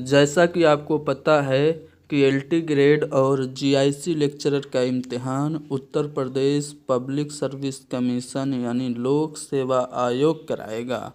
جیسا کہ آپ کو پتہ ہے کہ LT گریڈ اور GIC لیکچرر کا امتحان Uttar Pradesh public service commission یعنی لوک سیوا آیوگ کرائے گا۔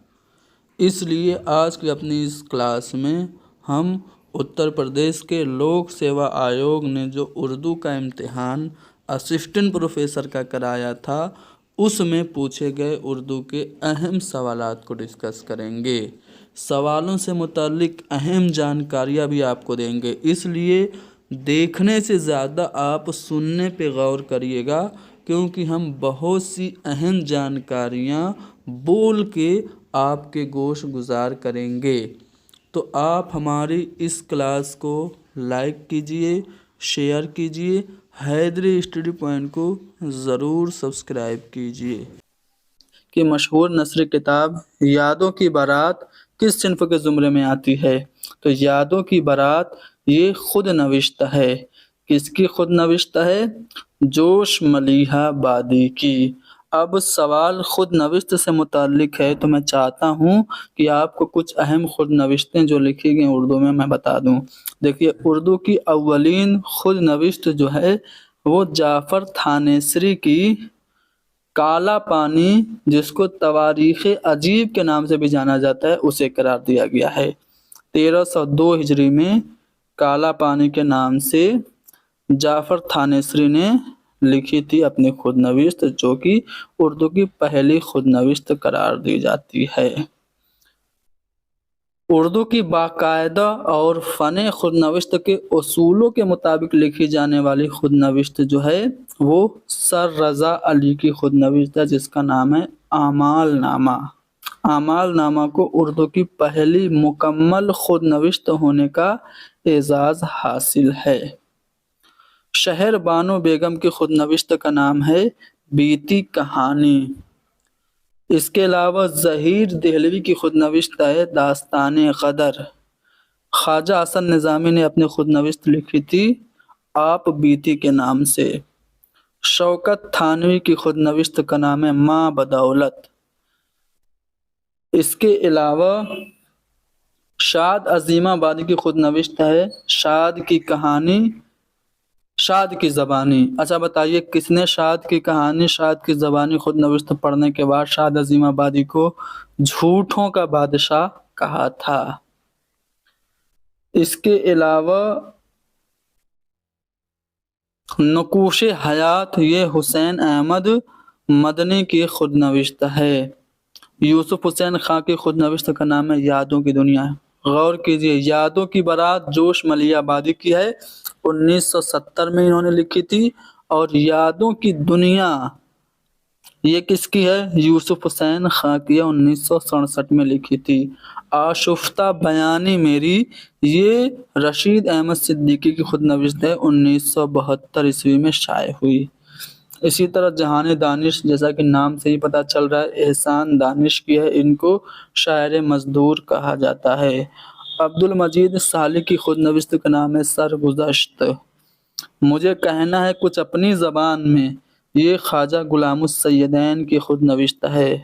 اس لیے آج کی اپنی اس کلاس میں ہم اتر پردیش کے لوک سیوا آیوگ نے جو اردو کا امتحان اسسٹنٹ پروفیسر کا کرایا تھا اس میں پوچھے گئے اردو کے اہم سوالات کو ڈسکس کریں گے۔ سوالوں سے متعلق اہم جانکاریاں بھی آپ کو دیں گے، اس لیے دیکھنے سے زیادہ آپ سننے پہ غور کریے گا، کیونکہ ہم بہت سی اہم جانکاریاں بول کے آپ کے گوش گزار کریں گے۔ تو آپ ہماری اس کلاس کو لائک کیجئے، شیئر کیجئے، حیدری اسٹڈی پوائنٹ کو ضرور سبسکرائب کیجئے۔ کہ مشہور نثری کتاب یادوں کی بارات کس صنف کے زمرے میں آتی ہے؟ تو یادوں کی بارات یہ خود نوشت ہے۔ کس کی خود نوشت ہے؟ جوش ملیحہ بادی کی۔ اب سوال خود نوشت سے متعلق ہے تو میں چاہتا ہوں کہ آپ کو کچھ اہم خود نوشتیں جو لکھی گئی اردو میں بتا دوں۔ دیکھیے، اردو کی اولین خود نوشت جو ہے وہ جعفر تھانیسری کی کالا پانی، جس کو تواریخ عجیب کے نام سے بھی جانا جاتا ہے، اسے قرار دیا گیا ہے۔ 1302 ہجری میں کالا پانی کے نام سے جعفر تھانیسری نے لکھی تھی اپنی خود نوشت، جو کہ اردو کی پہلی خود نوشت قرار دی جاتی ہے۔ اردو کی باقاعدہ اور فن خود نوشت کے اصولوں کے مطابق لکھی جانے والی خود نوشت جو ہے وہ سر رضا علی کی خود نوشت ہے، جس کا نام ہے اعمال نامہ۔ اعمال نامہ کو اردو کی پہلی مکمل خود نوشت ہونے کا اعزاز حاصل ہے۔ شہر بانو بیگم کی خود نوشت کا نام ہے بیتی کہانی۔ اس کے علاوہ ظہیر دہلوی کی خود نوشت ہے داستان غدر۔ خواجہ حسن نظامی نے اپنی خود نوشت لکھی تھی آپ بیتی کے نام سے۔ شوکت تھانوی کی خود نوشت کا نام ہے ماں بدولت۔ اس کے علاوہ شاد عظیم آبادی کی خود نوشت ہے شاد کی کہانی، شاد کی زبانی۔ اچھا بتائیے، کس نے شاد کی کہانی، شاد کی زبانی خود نوشت پڑھنے کے بعد شاد عظیم آبادی کو جھوٹوں کا بادشاہ کہا تھا؟ اس کے علاوہ نقوش حیات یہ حسین احمد مدنی کی خود نوشت ہے۔ یوسف حسین خان کی خود نوشت کا نام ہے یادوں کی دنیا۔ غور کیجئے، یادوں کی بارات جوش ملیحہ بادی کی ہے، 1970 میں انہوں نے لکھی تھی، اور یادوں کی دنیا یہ کس کی ہے؟ یوسف حسین خان کی 1967 میں لکھی تھی۔ آشفتہ بیانی میری یہ رشید احمد صدیقی کی خود نوشت ہے، 1972 عیسوی میں شائع ہوئی۔ اسی طرح جہان دانش، جیسا کہ نام سے ہی پتہ چل رہا ہے، احسان دانش کی ہے، ان کو شاعر مزدور کہا جاتا ہے۔ عبد المجید سالک کی خود نوشت کا نام ہے سرگزشت۔ مجھے کہنا ہے کچھ اپنی زبان میں یہ خواجہ غلام السیدین کی خود نوشت ہے۔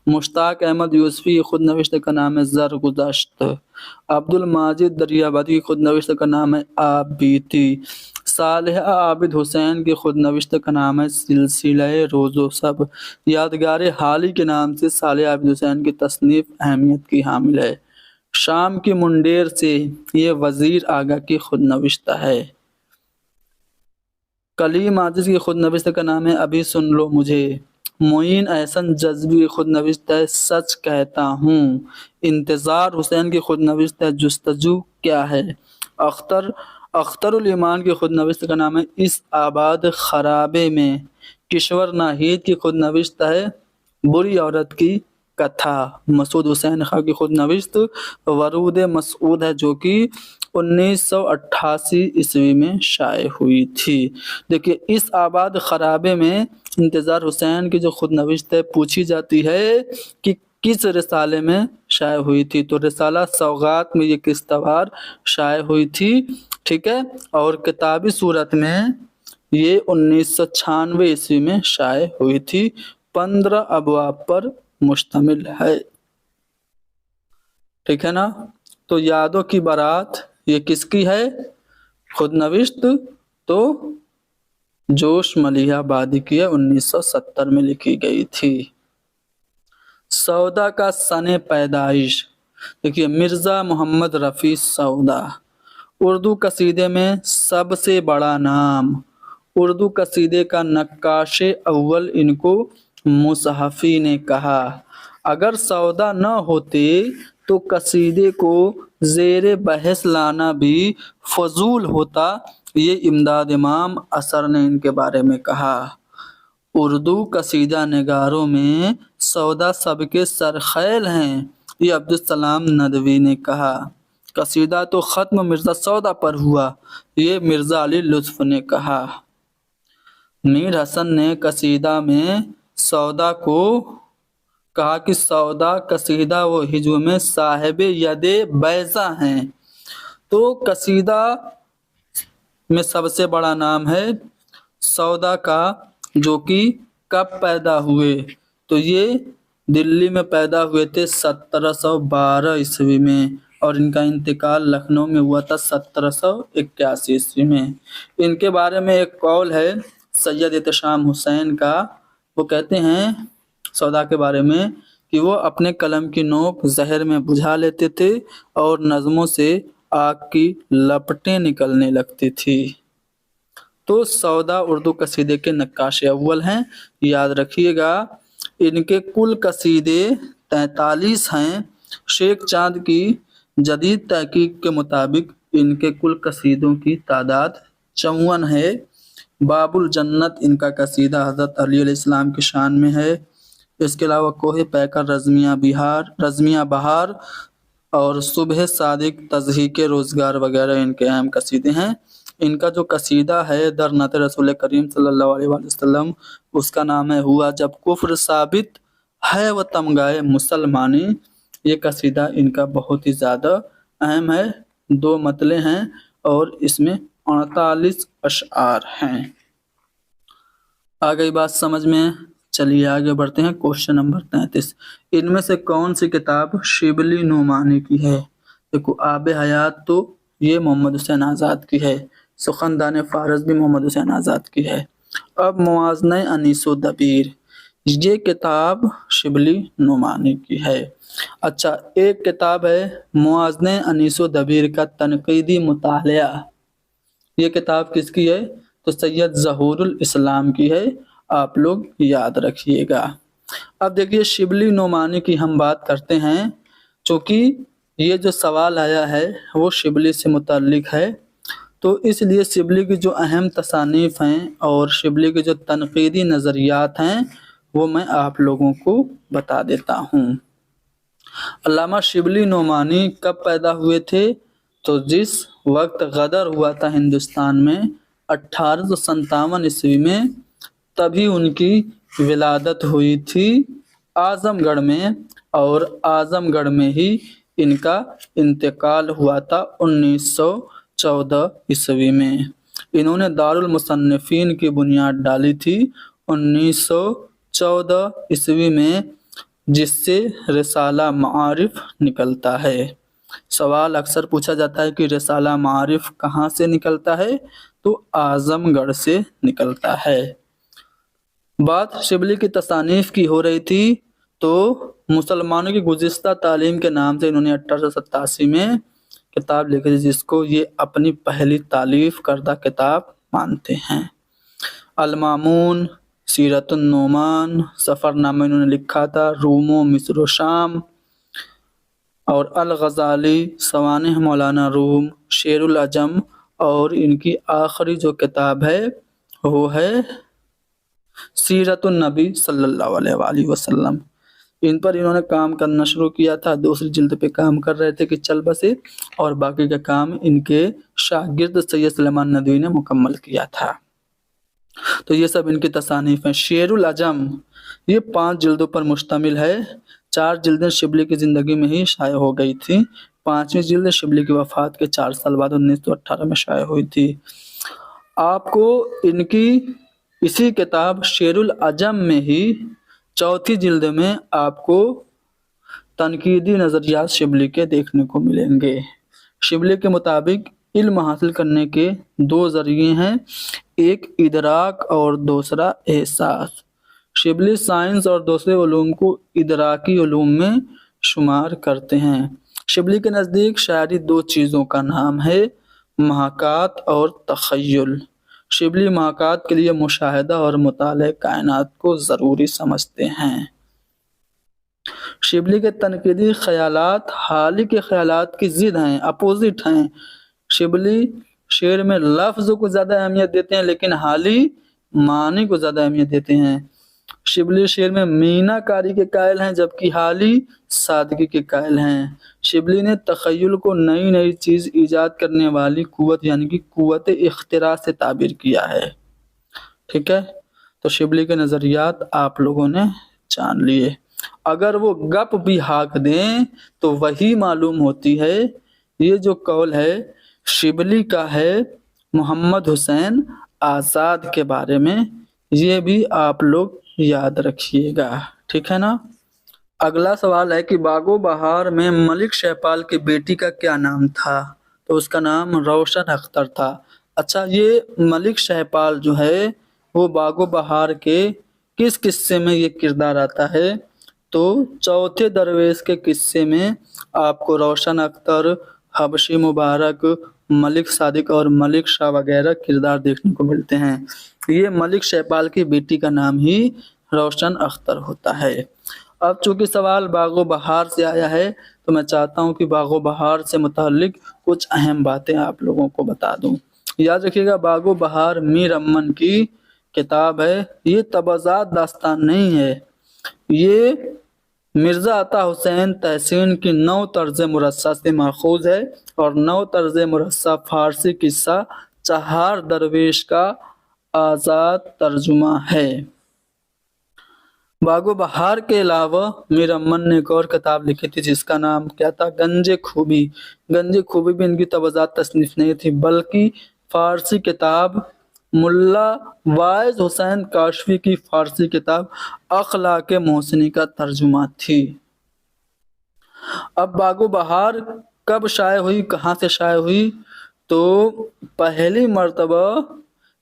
مشتاق احمد یوسفی کی خود نوشت کا نام ہے زرگزشت۔ عبد الماجد دریابادی کی خود نوشت کا نام ہے آپ بیتی۔ صالحہ عابد حسین کی خود نوشت کا نام ہے سلسلہ روز و شب۔ یادگار حالی کے نام سے صالحہ عابد حسین کی تصنیف اہمیت کی حامل ہے۔ شام کی منڈیر سے یہ وزیر آگا کی خود نوشت ہے۔ کلیم عاجز کی خود نوشت کا نام ہے ابھی سن لو مجھے۔ معین احسن جذبی کی خود نوشت ہے سچ کہتا ہوں۔ انتظار حسین کی خود نوشت ہے جستجو کیا ہے۔ اختر الایمان کی خود نوشت کا نام ہے اس آباد خرابے میں۔ کشور ناہید کی خود نوشت ہے بری عورت کی کتھا۔ مسعود حسین خان کی خود نوشت ورود مسعود ہے، جو کہ 1988 عیسوی میں شائع ہوئی تھی۔ دیکھیے، اس آباد خرابے میں انتظار حسین کی جو خود نوشت ہے پوچھی جاتی ہے کہ کس رسالے میں شائع ہوئی تھی، تو رسالہ سوغات میں یہ قسطوار شائع ہوئی تھی، ٹھیک ہے، اور کتابی صورت میں یہ 1996 عیسوی میں شائع ہوئی تھی۔ 15 ابواب پر مشتمل ہے، ٹھیک ہے نا۔ तो यादों की बारात ये किसकी है? खुद नविश्त तो जोश मलिहा बादी की है, 1970 में लिखी गई थी। सौदा का सने पैदाइश, देखिए मिर्जा मोहम्मद रफ़ी सौदा। उर्दू कसीदे में सबसे बड़ा नाम, उर्दू कसीदे का नक्काशे अव्वल इनको मुसहफ़ी ने कहा। अगर सौदा न होते तो कसीदे को ज़ेरे बहस लाना भी फजूल होता, ये इमदाद इमाम असर ने इनके बारे में कहा। उर्दू कसीदा नगारों में सौदा सबके सरखैल हैं, ये अब्दुल सलाम नदवी ने कहा। कसीदा तो ख़त्म मिर्ज़ा सौदा पर हुआ, ये मिर्ज़ा अली लुत्फ़ ने कहा। मीर हसन ने कसीदा में सौदा को कहा कि सौदा कसीदा व हिज्व में साहिब यदे बैज़ा हैं। तो कसीदा में सबसे बड़ा नाम है सौदा का, जो कि कब पैदा हुए? तो ये दिल्ली में पैदा हुए थे 1712 ईस्वी में, और इनका इंतकाल लखनऊ में हुआ था 1781 ईस्वी में। इनके बारे में एक कौल है सैयद एहतशाम हुसैन का, वो कहते हैं सौदा के बारे में कि वो अपने कलम की नोक जहर में बुझा लेते थे और नज़मों से आग की लपटें निकलने लगती थी। तो सौदा उर्दू कसीदे के नक्काशे अव्वल हैं, याद रखिएगा। इनके कुल कसीदे 43 हैं। शेख चांद की जदीद तहकीक के मुताबिक इनके कुल कसीदों की तादाद 54 है। बाबुल जन्नत इनका कसीदा हज़रत अली अलैहिस्सलाम की शान में है। इसके अलावा कोहे पैकर, रज़मिया बहार और सुबह सादिक, तज़हीक रोज़गार वगैरह इनके अहम कसीदे हैं। इनका जो कसीदा है दरनत रसूल करीम सल्लल्लाहु अलैहि वसल्लम, उसका नाम है हुआ जब कुफ्र साबित है व तमगाए मुसलमानी। ये कसीदा इनका बहुत ही ज़्यादा अहम है। 2 मतले हैं और इसमें 48 अशआर हैं। आ गई बात समझ में? चलिए आगे बढ़ते हैं। क्वेश्चन नंबर 33, इनमें से कौन सी किताब शिबली नुमानी की है? देखो, आब हयात तो ये मोहम्मद हुसैन आज़ाद की है, सुखनदान फारस भी मोहम्मद हुसैन आज़ाद की है। अब मुआज़ने अनीसो दबीर, ये किताब शिबली नुमानी की है। अच्छा, एक किताब है मुआज़ने अनीसो दबीर का तनकीदी मुतालिया, ये किताब किसकी है? तो सैयद ज़हूरुल इस्लाम की है, आप लोग याद रखिएगा। अब देखिए शिबली नुमानी की हम बात करते हैं, चूँकि ये जो सवाल आया है वो शिबली से मुताल्लिक है, तो इसलिए शिबली की जो अहम तसानीफ़ हैं और शिबली के जो तनकीदी नज़रियात हैं वो मैं आप लोगों को बता देता हूँ। अल्लामा शिबली नुमानी कब पैदा हुए थे? तो जिस वक्त गदर हुआ था हिंदुस्तान में 1857 ईस्वी में, तभी उनकी विलादत हुई थी आज़मगढ़ में, और आज़मगढ़ में ही इनका इंतकाल हुआ था 1914 ईस्वी में। इन्होंने दारुल मुसन्निफीन की बुनियाद डाली थी 1914 ईस्वी में, जिससे रिसाला मारिफ निकलता है। सवाल अक्सर पूछा जाता है कि रिसाला मारिफ कहाँ से निकलता है? तो आज़मगढ़ से निकलता है। बात शिबली की तसानीफ़ की हो रही थी, तो मुसलमानों की गुज़िश्ता तालीम के नाम से इन्होंने 1887 में किताब लिखी थी, जिसको ये अपनी पहली तालीफ़ करदा किताब मानते हैं। अल-मामून, सीरतुन नुमान, सफ़रनामा इन्होंने लिखा था, रूमो मिस्र शाम, और अल-गज़ाली, सवानिह मौलाना रूम, शेरुल अजम, और इनकी आखिरी जो किताब है वो है सीरतुन नबी सल्लल्लाहु अलैहि वसल्लम। इन पर इन्होंने काम करना शुरू किया था, दूसरी जिल्द पे काम कर रहे थे कि चल बसे, और बाकी का काम इनके शागिर्द सैयद सुलेमान नदवी ने मुकम्मल किया था। तो ये सब इनकी तसानीफ हैं। शेरुल अजम ये 5 जिल्दों पर मुश्तमिल है। 4 जिल्दें शिबली की ज़िंदगी में ही शाये हो गई थी। 5वीं जिल्द शिबली की वफ़ात के 4 साल बाद 1918 में शाये हुई थी। आपको इनकी इसी किताब शेरुल अजम में ही 4थी जिल्द में आपको तनकीदी नज़रियात शिबली के देखने को मिलेंगे। शिबली के मुताबिक इल्म हासिल करने के दो ज़रिए हैं, एक इदराक और दूसरा एहसास। शिबली साइंस और दूसरे उलूम को इदराकी उलूम में शुमार करते हैं। शिबली के नज़दीक शायरी दो चीज़ों का नाम है, महकात और तख़य्युल। शिबली महकात के लिए मुशाहिदा और मुताले कायनात को ज़रूरी समझते हैं। शिबली के तनकीदी ख्यालात हाली के ख्यालात की ज़िद हैं, अपोजिट हैं। शिबली शेर में लफ्ज़ को ज़्यादा अहमियत देते हैं, लेकिन हाली मानी को ज़्यादा अहमियत देते हैं। शिबली शेर में मीनाकारी के कायल हैं, जबकि हाली सादगी के कायल हैं। शिबली ने तख़य्युल को नई नई चीज़ ईजाद करने वाली कुव्वत यानी कि कुव्वत इख्तिरा से ताबीर किया है। ठीक है, तो शिबली के नज़रियात आप लोगों ने जान लिए। अगर वो गप भी हाँक दें तो वही मालूम होती है। ये जो कौल है शिबली का है मोहम्मद हुसैन आज़ाद के बारे में, ये भी आप लोग याद रखिएगा। ठीक है ना। अगला सवाल है कि बागो बहार में मलिक शहपाल की बेटी का क्या नाम था? तो उसका नाम रोशन अख्तर था। अच्छा, ये मलिक शहपाल जो है वो बागो बहार के किस किस्से में ये किरदार आता है? तो चौथे दरवेश के किस्से में आपको रोशन अख्तर, हबशी मुबारक, मलिक सादिक और मलिक शाह वगैरह किरदार देखने को मिलते हैं। ये मलिक शहपाल की बेटी का नाम ही रोशन अख्तर होता है। अब चूंकि सवाल बागो बहार से आया है तो मैं चाहता हूँ कि बागो बहार से मुताल्लिक कुछ अहम बातें आप लोगों को बता दूं। याद रखिएगा, बागो बहार मीर अमन की किताब है। ये तबज़ात दास्तान नहीं है, ये मिर्ज़ा अता हुसैन तहसीन की नौ तर्ज मुरस्सा से माखूज है और नौ तर्ज मुरस्सा फारसी किस्सा चहार दरवेश का आज़ाद तर्जुमा है। बागो बहार के अलावा मीर अमन ने एक और किताब लिखी थी जिसका नाम क्या था? गंजे खूबी। गंजे खूबी भी इनकी तवज़ात तसनीफ नहीं थी, बल्कि फारसी किताब मुल्ला वाइज हुसैन काशफी की फारसी किताब अखलाक मोहसिनी का तर्जुमा थी। अब बागो बहार कब शाये हुई, कहाँ से शाये हुई? तो पहली मर्तबा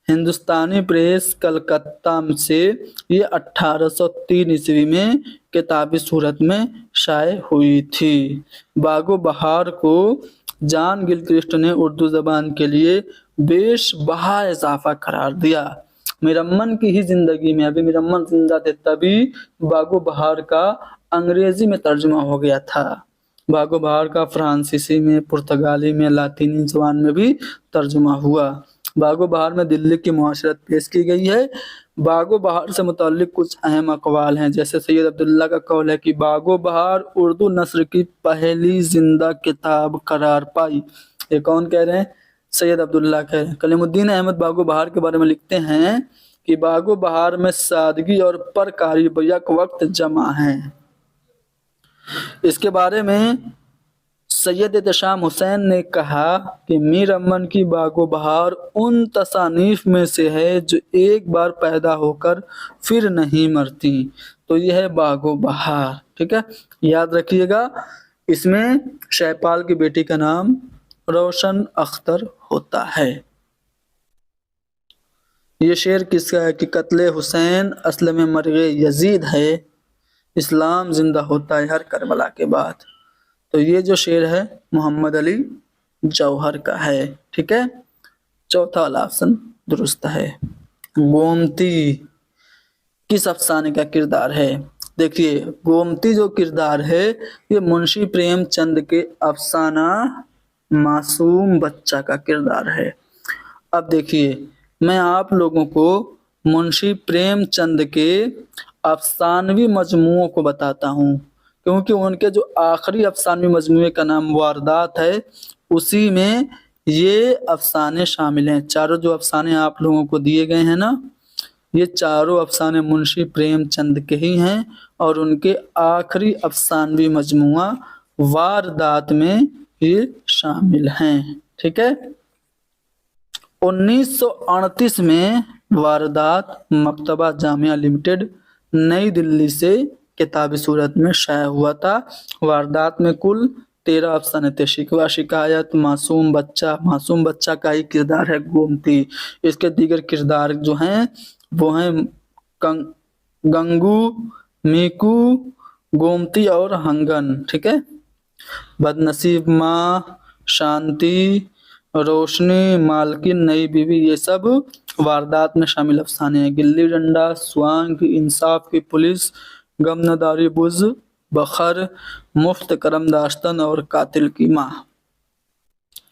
हिंदुस्तानी प्रेस कलकत्ता से ये 1803 ईस्वी में किताबी सूरत में शाये हुई थी। बागो बहार को जॉन गिलक्रिस्ट ने उर्दू ज़बान के लिए बेश बहा इजाफा करार दिया। मीर अमन की ही ज़िंदगी में, अभी मीर अमन जिंदा थे तभी बागो बहार का अंग्रेज़ी में तर्जुमा हो गया था। बागो बहार का फ्रांसीसी में, पुर्तगाली में, लातीनी ज़बान में भी तर्जुमा हुआ। बागो बहार में दिल्ली की मुआशरत पेश की गई है। बागो बहार से मुताल्लिक कुछ अहम अक़वाल हैं, जैसे सैयद अब्दुल्ला का कौल है कि बागो बहार उर्दू नस्र की पहली जिंदा किताब करार पाई। ये कौन कह रहे हैं? सैयद अब्दुल्ला कह रहे हैं। कलीमुद्दीन अहमद बागो बहार के बारे में लिखते हैं कि बागो बहार में सादगी और परकारी यक वक्त जमा हैं। इसके बारे में सैयद एहतशाम हुसैन ने कहा कि मीर अमन की बागो बहार उन तसानीफ में से है जो एक बार पैदा होकर फिर नहीं मरती। तो यह है बागो बहार। ठीक है, याद रखिएगा। इसमें शहपाल की बेटी का नाम रोशन अख्तर होता है। ये शेर किसका है कि कत्ले हुसैन असल में मरगे यजीद है, इस्लाम जिंदा होता है हर करबला के बाद। तो ये जो शेर है मोहम्मद अली जौहर का है। ठीक है, चौथा वाला ऑप्शन दुरुस्त है। गोमती किस अफसाने का किरदार है? देखिए, गोमती जो किरदार है ये मुंशी प्रेमचंद के अफसाना मासूम बच्चा का किरदार है। अब देखिए, मैं आप लोगों को मुंशी प्रेमचंद के अफसानवी मजमुओं को बताता हूँ, क्योंकि उनके जो आखिरी अफसानवी मजमुए का नाम वारदात है, उसी में ये अफसाने शामिल हैं। चारों जो अफसाने आप लोगों को दिए गए हैं ना, ये चारों अफसाने मुंशी प्रेमचंद के ही हैं और उनके आखिरी अफसानवी मजमुआ वारदात में ये शामिल हैं। ठीक है, 1938 में वारदात मकतबा जामिया लिमिटेड नई दिल्ली से किताबी सूरत में शाया हुआ था। वारदात में कुल 13 अफसाने थे। शिकवा, शिकायत, मासूम बच्चा का ही किरदार है गोमती। इसके दीगर किरदार जो हैं वो हैं गंगू, मीकू, गोमती और हंगन। ठीक है। बदनसीब माँ, शांति, रोशनी, मालकिन, नई बीवी, ये सब वारदात में शामिल अफसाने हैं। गिल्ली डंडा, स्वांग, इंसाफ की पुलिस, गमनदारी बुज, बखर, मुफ्त करम दाश्तन और कातिल की माँ,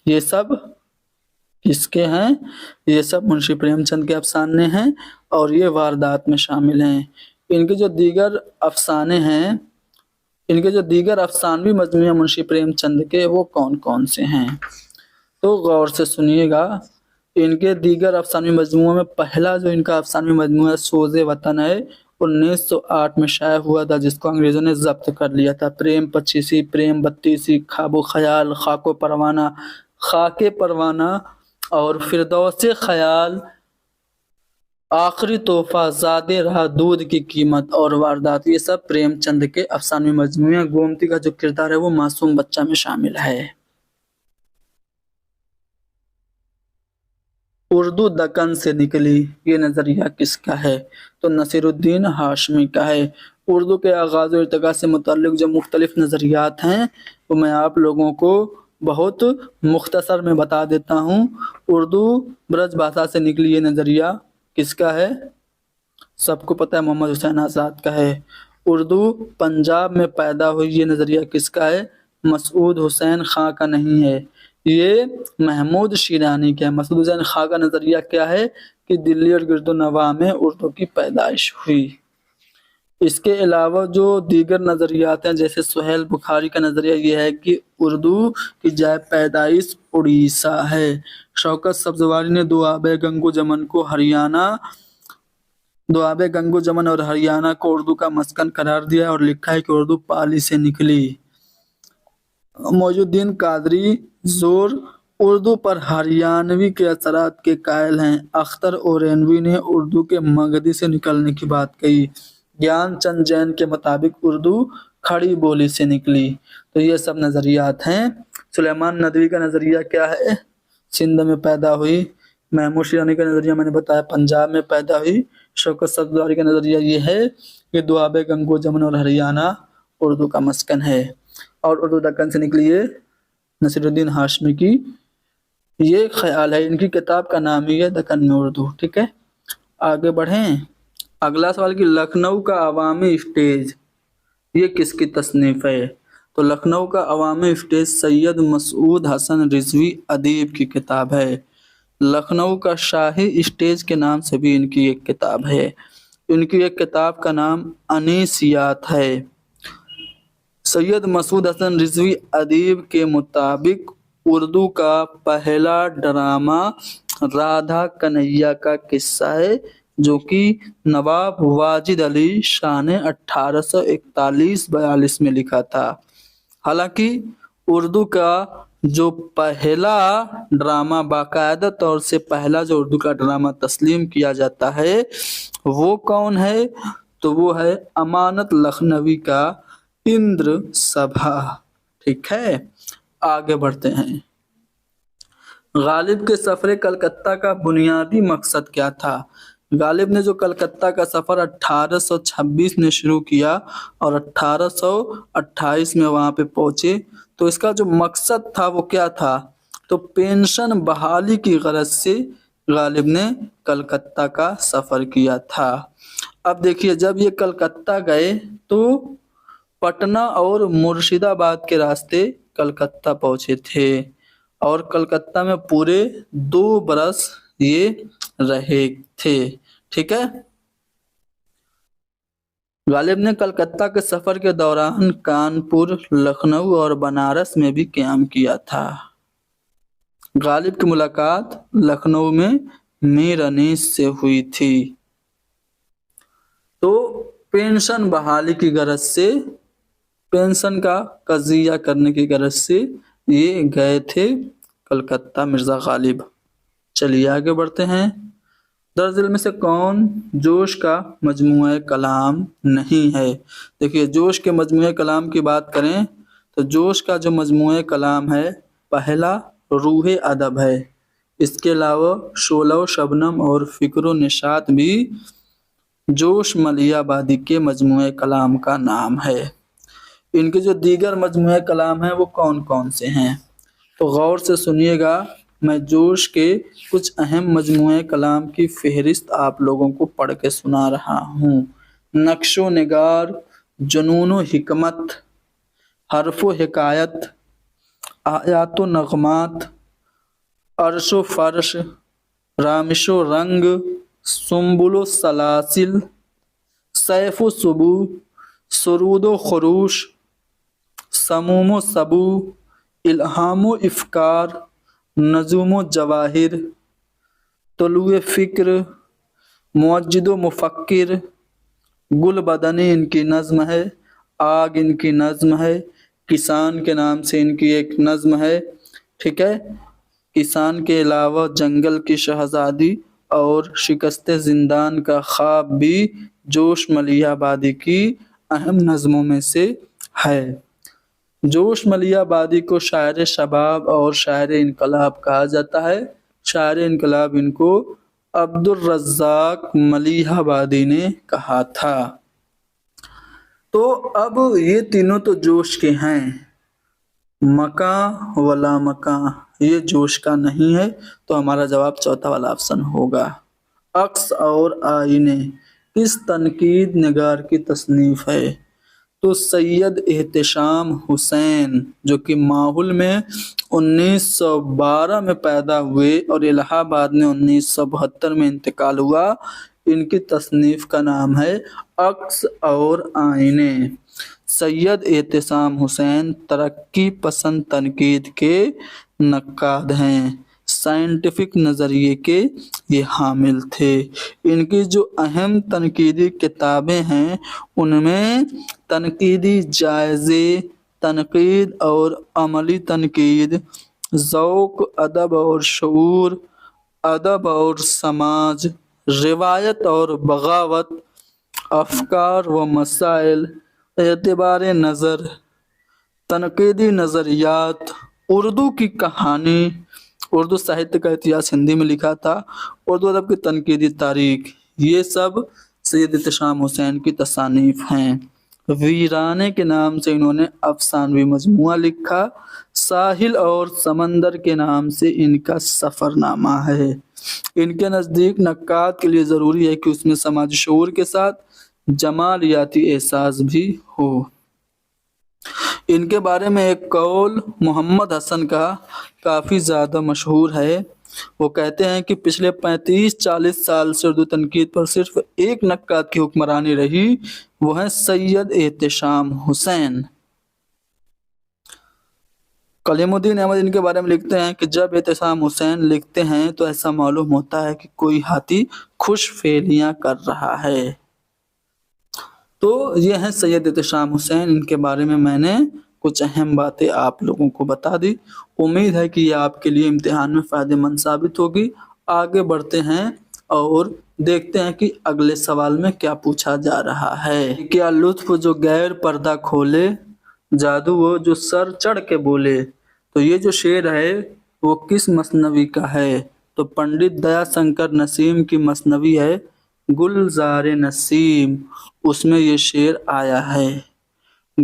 ये सब किसके हैं? ये सब मुंशी प्रेमचंद के अफसाने हैं और ये वारदात में शामिल हैं। इनके जो दीगर अफसाने हैं, इनके जो दीगर अफसानवी मजमूए मुंशी प्रेमचंद के वो कौन कौन से हैं? तो गौर से सुनिएगा। इनके दीगर अफसानवी मजमूओं में पहला जो इनका अफसानवी मजमूआ सोज़े वतन है 1908 में शाया हुआ था, जिसको अंग्रेजों ने जब्त कर लिया था। प्रेम पचीसी, प्रेम बत्तीसी, खाबो ख्याल, खाके परवाना और फिरदौसे ख्याल, आखिरी तोहफा, ज़ादे रहा दूध की कीमत और वारदात, ये सब प्रेमचंद के अफसानवी मजमूए। गोमती का जो किरदार है वो मासूम बच्चा में शामिल है। उर्दू दक्कन से निकली, ये नज़रिया किसका है? तो नसीरुद्दीन हाशमी का है। उर्दू के आगाज़ और इर्तिका से मुतल्लिक जो मुख्तलिफ नज़रियात हैं वो मैं आप लोगों को बहुत मुख्तसर में बता देता हूँ। उर्दू ब्रज भाषा से निकली, ये नज़रिया किसका है? सबको पता है, मोहम्मद हुसैन आज़ाद का है। उर्दू पंजाब में पैदा हुई, ये नज़रिया किसका है? मसूद हुसैन खां का नहीं है, ये महमूद शिरानी का है। मसूद हुसैन खां का नज़रिया क्या है कि दिल्ली और गिरदोनवा में उर्दू की पैदाइश हुई। इसके अलावा जो दीगर नज़रियात हैं, जैसे सुहेल बुखारी का नज़रिया ये है कि उर्दू की जाए पैदाइश उड़ीसा है। शौकत सब्जवारी ने दुआबे गंगो जमन और हरियाणा को उर्दू का मस्कन करार दिया और लिखा है कि उर्दू पाली से निकली। मौजुद्दीन कादरी जोर उर्दू पर हरियाणवी के असरात के कायल हैं। अख्तर ओरेनवी ने उर्दू के मगधी से निकलने की बात कही। ज्ञान चंद जैन के मुताबिक उर्दू खड़ी बोली से निकली। तो ये सब नज़रियात हैं। सुलेमान नदवी का नज़रिया क्या है? सिंध में पैदा हुई। महमूद शिरानी का नज़रिया मैंने बताया पंजाब में पैदा हुई। शौकत सब्जवारी का नज़रिया ये है कि दुआबे गंगो जमन और हरियाणा उर्दू का मस्कन है और उर्दू दक्कन से निकली है। नसीरुद्दीन हाशमी की ये ख्याल है। इनकी किताब का नाम ही है दक्कन में उर्दू। ठीक है, आगे बढ़ें। अगला सवाल कि लखनऊ का अवामी स्टेज ये किसकी तसनीफ है? तो लखनऊ का अवामी स्टेज सैयद मसूद हसन रिजवी अदीब की किताब है। लखनऊ का शाही स्टेज के नाम से भी इनकी एक किताब है। इनकी एक किताब का नाम अनीसियात है। सैयद मसूद हसन रिजवी अदीब के मुताबिक उर्दू का पहला ड्रामा राधा कन्हैया का किस्सा है, जो कि नवाब वाजिद अली शाह ने 1841-42 में लिखा था। हालांकि उर्दू का जो पहला ड्रामा, बाकायदा तौर से पहला जो उर्दू का ड्रामा तस्लीम किया जाता है वो कौन है? तो वो है अमानत लखनवी का इंद्र सभा। ठीक है, आगे बढ़ते हैं। गालिब के सफर कलकत्ता का बुनियादी मकसद क्या था? गालिब ने जो कलकत्ता का सफ़र 1826 में शुरू किया और 1828 में वहाँ पे पहुँचे, तो इसका जो मकसद था वो क्या था? तो पेंशन बहाली की गरज से गालिब ने कलकत्ता का सफ़र किया था। अब देखिए, जब ये कलकत्ता गए तो पटना और मुर्शिदाबाद के रास्ते कलकत्ता पहुँचे थे और कलकत्ता में पूरे 2 बरस ये रहे थे। ठीक है, गालिब ने कलकत्ता के सफर के दौरान कानपुर, लखनऊ और बनारस में भी क़याम किया था। गालिब की मुलाकात लखनऊ में मीर अनीस से हुई थी। तो पेंशन बहाली की गरज से, पेंशन का कज़िया करने की गरज से ये गए थे कलकत्ता मिर्ज़ा गालिब। चलिए आगे बढ़ते हैं। درج ذیل میں سے کون جوش کا مجموعہ کلام نہیں ہے؟ دیکھیے جوش کے مجموعہ کلام کی بات کریں تو جوش کا جو مجموعہ کلام ہے پہلا روح ادب ہے، اس کے علاوہ شعلہ و شبنم اور فکر و نشاط بھی جوش ملیح آبادی کے مجموعہ کلام کا نام ہے۔ ان کے جو دیگر مجموعہ کلام ہیں وہ کون کون سے ہیں؟ تو غور سے سنیے گا، میں جوش کے کچھ اہم مجموعہ کلام کی فہرست آپ لوگوں کو پڑھ کے سنا رہا ہوں۔ نقش و نگار، جنون و حکمت، حرف و حکایت، آیات و نغمات، عرش و فرش، رامش و رنگ، سنبل و سلاسل، سیف و سبو، سرود و خروش، سموم و سبو، الہام و افکار، نجوم و جواہر، طلوع فکر، موجد و مفکر، گل بدنی ان کی نظم ہے، آگ ان کی نظم ہے، کسان کے نام سے ان کی ایک نظم ہے، ٹھیک ہے۔ کسان کے علاوہ جنگل کی شہزادی اور شکست زندان کا خواب بھی جوش ملیح آبادی کی اہم نظموں میں سے ہے۔ جوش ملیح آبادی کو شاعر شباب اور شاعر انقلاب کہا جاتا ہے۔ شاعر انقلاب ان کو عبدالرزاق ملیح آبادی نے کہا تھا۔ تو اب یہ تینوں تو جوش کے ہیں، مکاں و لامکاں یہ جوش کا نہیں ہے، تو ہمارا جواب چوتھا والا آپشن ہوگا۔ عکس اور آئینے کس تنقید نگار کی تصنیف ہے؟ تو سید احتشام حسین جو کہ ماحول میں 1912 میں پیدا ہوئے اور الہ آباد میں 1972 میں انتقال ہوا، ان کی تصنیف کا نام ہے عکس اور آئینے۔ سید احتشام حسین ترقی پسند تنقید کے نقاد ہیں، سائنٹیفک نظریے کے یہ حامل تھے۔ ان کی جو اہم تنقیدی کتابیں ہیں ان میں تنقیدی جائزے، تنقید اور عملی تنقید، ذوق، ادب اور شعور، ادب اور سماج، روایت اور بغاوت، افکار و مسائل، اعتبار نظر، تنقیدی نظریات، اردو کی کہانی، اردو ساہتیہ کا اتہاس ہندی میں لکھا تھا، اردو ادب کی تنقیدی تاریخ، یہ سب سید احتشام حسین کی تصانیف ہیں۔ ویرانے کے نام سے انہوں نے افسانوی مجموعہ لکھا، ساحل اور سمندر کے نام سے ان کا سفر نامہ ہے۔ ان کے نزدیک نقاد کے لیے ضروری ہے کہ اس میں سماجی شعور کے ساتھ جمالیاتی احساس بھی ہو۔ ان کے بارے میں ایک قول محمد حسن کا کافی زیادہ مشہور ہے۔ وہ کہتے ہیں کہ پچھلے 35-40 سال سے اردو تنقید پر صرف ایک نقاد کی حکمرانی رہی، وہ ہے سید احتشام حسین۔ کلیم الدین احمد ان کے بارے میں لکھتے ہیں کہ جب احتشام حسین لکھتے ہیں تو ایسا معلوم ہوتا ہے کہ کوئی ہاتھی خوش فعلیاں کر رہا ہے۔ تو یہ ہیں سید احتشام حسین، ان کے بارے میں میں نے کچھ اہم باتیں آپ لوگوں کو بتا دی۔ امید ہے کہ یہ آپ کے لیے امتحان میں فائدہ مند ثابت ہوگی۔ آگے بڑھتے ہیں اور دیکھتے ہیں کہ اگلے سوال میں کیا پوچھا جا رہا ہے۔ کیا لطف جو غیر پردہ کھولے، جادو وہ جو سر چڑھ کے بولے۔ تو یہ جو شعر ہے وہ کس مثنوی کا ہے؟ تو پنڈت دیا شنکر نسیم کی مثنوی ہے گلزار نسیم، اس میں یہ شعر آیا ہے۔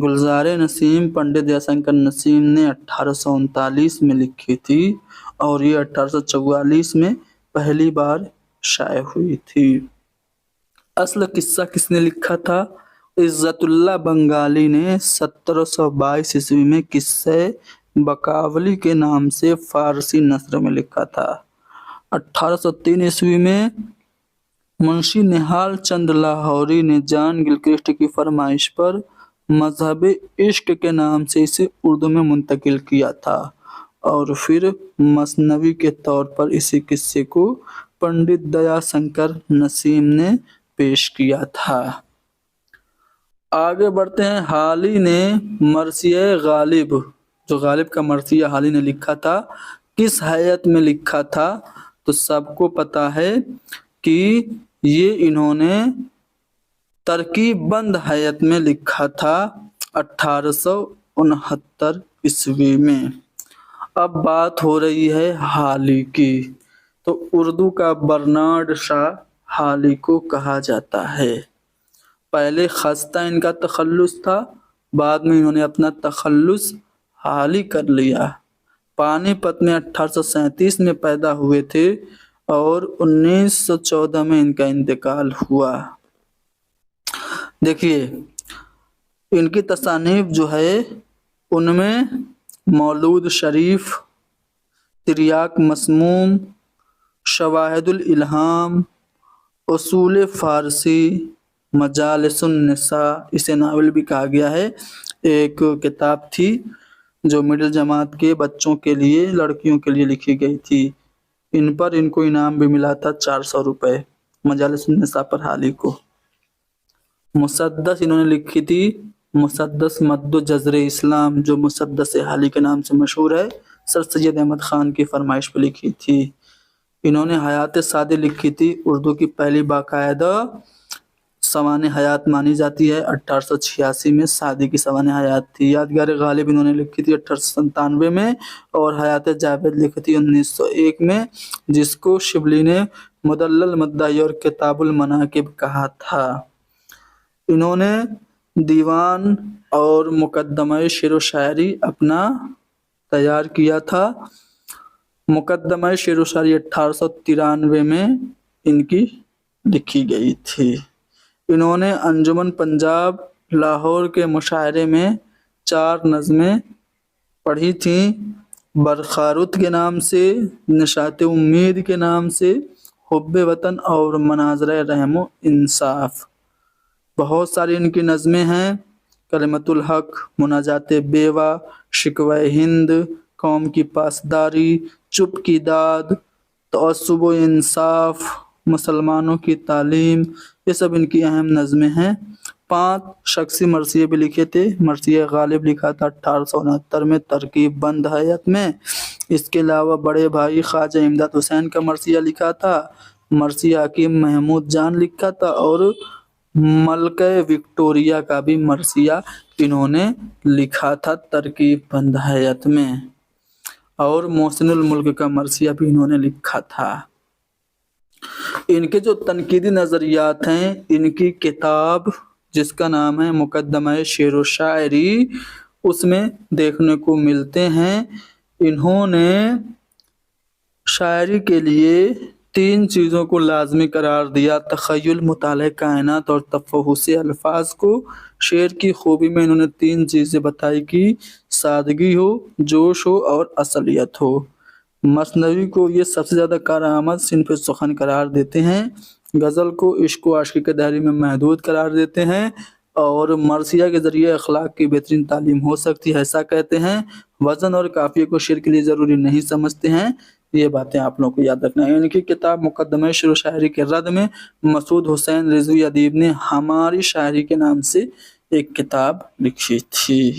گلزار نسیم پنڈت دیا شنکر نسیم نے 1839 میں لکھی تھی اور یہ 1844 میں پہلی بار شائع ہوئی تھی۔ اصل قصہ کس نے لکھا تھا؟ عزت اللہ بنگالی نے 1722 عیسوی میں قصہ بقاولی کے نام سے فارسی نثر میں لکھا تھا۔ 1803 عیسوی میں منشی نہال چند لاہوری نے جان گلکرسٹ کی فرمائش پر مذہب عشق کے نام سے اسے اردو میں منتقل کیا تھا اور پھر مثنوی کے طور پر اسی قصے کو پنڈت دیا شنکر نسیم نے پیش کیا تھا۔ آگے بڑھتے ہیں۔ حالی نے مرثیہ غالب، جو غالب کا مرثیہ حالی نے لکھا تھا، کس ہیئت میں لکھا تھا؟ تو سب کو پتا ہے کہ یہ انہوں نے ترکیب بند ہیئت میں لکھا تھا 1869 میں۔ اب بات ہو رہی ہے حالی کی، تو اردو کا برنارڈ شاہ حالی کو کہا جاتا ہے۔ پہلے خستہ ان کا تخلص تھا، بعد میں انہوں نے اپنا تخلص حالی کر لیا۔ پانی پت میں 1837 میں پیدا ہوئے تھے اور 1914 میں ان کا انتقال ہوا۔ دیکھیے ان کی تصانیف جو ہے ان میں مولود شریف، تریاق مسموم، شواہد الالہام، اصول فارسی، مجالس النساء، اسے ناول بھی کہا گیا ہے، ایک کتاب تھی جو مڈل جماعت کے بچوں کے لیے، لڑکیوں کے لیے لکھی گئی تھی۔ ان پر ان کو انعام بھی ملا تھا 400 روپے، مجالس النساء پر حالی کو۔ مسدس انہوں نے لکھی تھی، مسدس مد و جزر اسلام، جو مسدس حالی کے نام سے مشہور ہے، سر سید احمد خان کی فرمائش پہ لکھی تھی۔ انہوں نے حیات سعدی لکھی تھی، اردو کی پہلی باقاعدہ سوانح حیات مانی جاتی ہے، 1886 میں سعدی کی سوانح حیات تھی۔ یادگار غالب انہوں نے لکھی تھی 1897 میں، اور حیات جاوید لکھی تھی 1901 میں، جس کو شبلی نے مدلل مدعی اور کتاب المناقب کہا تھا۔ انہوں نے دیوان اور مقدمہ شعر و شاعری اپنا تیار کیا تھا۔ مقدمہ شعر و شاعری 1893 میں ان کی لکھی گئی تھی۔ انہوں نے انجمن پنجاب لاہور کے مشاعرے میں 4 نظمیں پڑھی تھیں، برخاروت کے نام سے، نشاط امید کے نام سے، حب وطن اور مناظر رحم و انصاف۔ بہت ساری ان کی نظمیں ہیں، کلمت الحق، مناجات بیوہ، شکوہ ہند، قوم کی پاسداری، چپ کی داد، تعصب و انصاف، مسلمانوں کی تعلیم، یہ سب ان کی اہم نظمیں ہیں۔ 5 شخصی مرثیے بھی لکھے تھے۔ مرثیہ غالب لکھا تھا 1869 میں ترکیب بند ہیئت میں۔ اس کے علاوہ بڑے بھائی خواجہ امداد حسین کا مرثیہ لکھا تھا، مرثیہ حکیم محمود جان لکھا تھا، اور ملکہ وکٹوریہ کا بھی مرثیہ انہوں نے لکھا تھا ترکیب بند ہیئت میں، اور محسن الملک کا مرثیہ بھی انہوں نے لکھا تھا۔ ان کے جو تنقیدی نظریات ہیں، ان کی کتاب جس کا نام ہے مقدمہ شعر و شاعری، اس میں دیکھنے کو ملتے ہیں۔ انہوں نے شاعری کے لیے 3 چیزوں کو لازمی قرار دیا: تخیل، مطالعہ کائنات اور تفحص الفاظ کو۔ شعر کی خوبی میں انہوں نے 3 چیزیں بتائی کہ سادگی ہو، جوش ہو اور اصلیت ہو۔ مثنوی کو یہ سب سے زیادہ کارآمد صنف سخن قرار دیتے ہیں، غزل کو عشق و عاشقی کے دائرے میں محدود قرار دیتے ہیں، اور مرثیہ کے ذریعے اخلاق کی بہترین تعلیم ہو سکتی ہے ایسا کہتے ہیں۔ وزن اور قافیے کو شعر کے لیے ضروری نہیں سمجھتے ہیں۔ یہ باتیں آپ لوگوں کو یاد رکھنا ہے۔ ان کی کتاب مقدمہ شعر و شاعری کے رد میں مسعود حسین رضوی ادیب نے ہماری شاعری کے نام سے ایک کتاب لکھی تھی۔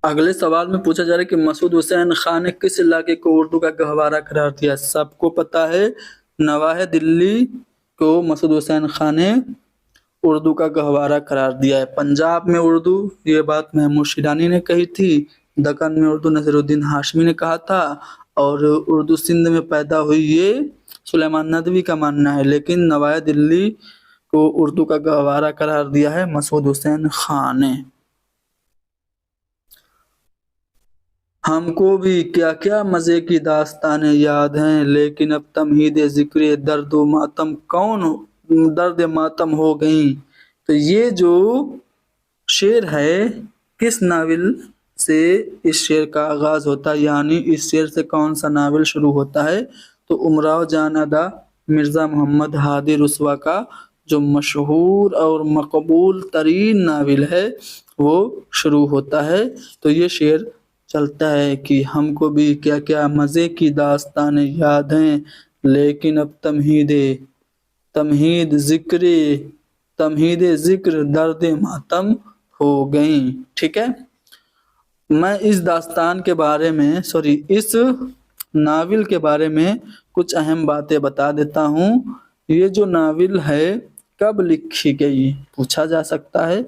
اگلے سوال میں پوچھا جا رہا ہے کہ مسعود حسین خان نے کس علاقے کو اردو کا گہوارہ قرار دیا؟ سب کو پتہ ہے، نواح دلی کو مسعود حسین خان نے اردو کا گہوارہ قرار دیا ہے۔ پنجاب میں اردو، یہ بات محمود شیرانی نے کہی تھی۔ دکن میں اردو نصیر الدین ہاشمی نے کہا تھا، اور اردو سندھ میں پیدا ہوئی، یہ سلیمان ندوی کا ماننا ہے، لیکن نواح دلی کو اردو کا گہوارہ قرار دیا ہے مسعود حسین خان نے۔ ہم کو بھی کیا کیا مزے کی داستانیں یاد ہیں، لیکن اب تمہید ذکر درد و ماتم درد ماتم ہو گئیں۔ تو یہ جو شعر ہے، کس ناول سے اس شعر کا آغاز ہوتا ہے، یعنی اس شعر سے کون سا ناول شروع ہوتا ہے؟ تو امراؤ جان ادا مرزا محمد ہادی رسوا کا جو مشہور اور مقبول ترین ناول ہے وہ شروع ہوتا ہے۔ تو یہ شعر چلتا ہے کہ ہم کو بھی کیا کیا مزے کی داستانیں یاد ہیں، لیکن اب تمہید ذکر درد ماتم ہو گئیں۔ ٹھیک ہے، میں اس داستان کے بارے میں اس ناول کے بارے میں کچھ اہم باتیں بتا دیتا ہوں۔ ये जो नावल है कब लिखी गई, पूछा जा सकता है,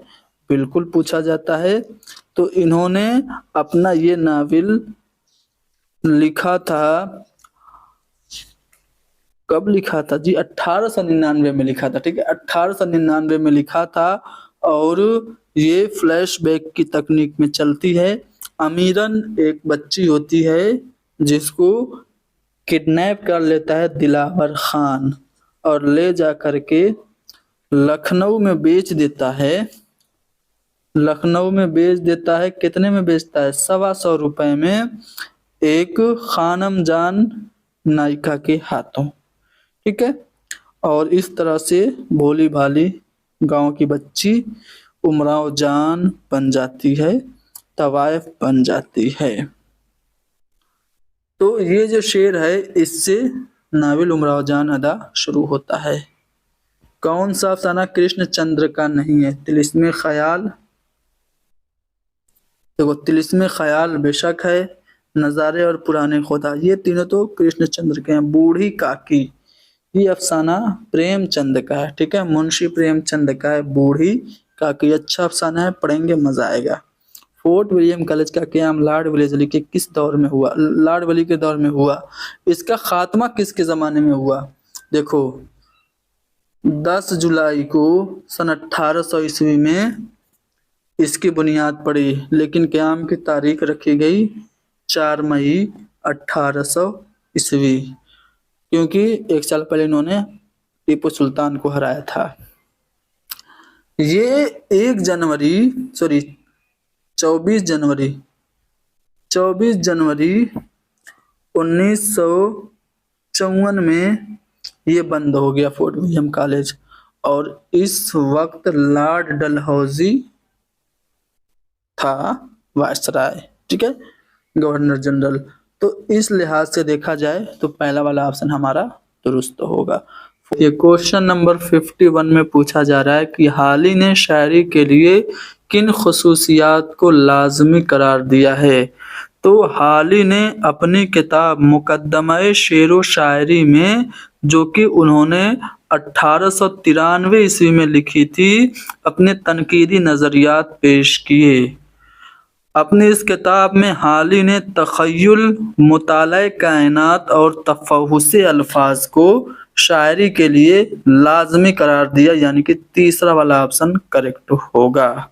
बिल्कुल पूछा जाता है। तो इन्होंने अपना ये नावल लिखा था, कब लिखा था जी, 1899 में लिखा था। ठीक है, 1899 में लिखा था। और ये फ्लैशबैक की तकनीक में चलती है। अमीरन एक बच्ची होती है जिसको किडनैप कर लेता है दिलावर खान और ले जा करके लखनऊ में बेच देता है। लखनऊ में बेच देता है, कितने में बेचता है, 125 में, एक खानम जान नायिका के हाथों। ठीक है, और इस तरह से भोली भाली गांव की बच्ची उमराव जान बन जाती है, तवायफ बन जाती है। तो ये जो शेर है इससे नावल उमराव जान अदा शुरू होता है। कौन सा अफसाना कृष्णचंद्र का नहीं है, तिलिस्मे ख्याल, देखो तिलिस्मे ख्याल बेशक है, नज़ारे और पुराने खुदा, ये तीनों तो कृष्णचंद्र के हैं। बूढ़ी काकी, ये अफसाना प्रेमचंद का है। ठीक है, मुंशी प्रेमचंद का है बूढ़ी काकी। अच्छा अफसाना है, पढ़ेंगे मजा आएगा। फोर्ट विलियम कॉलेज का क्याम लॉर्ड वेलेस्ली के किस दौर में हुआ, लॉर्ड वेलेस्ली के दौर में हुआ। इसका खात्मा किसके जमाने में हुआ, देखो 10 जुलाई को सन 1800 ईस्वी में इसकी बुनियाद पड़ी, लेकिन क़याम की तारीख रखी गई 4 मई 1800 ईस्वी, क्योंकि 1 साल पहले इन्होंने टीपू सुल्तान को हराया था। ये 24 जनवरी 1954 में ये बंद हो गया फोर्ट विलियम कॉलेज। और इस वक्त लॉर्ड डलहौजी था वायसराय। ठीक है, गवर्नर जनरल। तो इस लिहाज से देखा जाए तो पहला वाला ऑप्शन हमारा दुरुस्त होगा। ये क्वेश्चन नंबर 51 में पूछा जा रहा है कि हाली ने शायरी के लिए किन खसूसियात को लाजमी करार दिया है। तो हाली ने अपनी किताब मुकद्दमा-ए शेर व शायरी में, जो कि उन्होंने 1893 ईस्वी में लिखी थी, अपने तनकीदी नज़रियात पेश किए। अपनी इस किताब में हाली ने तख़य्युल, मुताला कायनात और तफ़हुस्से अल्फाज को शायरी के लिए लाजमी करार दिया, यानी कि तीसरा वाला ऑप्शन करेक्ट होगा।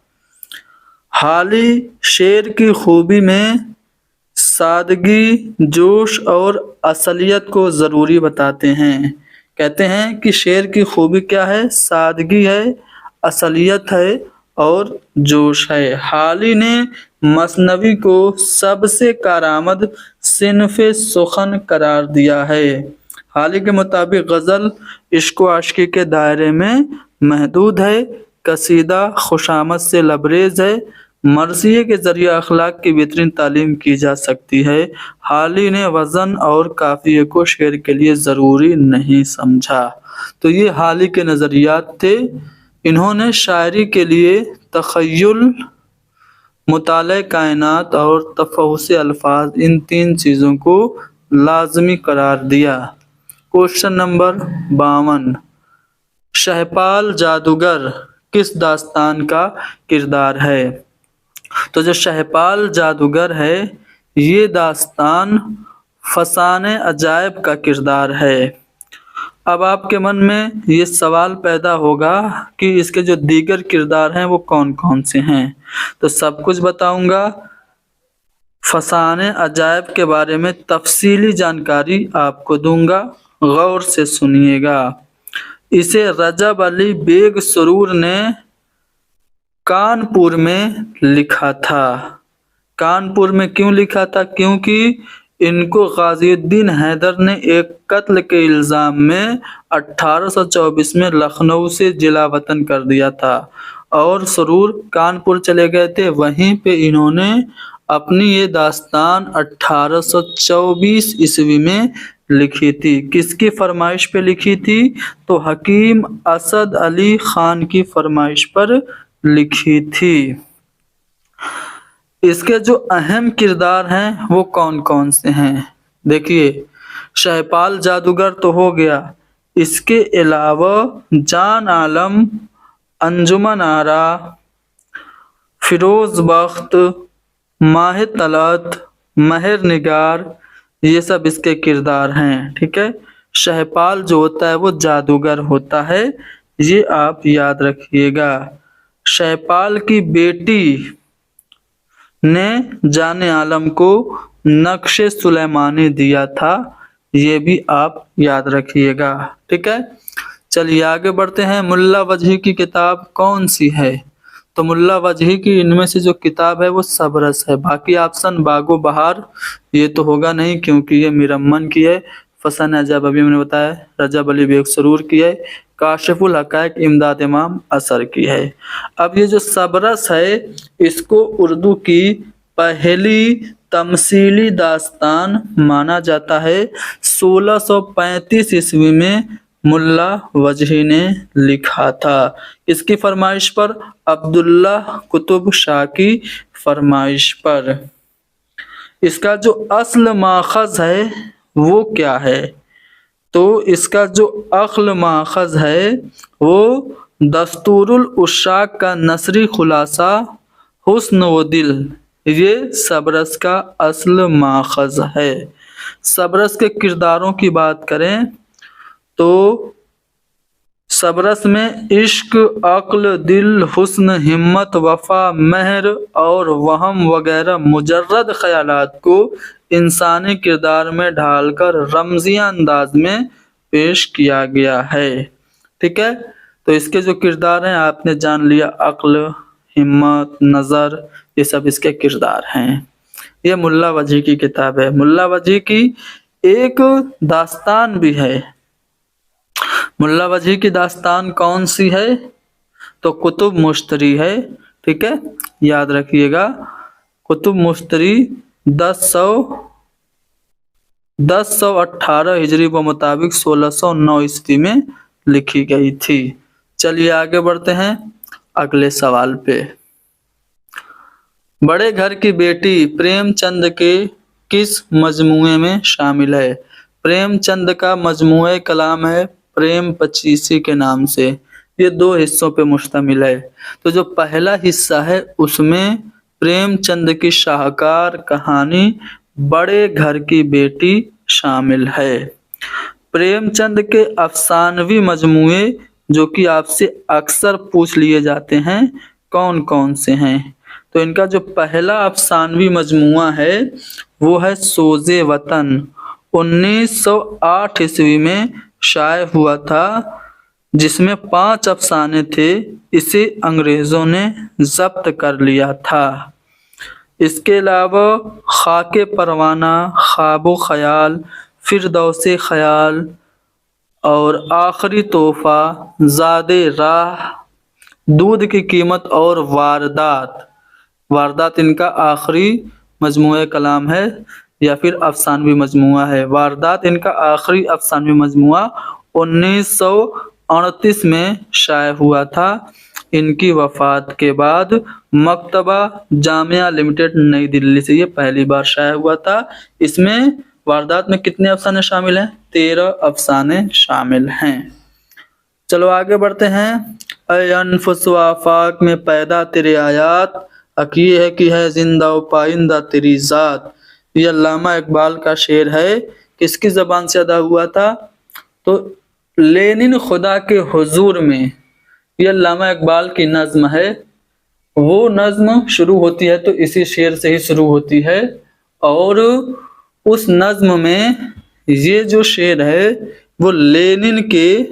हाली शेर की खूबी में सादगी, जोश और असलियत को ज़रूरी बताते हैं। कहते हैं कि शेर की खूबी क्या है, सादगी है, असलियत है और जोश है। हाली ने मसनवी को सबसे कारामद सिन्फ़े सुखन करार दिया है। हाली के मुताबिक गज़ल इश्क व आशिकी के दायरे में महदूद है, कसीदा खुशामद से लबरेज है, मरसिये के जरिए अखलाक की बेहतरीन तालीम की जा सकती है। हाली ने वज़न और काफिये को शेर के लिए ज़रूरी नहीं समझा। तो ये हाली के नज़रियात थे। इन्होंने शायरी के लिए तख़य्युल, मुताला कायनात और तफ़हुस्से अल्फाज, इन 3 चीज़ों को लाजमी करार दिया। क्वेश्चन नंबर 52, शहपाल जादूगर किस दास्तान का किरदार है। तो जो शहपाल जादूगर है ये दास्तान फसाने अजायब का किरदार है। अब आपके मन में ये सवाल पैदा होगा कि इसके जो दीगर किरदार हैं वो कौन कौन से हैं। तो सब कुछ बताऊंगा। फसाने अजायब के बारे में तफसीली जानकारी आपको दूंगा, गौर से सुनिएगा। इसे रजब अली बेग सुरूर ने कानपुर में लिखा था। कानपुर में क्यों लिखा था, क्योंकि इनको गाज़ीउद्दीन हैदर ने एक कत्ल के इल्ज़ाम में 1824 में लखनऊ से जिला वतन कर दिया था और सुरूर कानपुर चले गए थे। वहीं पे इन्होंने अपनी ये दास्तान 1824 ईस्वी में लिखी थी। किसकी फरमाइश पे लिखी थी, तो हकीम असद अली खान की फरमाइश पर लिखी थी। इसके जो अहम किरदार हैं वो कौन कौन से हैं, देखिए शहपाल जादूगर तो हो गया, اس کے علاوہ جان عالم، انجمن آرا، فیروز بخت، ماہ طلعت، مہر نگار، یہ سب اس کے کردار ہیں، ٹھیک ہے۔ شہپال جو ہوتا ہے وہ جادوگر ہوتا ہے، یہ آپ یاد رکھیے گا۔ شہپال کی بیٹی نے جان عالم کو نقش سلیمانی دیا تھا، یہ بھی آپ یاد رکھیے گا، ٹھیک ہے۔ چلیے آگے بڑھتے ہیں۔ ملا وجہی کی کتاب کون سی ہے؟ تو ملا وجہی کی ان میں سے جو کتاب ہے وہ سبرس ہے۔ باقی آپشن باغ و بہار یہ تو ہوگا نہیں کیونکہ یہ میرمن کی ہے۔ فسن عجب ابھی میں نے بتایا رجب علی بیگ سرور کی ہے۔ کاشف الحقائق امداد امام اثر کی ہے۔ اب یہ جو سبرس ہے اس کو اردو کی پہلی تمثیلی داستان مانا جاتا ہے۔ 1635 عیسوی میں ملا وجہی نے لکھا تھا، اس کی فرمائش پر، عبداللہ قطب شاہ کی فرمائش پر۔ اس کا جو اصل ماخذ ہے وہ کیا ہے؟ تو اس کا جو اصل ماخذ ہے وہ دستور العشاق کا نثری خلاصہ حسن و دل، یہ سبرس کا اصل ماخذ ہے۔ سبرس کے کرداروں کی بات کریں تو سبرس میں عشق، عقل، دل، حسن، ہمت، وفا، مہر اور وہم وغیرہ مجرد خیالات کو انسانی کردار میں ڈھال کر رمزیہ انداز میں پیش کیا گیا ہے، ٹھیک ہے۔ تو اس کے جو کردار ہیں آپ نے جان لیا، عقل، ہمت، نظر، یہ سب اس کے کردار ہیں۔ یہ ملا وجہی کی کتاب ہے۔ ملا وجہی کی ایک داستان بھی ہے۔ ملا وجہی کی داستان کون سی ہے؟ تو کتب مشتری ہے، ٹھیک ہے، یاد رکھیے گا۔ کتب مشتری 1018 ہجری کے مطابق 1609 عیسوی میں لکھی گئی تھی۔ چلیے آگے بڑھتے ہیں اگلے سوال پہ۔ بڑے گھر کی بیٹی پریم چند کے کس مجموعے میں شامل ہے؟ پریم چند کا مجموعہ کلام ہے پریم پچیسی کے نام سے، یہ 2 حصوں پہ مشتمل ہے۔ تو جو پہلا حصہ ہے اس میں پریم چند کی شاہکار کہانی بڑے گھر کی بیٹی شامل ہے۔ پریم چند کے افسانوی مجموعے جو کہ آپ سے اکثر پوچھ لیے جاتے ہیں کون کون سے ہیں؟ تو ان کا جو پہلا افسانوی مجموعہ ہے وہ ہے سوز وطن، 1908 عیسوی میں شائع ہوا تھا، جس میں 5 افسانے تھے، اسے انگریزوں نے ضبط کر لیا تھا۔ اس کے علاوہ خاک پروانہ، خواب و خیال، فردوس خیال اور آخری تحفہ، زاد راہ، دودھ کی قیمت اور واردات ان کا آخری مجموعہ کلام ہے یا پھر افسانوی مجموعہ ہے۔ واردات ان کا آخری افسانوی مجموعہ 1938 میں شائع ہوا تھا۔ ان کی وفات کے بعد مکتبہ جامعہ لمیٹڈ نئی دلی سے یہ پہلی بار شائع ہوا تھا۔ اس میں واردات میں کتنے افسانے شامل ہیں؟ 13 افسانے شامل ہیں۔ چلو آگے بڑھتے ہیں۔ اے انفس و آفاق میں پیدا تیرے آیات، حقیقی ہے کہ ہے زندہ و پائندہ تیری ذات، یہ علامہ اقبال کا شعر ہے۔ کس کی زبان سے ادا ہوا تھا؟ تو لینن خدا کے حضور میں، یہ علامہ اقبال کی نظم ہے۔ وہ نظم شروع ہوتی ہے تو اسی شعر سے ہی شروع ہوتی ہے، اور اس نظم میں یہ جو شعر ہے وہ لینن کے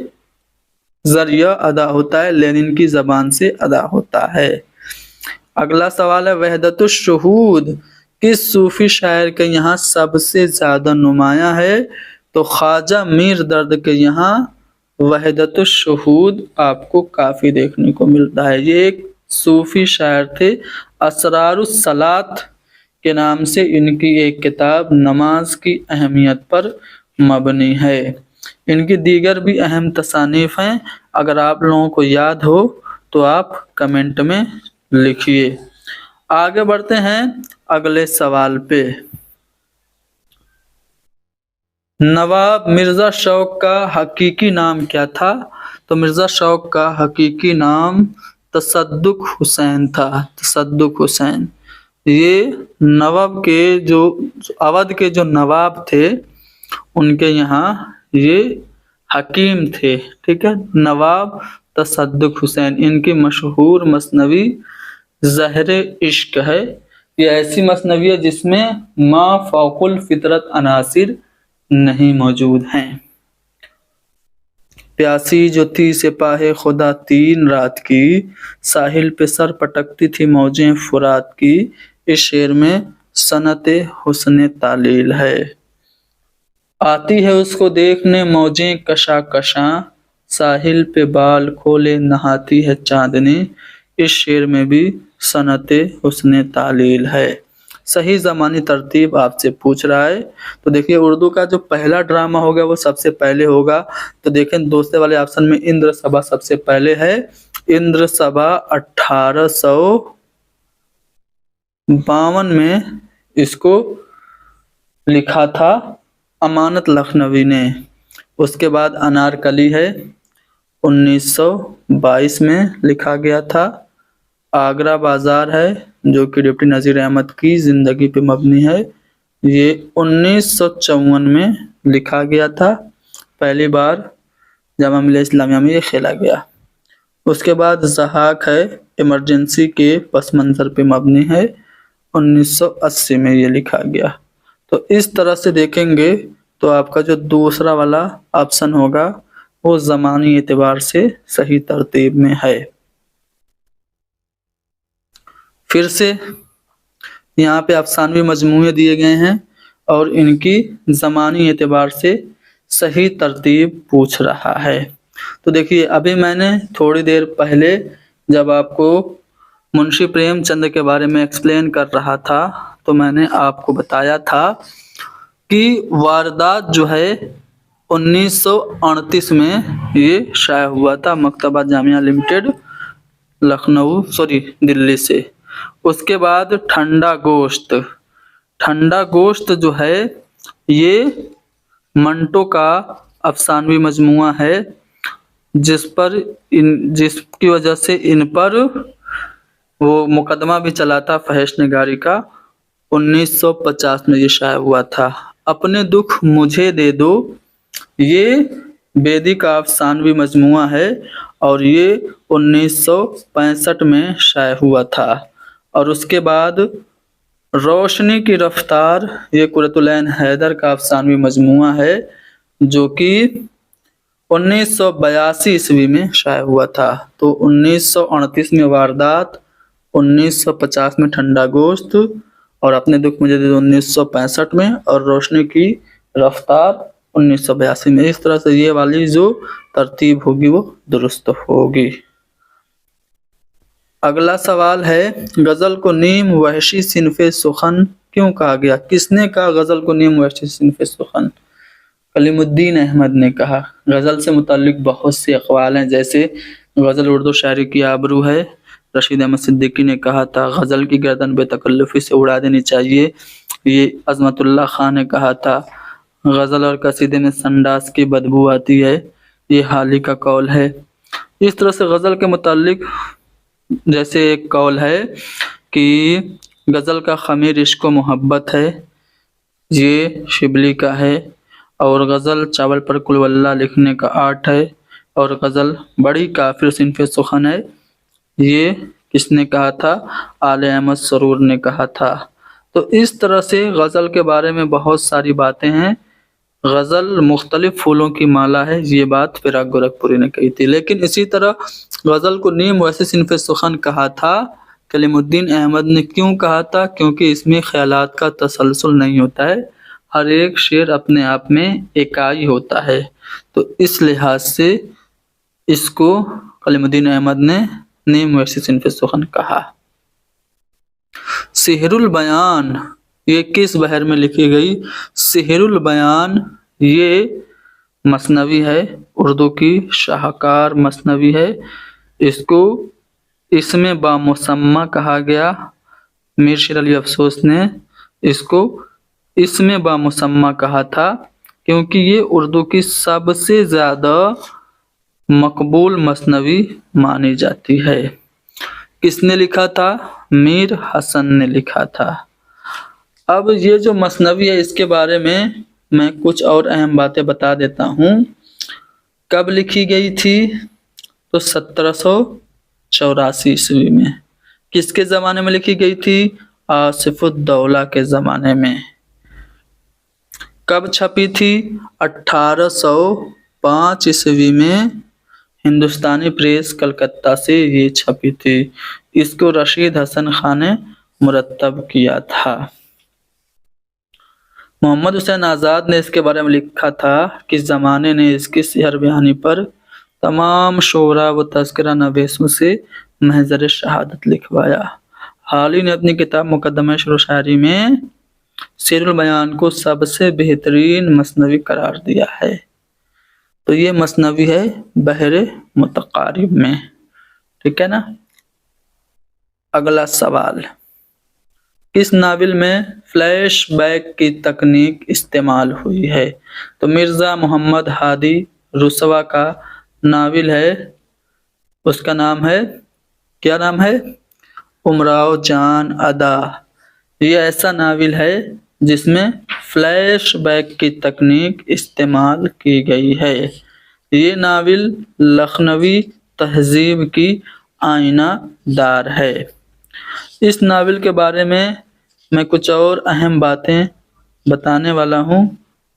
ذریعہ ادا ہوتا ہے، لینن کی زبان سے ادا ہوتا ہے۔ اگلا سوال ہے، وحدت الشہود کس صوفی شاعر کے یہاں سب سے زیادہ نمایاں ہے؟ تو خواجہ میر درد کے یہاں وحدت الشہود آپ کو کافی دیکھنے کو ملتا ہے۔ یہ ایک صوفی شاعر تھے، اسرار الصلاۃ کے نام سے ان کی ایک کتاب نماز کی اہمیت پر مبنی ہے۔ ان کی دیگر بھی اہم تصانیف ہیں، اگر آپ لوگوں کو یاد ہو تو آپ کمنٹ میں لکھیے۔ آگے بڑھتے ہیں اگلے سوال پہ۔ नवाब मिर्जा शौक का हकीकी नाम क्या था? तो मिर्जा शौक का हकीकी नाम तसद्दुक हुसैन था। तसद्दुक हुसैन ये नवाब के जो अवध के जो नवाब थे उनके यहाँ ये हकीम थे। ठीक है, नवाब तसद्दुक हुसैन। इनकी मशहूर मसनवी ज़हर इश्क है। ये ऐसी मसनवी है जिसमें मा फौकुल फितरत अनासिर नहीं मौजूद हैं। प्यासी जो थी सिपाहे खुदा तीन रात की, साहिल पे सर पटकती थी मौजें फुरात की। इस शेर में सनत हुस्न तालील है। आती है उसको देखने मौजें कशा कशां, साहिल पे बाल खोले नहाती है चांदनी। इस शेर में भी सनत हुस्न तालील है। सही ज़मानी तरतीब आपसे पूछ रहा है, तो देखिए उर्दू का जो पहला ड्रामा होगा वो सबसे पहले होगा। तो देखें दूसरे वाले ऑप्शन में इंद्र सभा सबसे पहले है। इंद्र सभा 1852 में इसको लिखा था अमानत लखनवी ने। उसके बाद अनारकली है 1922 में लिखा गया था। आगरा बाजार है जो कि डिप्टी नज़ीर अहमद की ज़िंदगी पे मबनी है, ये 1954 में लिखा गया था। पहली बार जामा मिलिया इस्लामिया में ये खेला गया। उसके बाद ज़हाक है इमरजेंसी के पस मंज़र पे मबनी है, 1980 में ये लिखा गया। तो इस तरह से देखेंगे तो आपका जो दूसरा वाला ऑप्शन होगा वो ज़मानी एतबार से सही तरतीब में है। फिर से यहाँ पे अफसानवी मजमूए दिए गए हैं और इनकी ज़मानी एतबार से सही तरतीब पूछ रहा है। तो देखिए अभी मैंने थोड़ी देर पहले जब आपको मुंशी प्रेमचंद के बारे में एक्सप्लेन कर रहा था तो मैंने आपको बताया था कि वारदात जो है 1938 में ये शाया हुआ था मकतबा जामिया लिमिटेड दिल्ली से। उसके बाद ठंडा गोश्त जो है ये मंटो का अफसानवी मजमुआ है जिसकी वजह से इन पर वो मुकदमा भी चला था फहश निगारी का। 1950 में ये शाया हुआ था। अपने दुख मुझे दे दो ये बेदी का अफसानवी मजमुआ है और ये 1965 में शाया हुआ था। और उसके बाद रोशनी की रफ्तार ये कुरतुलैन हैदर का अफसानवी मजमुआ है जो कि 1982 ईस्वी में शाया हुआ था। तो 1938 में वारदात, 1950 में ठंडा गोश्त और अपने दुख मुझे दे दो 1965 में और रोशनी की रफ्तार 1982 में। इस तरह से ये वाली जो तरतीब होगी वो दुरुस्त होगी। अगला सवाल है गज़ल को नीम वहशी सिनफ़े सुखन क्यों कहा गया? किसने कहा गज़ल को नीम वहशी सिनफ़े सुखन? कलीमुद्दीन अहमद ने कहा। गज़ल से मुताल्लिक बहुत से अक़वाल हैं, जैसे गज़ल उर्दू शायरी की आबरू है, रशीद अहमद सिद्दीकी ने कहा था गज़ल की गर्दन बेतकल्लुफ़ी से उड़ा देनी चाहिए, ये अज़मतुल्लाह खान ने कहा था। गज़ल और कसीदे में संडास की बदबू आती है, ये हाली का कौल है। इस तरह से गज़ल के मुताल्लिक जैसे एक कौल है कि गज़ल का ख़मीर इश्क़ व मोहब्बत है, ये शिबली का है। और गज़ल चावल पर कुल वल्लाह लिखने का आर्ट है। और गज़ल बड़ी काफिर सिनफ़े सुखन है, ये किसने कहा था? आले अहमद सरूर ने कहा था। तो इस तरह से गज़ल के बारे में बहुत सारी बातें हैं। गज़ल मुख्तलिफ फूलों की माला है, ये बात फिराक गोरखपुरी ने कही थी। लेकिन इसी तरह गज़ल को नीम वैसे सिनफ़े सुखन कहा था कलीमुद्दीन अहमद ने। क्यों कहा था? क्योंकि इसमें ख़यालात का तसलसल नहीं होता है, हर एक शेर अपने आप में इकाई होता है। तो इस लिहाज से इसको कलीमुद्दीन अहमद ने नीम वैसे सिनफ़े सुखन कहा। सिहरुल बयान ये किस बहर में लिखी गई? सिहरुल बयान ये मसनवी है, उर्दू की शाहकार मसनवी है। इसको इसमें बामुसम्मा कहा गया। मीर शेर अली अफसोस ने इसको इसमें बामुसम्मा कहा था کیونکہ یہ اردو کی سب سے زیادہ مقبول مثنوی مانی جاتی ہے۔ کس نے لکھا تھا؟ میر حسن نے لکھا تھا۔ اب یہ جو مثنوی ہے اس کے بارے میں کچھ اور اہم باتیں بتا دیتا ہوں۔ کب لکھی گئی تھی؟ تو 1784 عیسوی میں۔ کس کے زمانے میں لکھی گئی تھی؟ آصف الدولہ کے زمانے میں۔ کب چھپی تھی؟ 1805 عیسوی میں ہندوستانی پریس کلکتہ سے یہ چھپی تھی۔ اس کو رشید حسن خان نے مرتب کیا تھا۔ محمد حسین آزاد نے اس کے بارے میں لکھا تھا کہ زمانے نے اس کی سحر بیانی پر تمام شعراء و تذکرہ نویسوں سے محضر شہادت لکھوایا۔ حال ہی نے اپنی کتاب مقدمہ شعر و شاعری میں سیر البیان کو سب سے بہترین مثنوی قرار دیا ہے۔ تو یہ مثنوی ہے بحر متقارب میں، ٹھیک ہے نا۔ اگلا سوال، کس ناول میں فلیش بیک کی تکنیک استعمال ہوئی ہے؟ تو مرزا محمد ہادی رسوا کا ناول ہے، اس کا نام ہے، کیا نام ہے؟ امراؤ جان ادا۔ یہ ایسا ناول ہے جس میں فلیش بیک کی تکنیک استعمال کی گئی ہے۔ یہ ناول لکھنوی تہذیب کی آئینہ دار ہے۔ اس ناول کے بارے میں کچھ اور اہم باتیں بتانے والا ہوں،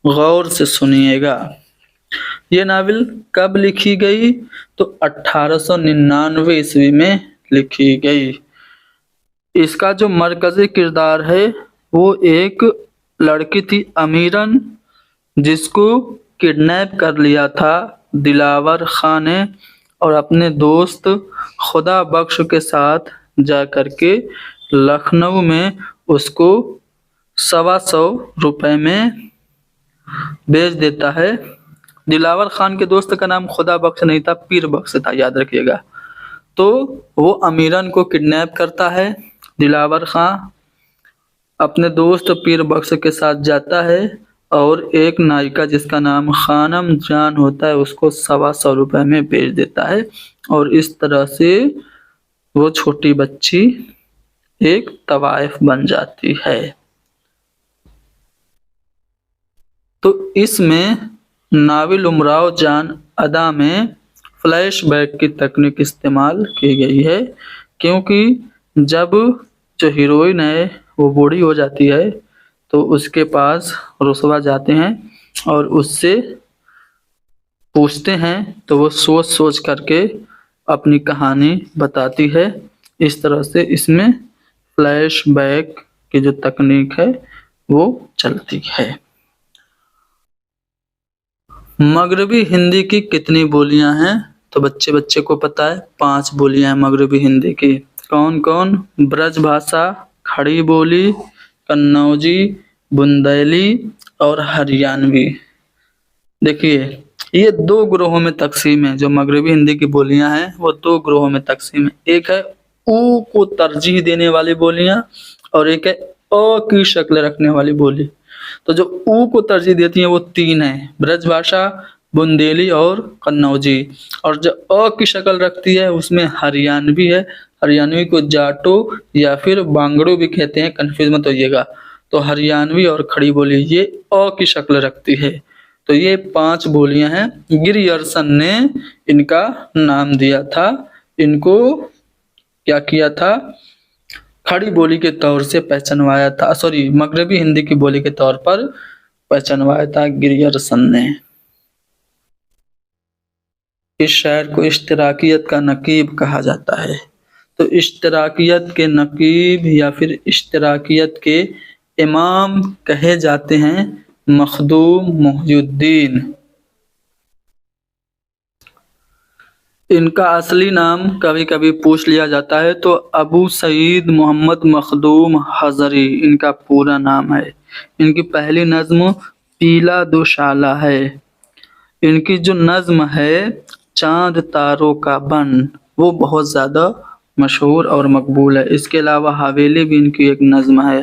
غور سے سنیے گا۔ یہ ناول کب لکھی گئی؟ تو 1899 عیسوی میں لکھی گئی۔ اس کا جو مرکزی کردار ہے وہ ایک لڑکی تھی امیرن، جس کو کڈنیپ کر لیا تھا دلاور خان نے، اور اپنے دوست خدا بخش کے ساتھ جا کر کے لکھنؤ میں اس کو 125 روپے میں بیچ دیتا ہے۔ دلاور خان کے دوست کا نام خدا بخش نہیں تھا، پیر بخش تھا، یاد رکھیے گا۔ تو وہ امیرن کو کڈنیپ کرتا ہے، دلاور خان اپنے دوست پیر بخش کے ساتھ جاتا ہے اور ایک نائکا جس کا نام خانم جان ہوتا ہے اس کو 125 روپے میں بیچ دیتا ہے، اور اس طرح سے وہ چھوٹی بچی ایک طوائف بن جاتی ہے۔ تو اس میں ناول امراؤ جان ادا میں فلیش بیک کی تکنیک استعمال کی گئی ہے، کیونکہ جب جو ہیروئن ہے وہ بوڑھی ہو جاتی ہے تو اس کے پاس رسوا جاتے ہیں اور اس سے پوچھتے ہیں، تو وہ سوچ سوچ کر کے اپنی کہانی بتاتی ہے۔ اس طرح سے اس میں فلیش بیک کی جو تکنیک ہے وہ چلتی ہے۔ مغربی ہندی کی کتنی بولیاں ہیں؟ تو بچے کو پتہ ہے 5 بولیاں ہیں مغربی ہندی کی۔ کون کون؟ برج بھاشا، کھڑی بولی، قنوجی، بندیلی اور ہریانوی۔ دیکھیے یہ 2 گروہوں میں تقسیم ہے، جو مغربی ہندی کی بولیاں ہیں وہ 2 گروہوں میں تقسیم ہے۔ ایک ہے او کو ترجیح دینے والی بولیاں، اور ایک ہے کی شکل رکھنے والی بولی۔ تو جو او کو ترجیح دیتی ہیں وہ 3 ہیں، برج بھاشا، بندیلی اور قنوجی۔ اور جو کی شکل رکھتی ہے اس میں ہریانوی ہے۔ ہریانوی کو جاٹو یا پھر بانگڑو بھی کہتے ہیں، کنفیوز مت ہوئیے گا۔ تو ہریانوی اور کھڑی بولی یہ کی شکل رکھتی ہے۔ تو یہ 5 بولیاں ہیں۔ گریرسن نے ان کا نام دیا تھا، ان کو کیا کیا تھا؟ کھڑی بولی کے طور سے پہچانوایا تھا، مغربی ہندی کی بولی کے طور پر پہچانوایا تھا گریرسن نے۔ اس شعر کو اشتراکیت کا نقیب کہا جاتا ہے۔ تو اشتراکیت کے نقیب یا پھر اشتراکیت کے امام کہے جاتے ہیں مخدوم محی الدین۔ ان کا اصلی نام کبھی کبھی پوچھ لیا جاتا ہے، تو ابو سعید محمد مخدوم حضری ان کا پورا نام ہے۔ ان کی پہلی نظم پیلا دوشالہ ہے۔ ان کی جو نظم ہے چاند تاروں کا بن، وہ بہت زیادہ مشہور اور مقبول ہے۔ اس کے علاوہ حویلی بھی ان کی ایک نظم ہے،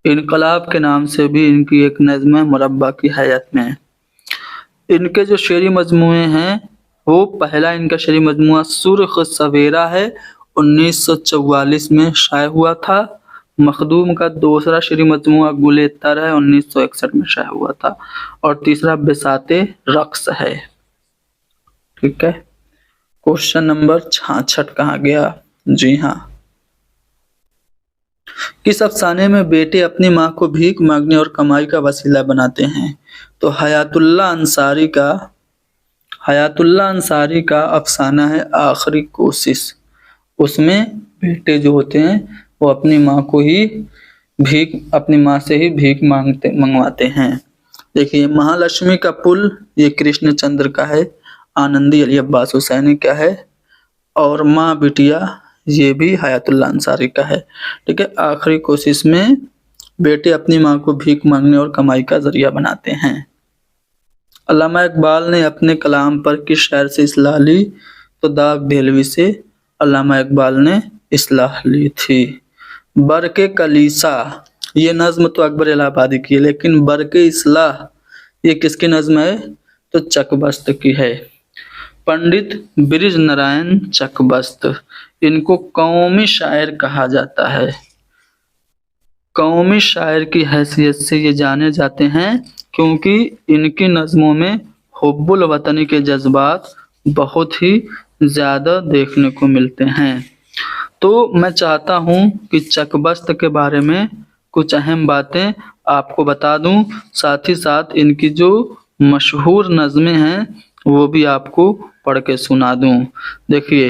انقلاب کے نام سے بھی ان کی ایک نظم ہے مربع کی حیات میں۔ ان کے جو شعری مجموعے ہیں وہ پہلا ان کا شعری مجموعہ سرخ سویرا ہے، 1944 میں شائع ہوا تھا۔ مخدوم کا دوسرا شعری مجموعہ گل تر ہے، 1961 میں شائع ہوا تھا، اور تیسرا بساط رقص ہے۔ ٹھیک ہے، کوشچن نمبر 66 کہاں گیا؟ جی ہاں، کس افسانے میں بیٹے اپنی ماں کو بھیک مانگنے اور کمائی کا وسیلہ بناتے ہیں؟ تو حیات اللہ انصاری کا افسانہ ہے آخری کوشش۔ اس میں بیٹے جو ہوتے ہیں وہ اپنی ماں سے ہی بھیک منگواتے ہیں۔ دیکھیے، مہالکشمی کا پل یہ کرشن چندر کا ہے، آنندی علی عباس حسینی کا ہے، اور ماں بٹیا یہ بھی حیات اللہ انصاری کا ہے۔ ٹھیک ہے، آخری کوشش میں بیٹے اپنی ماں کو بھیک مانگنے اور کمائی کا ذریعہ بناتے ہیں۔ علامہ اقبال نے اپنے کلام پر کس شاعر سے اصلاح لی؟ تو داغ دہلوی سے علامہ اقبال نے اصلاح لی تھی۔ برق کلیسا، یہ نظم تو اکبر الہ آبادی کی ہے، لیکن برق اصلاح یہ کس کی نظم ہے؟ تو چک بست کی ہے، پنڈت برج نارائن چک بست۔ ان کو قومی شاعر کہا جاتا ہے۔ قومی شاعر کی حیثیت سے یہ جانے جاتے ہیں کیونکہ ان کی نظموں میں حب الوطنی کے جذبات بہت ہی زیادہ دیکھنے کو ملتے ہیں۔ تو میں چاہتا ہوں کہ چک بست کے بارے میں کچھ اہم باتیں آپ کو بتا دوں، ساتھ ہی ساتھ ان کی جو مشہور نظمیں ہیں وہ بھی آپ کو پڑھ کے سنا دوں۔ دیکھیے،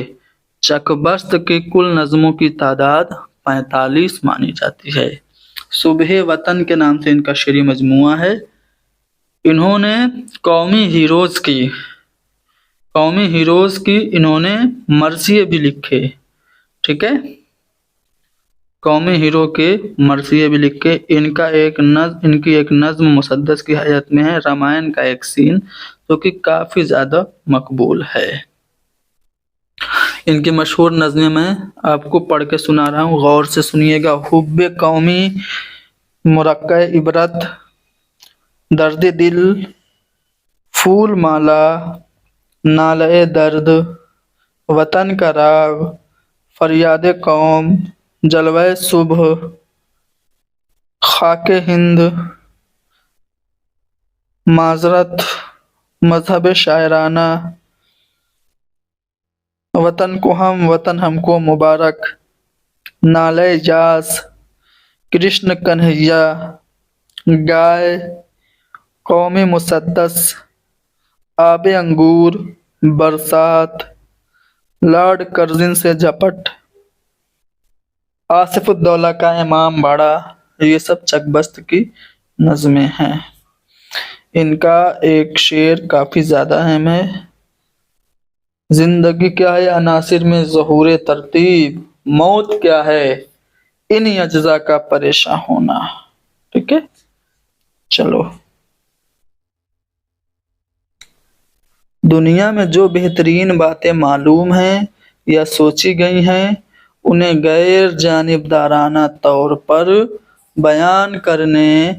چک بست کی کل نظموں کی تعداد 45 مانی جاتی ہے۔ صبح وطن کے نام سے ان کا شعری مجموعہ ہے۔ انہوں نے قومی ہیروز کی انہوں نے مرثیے بھی لکھے۔ ٹھیک ہے، قومی ہیرو کے مرثیے بھی لکھے۔ ان کی ایک نظم مسدس کی حیات میں ہے، رامائن کا ایک سین، جو کہ کافی زیادہ مقبول ہے۔ ان کی مشہور نظمیں میں آپ کو پڑھ کے سنا رہا ہوں، غور سے سنیے گا۔ حب قومی، مرقع عبرت، درد دل، پھول مالا، نالہ درد، وطن کا راگ، فریاد قوم، جلوہ صبح، خاک ہند، معذرت، مذہب شاعرانہ، وطن کو وطن ہم کو مبارک، نالہ جاز، کرشن کنہیا، گائے، قومی مسدس، آب انگور، برسات، لارڈ کرزن سے جھپٹ، آصف الدولہ کا امام باڑہ، یہ سب چک بست کی نظمیں ہیں۔ ان کا ایک شعر کافی زیادہ اہم ہے، زندگی کیا ہے عناصر میں ظہور ترتیب، موت کیا ہے انہی اجزاء کا پریشاں ہونا۔ ٹھیک ہے، چلو۔ دنیا میں جو بہترین باتیں معلوم ہیں یا سوچی گئی ہیں انہیں غیر جانبدارانہ طور پر بیان کرنے،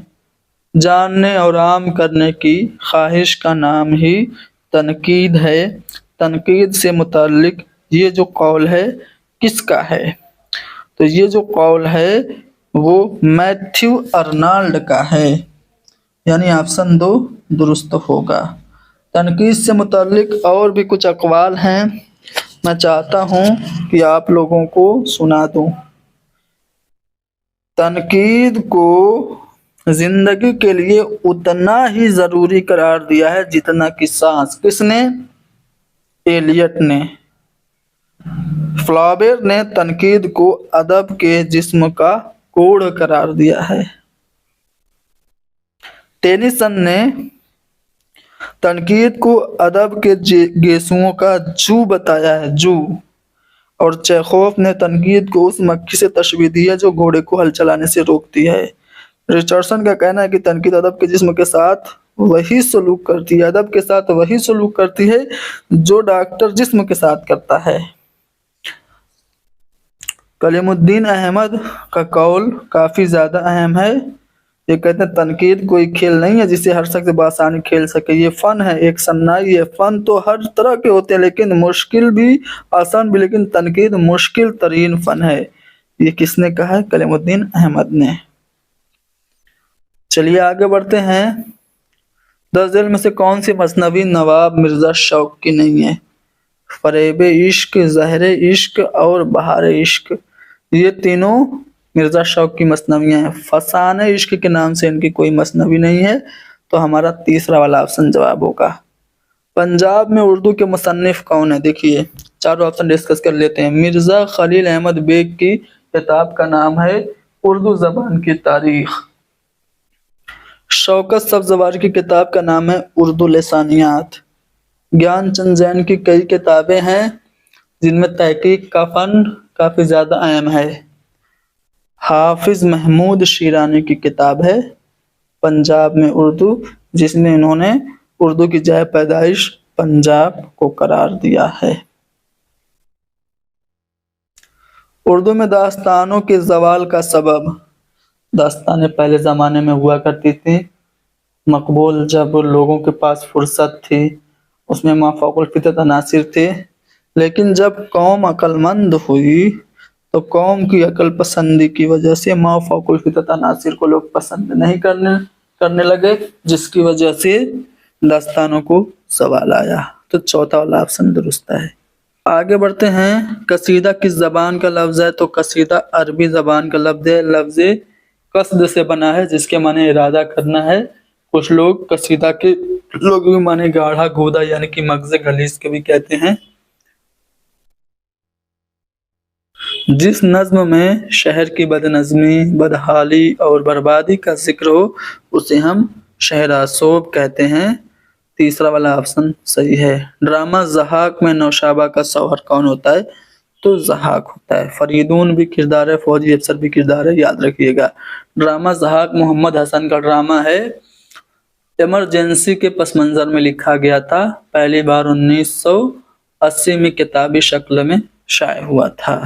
جاننے اور عام کرنے کی خواہش کا نام ہی تنقید ہے۔ تنقید سے متعلق یہ جو قول ہے کس کا ہے؟ تو یہ جو قول ہے وہ میتھیو ارنالڈ کا ہے، یعنی آپشن 2 درست ہوگا۔ تنقید سے متعلق اور بھی کچھ اقوال ہیں، میں چاہتا ہوں کہ آپ لوگوں کو سنا دوں۔ تنقید کو زندگی کے لیے اتنا ہی ضروری قرار دیا ہے جتنا کہ سانس۔ کس نے؟ ایلیٹ نے۔ فلابر نے تنقید کو ادب کے جسم کا کوڑ قرار دیا ہے۔ ٹینیسن نے تنقید کو ادب کے گیسوؤں کا جو بتایا ہے، جو۔ اور چیخوف نے تنقید کو اس مکھی سے تشبیہ دی ہے جو گھوڑے کو ہل چلانے سے روکتی ہے۔ رچرڈسن کا کہنا ہے کہ تنقید ادب کے جسم کے ساتھ وہی سلوک کرتی ہے، ادب کے ساتھ وہی سلوک کرتی ہے جو ڈاکٹر جسم کے ساتھ کرتا ہے۔ कलीम उद्दीन अहमद का कौल काफ़ी ज़्यादा अहम है। ये कहते हैं तनकीद कोई खेल नहीं है जिसे हर शख्स बआसानी खेल सके, ये फ़न है, एक सन्नाई है। फ़न तो हर तरह के होते हैं लेकिन मुश्किल भी, आसान भी, लेकिन तनकीद मुश्किल तरीन फ़न है। ये किसने कहा है? कलीमुद्दीन अहमद ने। चलिए आगे बढ़ते हैं। 10 झेल में से कौन सी मसनवी नवाब मिर्ज़ा शौक की नहीं है? फरेब इश्क, ज़हर इश्क और बहार इश्क, ये तीनों मिर्ज़ा शौक की मसनवियाँ हैं। फसान इश्क के नाम से इनकी कोई मसनवी नहीं है, तो हमारा तीसरा वाला ऑप्शन जवाब होगा। पंजाब में उर्दू के मुसन्निफ कौन है? देखिए चारों ऑप्शन डिस्कस कर लेते हैं। मिर्ज़ा खलील अहमद बेग की किताब का नाम है उर्दू ज़बान की तारीख। शौकत सब्ज़वार की किताब का नाम है उर्दू लिसानियात। ज्ञानचंद जैन की कई किताबें हैं जिनमें तहकीक का फ़न काफ़ी ज़्यादा अहम है। हाफिज महमूद शिरानी की किताब है पंजाब में उर्दू, जिसमें इन्होंने उर्दू की जाए पैदाइश पंजाब को करार दिया है। उर्दू में दास्तानों के ज़वाल का सबब। दास्तानें पहले ज़माने में हुआ करती थी, मकबूल जब लोगों के पास फुर्सत थी, उसमें माफ़ौकुल फितरत अनासिर थे, लेकिन जब कौम अक्लमंद हुई तो कौम की अकल पसंदी की वजह से माफ़ौकुल फितरत अनासिर को लोग पसंद नहीं करने लगे, जिसकी वजह से दास्तानों को सवाल आया। तो चौथा वाला ऑप्शन दुरुस्त है। आगे बढ़ते हैं। कसीदा किस ज़बान का लफ्ज़ है? तो कसीदा अरबी ज़बान का लफ्ज़ है। लफ्ज़ कसद से बना है जिसके माने इरादा करना है। कुछ लोग कसीदा के लोग भी माने गाढ़ा गोदा यानी कि मगज़ गलीज़ के भी कहते हैं। जिस नज्म में शहर की बदनज़मी, बदहाली और बर्बादी का जिक्र हो उसे हम शहरासोब कहते हैं। तीसरा वाला ऑप्शन सही है। ड्रामा ज़हाक में नौशाबा का शौहर कौन होता है? तो ज़हाक होता है। फरीदून भी किरदार है, फौजी अफसर भी किरदार है, याद रखिएगा। ड्रामा ज़हाक मोहम्मद हसन का ड्रामा है। इमरजेंसी के पस मंज़र में लिखा गया था। पहली बार 1980 में किताबी शक्ल में शाये हुआ था।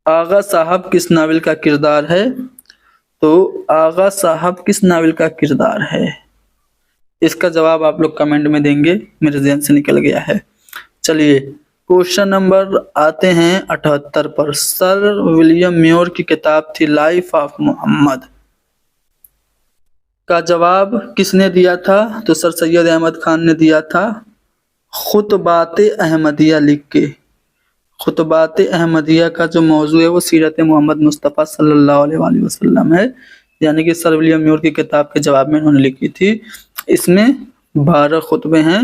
आगा साहब किस नावल का किरदार है? तो आगा साहब किस नावल का किरदार है? इसका जवाब आप लोग कमेंट में देंगे, मेरे ज़हन से निकल गया है। चलिए क्वेश्चन नंबर आते हैं 78 पर। सर विलियम म्योर की किताब थी लाइफ ऑफ मोहम्मद, का जवाब किसने दिया था? तो सर सैयद अहमद खान ने दिया था खुतबात अहमदिया लिख के। खुतबात अहमदिया का जो मौजू है वो सीरत मोहम्मद मुस्तफ़ा सल्लल्लाहु अलैहि वसल्लम है, यानी कि सर विलियम म्योर की किताब के जवाब में उन्होंने लिखी थी। इसमें 12 खुतबे हैं।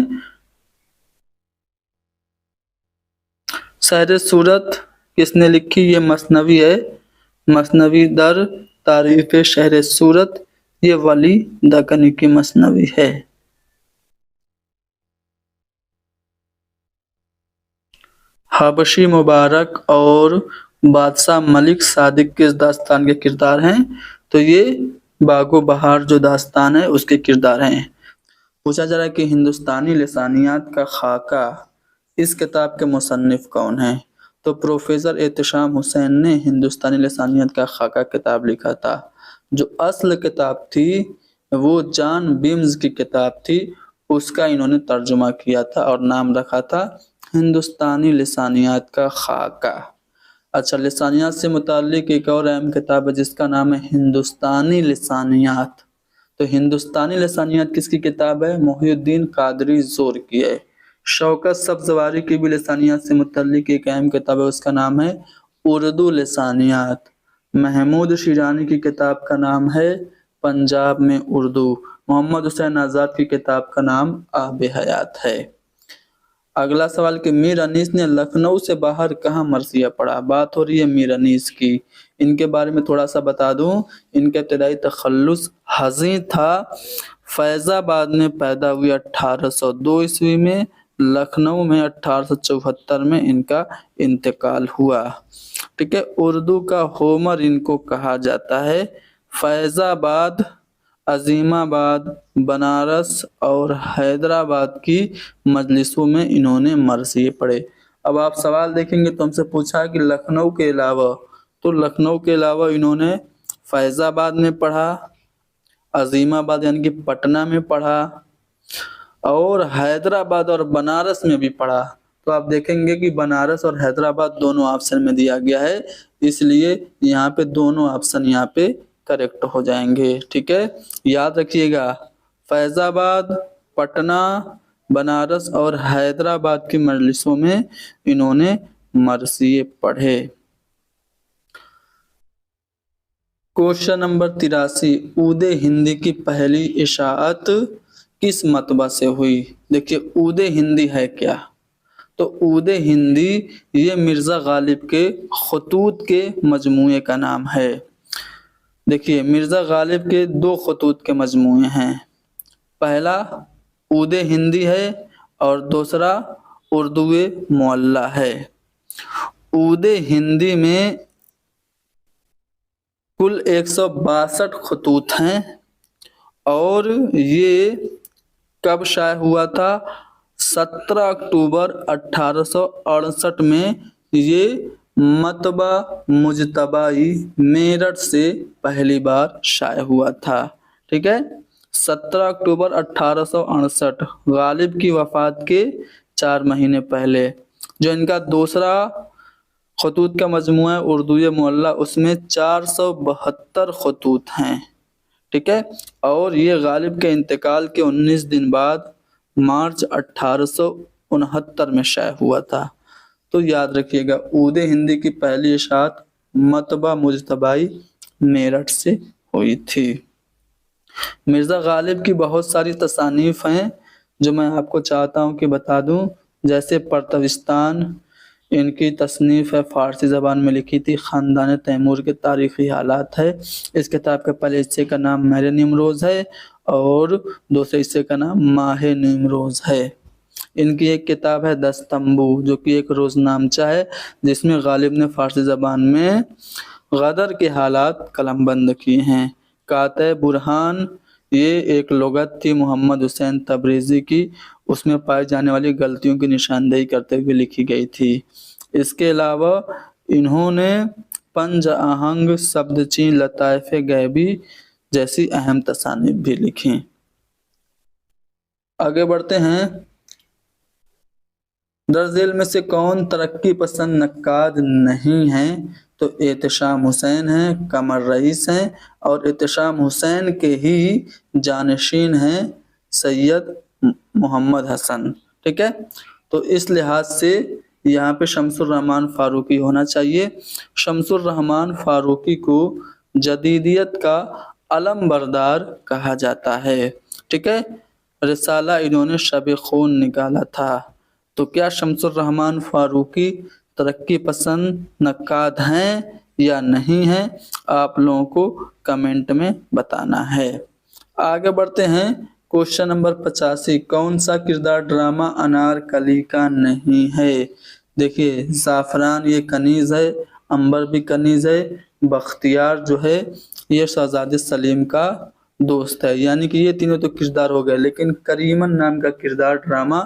शहर सूरत किसने लिखी? ये मसनवी है। मसनवी दर तारीफ शहर सूरत, ये वली दकनी की मसनवी है। हबशी मुबारक और बादशाह मलिक सादिक किस दास्तान के किरदार हैं? तो ये बागो बहार जो दास्तान है उसके किरदार हैं। पूछा जा रहा है कि हिंदुस्तानी लिसानियात का खाका इस किताब के मुसन्निफ कौन है? तो प्रोफेसर एहतशाम हुसैन ने हिंदुस्तानी लिसानियात का खाका किताब लिखा था। जो असल किताब थी वो जॉन बीम्स की किताब थी, उसका इन्होंने तर्जुमा किया था और नाम रखा था हिंदुस्तानी लिसानियात का खाका। अच्छा, लिसानियात से मुताल्लिक एक और अहम किताब है जिसका नाम है हिंदुस्तानी लिसानियात। तो हिंदुस्तानी लिसानियात किसकी किताब है? मोहिउद्दीन कादरी ज़ोर की है। शौकत सब्ज़वारी की भी लिसानियात से मुताल्लिक एक अहम किताब है, उसका नाम है उर्दू लिसानियात। महमूद शिरानी की किताब का नाम है पंजाब में उर्दू। मोहम्मद हुसैन आज़ाद की किताब का नाम आब हयात है। अगला सवाल कि मीर अनीस ने लखनऊ से बाहर कहाँ मरसिया पढ़ा? बात हो रही है मीर अनीस की। इनके बारे में थोड़ा सा बता दूं, इनका इब्तदाई तखल्लुस हज़ी था। फैज़ाबाद में पैदा हुई 1802 ईस्वी में। लखनऊ में 1874 में इनका इंतकाल हुआ। ठीक है। उर्दू का होमर इनको कहा जाता है। फैज़ाबाद, अजीमाबाद, बनारस और हैदराबाद की मजलिसों में इन्होंने मरसिए पढ़े। اب آپ سوال دیکھیں گے تو ہم سے پوچھا کہ لکھنؤ کے علاوہ، تو لکھنؤ کے علاوہ انہوں نے فیض آباد میں پڑھا، عظیم آباد یعنی کہ پٹنہ میں پڑھا، اور حیدرآباد اور بنارس میں بھی پڑھا۔ تو آپ دیکھیں گے کہ بنارس اور حیدرآباد دونوں آپشن میں دیا گیا ہے، اس لیے یہاں پہ دونوں آپشن یہاں پہ کریکٹ ہو جائیں گے، ٹھیک ہے۔ یاد رکھیے گا، فیض آباد، پٹنہ، بنارس اور حیدرآباد کی مجلسوں میں انہوں نے مرثیے پڑھے۔ کوشچن نمبر 83، عود ہندی کی پہلی اشاعت کس مطبع سے ہوئی؟ دیکھیے عود ہندی ہے کیا؟ تو عود ہندی یہ مرزا غالب کے خطوط کے مجموعے کا نام ہے۔ دیکھیے مرزا غالب کے 2 خطوط کے مجموعے ہیں، پہلا عود ہندی ہے اور دوسرا اردو معلی ہے۔ عود ہندی میں کل 162 خطوط ہیں، اور یہ کب شائع ہوا تھا؟ 17 اکتوبر 1868 میں یہ مطبع مجتبی میرٹھ سے پہلی بار شائع ہوا تھا، ٹھیک ہے۔ 17 اکتوبر 1868، غالب کی وفات کے 4 مہینے پہلے۔ جو ان کا دوسرا خطوط کا مجموعہ ہے اردو معلی، اس میں 472 خطوط ہیں، ٹھیک ہے، اور یہ غالب کے انتقال کے 19 دن بعد مارچ 1869 میں شائع ہوا تھا۔ تو یاد رکھیے گا عود ہندی کی پہلی اشاعت مطبع مجتبی میرٹھ سے ہوئی تھی۔ مرزا غالب کی بہت ساری تصانیف ہیں جو میں آپ کو چاہتا ہوں کہ بتا دوں، جیسے پرتوستان ان کی تصنیف ہے، فارسی زبان میں لکھی تھی، خاندان تیمور کے تاریخی حالات ہے۔ اس کتاب کے پہلے حصے کا نام ماہ نیمروز ہے اور دوسرے حصے کا نام ماہ نیمروز ہے۔ ان کی ایک کتاب ہے دستمبو، جو کہ ایک روزنامچہ ہے جس میں غالب نے فارسی زبان میں غدر کے حالات قلم بند کیے ہیں۔ قاطع برہان یہ ایک لغت تھی محمد حسین تبریزی کی، اس میں پائی جانے والی غلطیوں کی نشاندہی کرتے ہوئے لکھی گئی تھی۔ اس کے علاوہ انہوں نے پنج آہنگ، شبدچین، لطائف غیبی جیسی اہم تصانیف بھی لکھی۔ آگے بڑھتے ہیں، درج ذیل میں سے کون ترقی پسند نقاد نہیں ہیں؟ تو احتشام حسین ہیں، قمر رئیس ہیں، اور احتشام حسین کے ہی جانشین ہیں سید محمد حسن، ٹھیک ہے۔ تو اس لحاظ سے یہاں پہ شمس الرحمن فاروقی ہونا چاہیے۔ شمس الرحمن فاروقی کو جدیدیت کا علم بردار کہا جاتا ہے، ٹھیک ہے۔ رسالہ انہوں نے شب خون نکالا تھا۔ تو کیا شمس الرحمن فاروقی ترقی پسند نقاد ہیں یا نہیں ہیں؟ آپ لوگوں کو کمنٹ میں بتانا ہے۔ آگے بڑھتے ہیں، کوشچن نمبر 85، کون سا کردار ڈرامہ انارکلی کا نہیں ہے؟ دیکھیے زعفران یہ کنیز ہے، عنبر بھی کنیز ہے، بختیار جو ہے یہ شہزادے سلیم کا دوست ہے، یعنی کہ یہ تینوں تو کردار ہو گئے، لیکن کریمن نام کا کردار ڈرامہ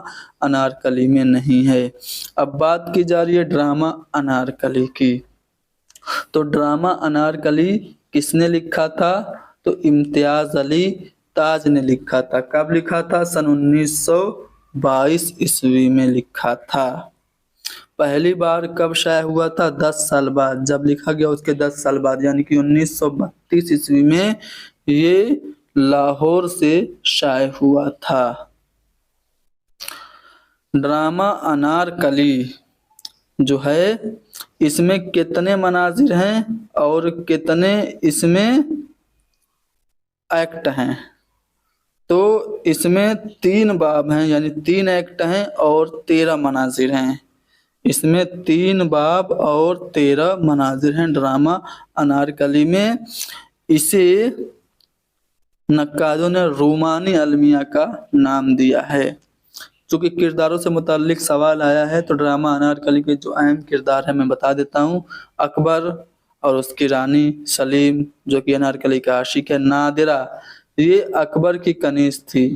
انارکلی میں نہیں ہے۔ اب بات کی جا رہی ہے ڈرامہ انارکلی کی، تو ڈرامہ انارکلی کس نے لکھا تھا؟ تو امتیاز علی تاج نے لکھا تھا۔ کب لکھا تھا؟ سن 1922 عیسوی میں لکھا تھا۔ پہلی بار کب شائع ہوا تھا؟ 10 سال بعد، جب لکھا گیا اس کے 10 سال بعد، یعنی کہ 1932 عیسوی میں یہ لاہور سے شائع ہوا تھا۔ ڈرامہ انارکلی جو ہے اس میں کتنے مناظر ہیں اور کتنے اس میں ایکٹ ہیں؟ تو اس میں 3 باب ہیں، یعنی 3 ایکٹ ہیں اور 13 مناظر ہیں۔ اس میں 3 باب اور 13 مناظر ہیں ڈرامہ انارکلی میں۔ اسے نقادوں نے رومانی المیہ کا نام دیا ہے۔ چونکہ کرداروں سے متعلق سوال آیا ہے تو ڈرامہ انارکلی کے جو اہم کردار ہیں میں بتا دیتا ہوں۔ اکبر اور اس کی رانی سلیم جو کہ انارکلی کا عاشق ہے، نادرہ یہ اکبر کی کنیز تھی،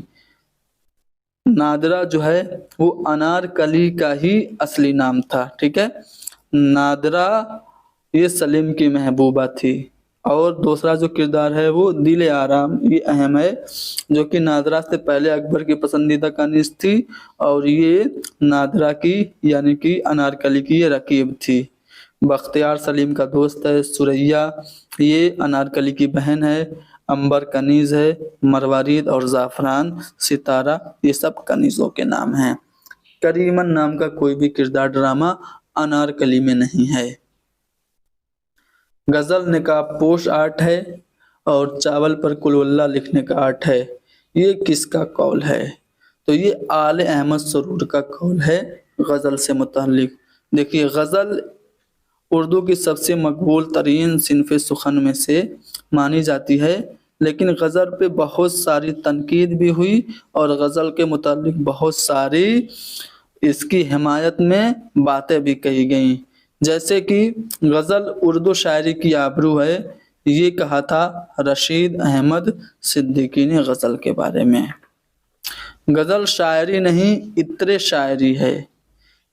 नादरा जो है वो अनारकली का ही असली नाम था, ठीक है। नादरा ये सलीम की महबूबा थी। और दूसरा जो किरदार है वो दिल आराम, ये अहम है, जो कि नादरा से पहले अकबर की पसंदीदा कनीज थी, और ये नादरा की यानी कि अनारकली की ये रकीब थी। बख्तियार सलीम का दोस्त है सुरैया, ये अनारकली की बहन है। अंबर कनीज है। मरवारीद और जाफरान सितारा ये सब कनीजों के नाम हैं। करीमन नाम का कोई भी किरदार ड्रामा अनारकली में नहीं है। गजल नकाब पोश आर्ट है और चावल पर कुलवल्ला लिखने का आर्ट है। ये किसका कौल है? तो ये आले अहमद सरूर का कौल है गजल से मुताल्लिक। देखिए, गजल उर्दू की सबसे मकबूल तरीन सिनफ़ सुखन में से मानी जाती है, लेकिन गज़ल पे बहुत सारी तनकीद भी हुई और गज़ल के मुतालिक बहुत सारी इसकी हिमायत में बातें भी कही गईं। जैसे कि गज़ल उर्दू शायरी की आबरू है, ये कहा था रशीद अहमद सिद्दीकी ने गज़ल के बारे में। गज़ल शायरी नहीं इत्रे शायरी है,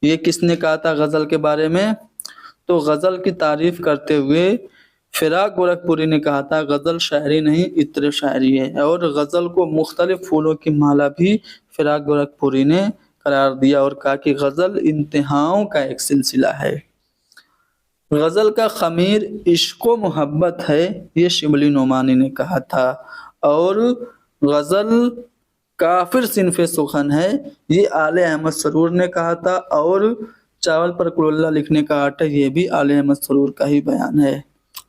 ये किसने कहा था गज़ल के बारे में? तो गज़ल की तारीफ करते हुए फिराक गोरखपुरी ने कहा था गज़ल शायरी नहीं इत्र शायरी है। और गज़ल को मुख्तलिफ फूलों की माला भी फिराक गोरखपुरी ने करार दिया और कहा कि गज़ल इंतहाओं का एक सिलसिला है। गज़ल का खमीर इश्क व मोहब्बत है, ये शिबली नोमानी ने कहा था। और गज़ल काफिर सिनफ़ सुखन है, ये आले अहमद सरूर ने कहा था। और चावल पर कुलवल्ला लिखने का आर्ट है, ये भी आले अहमद सरूर का ही बयान है।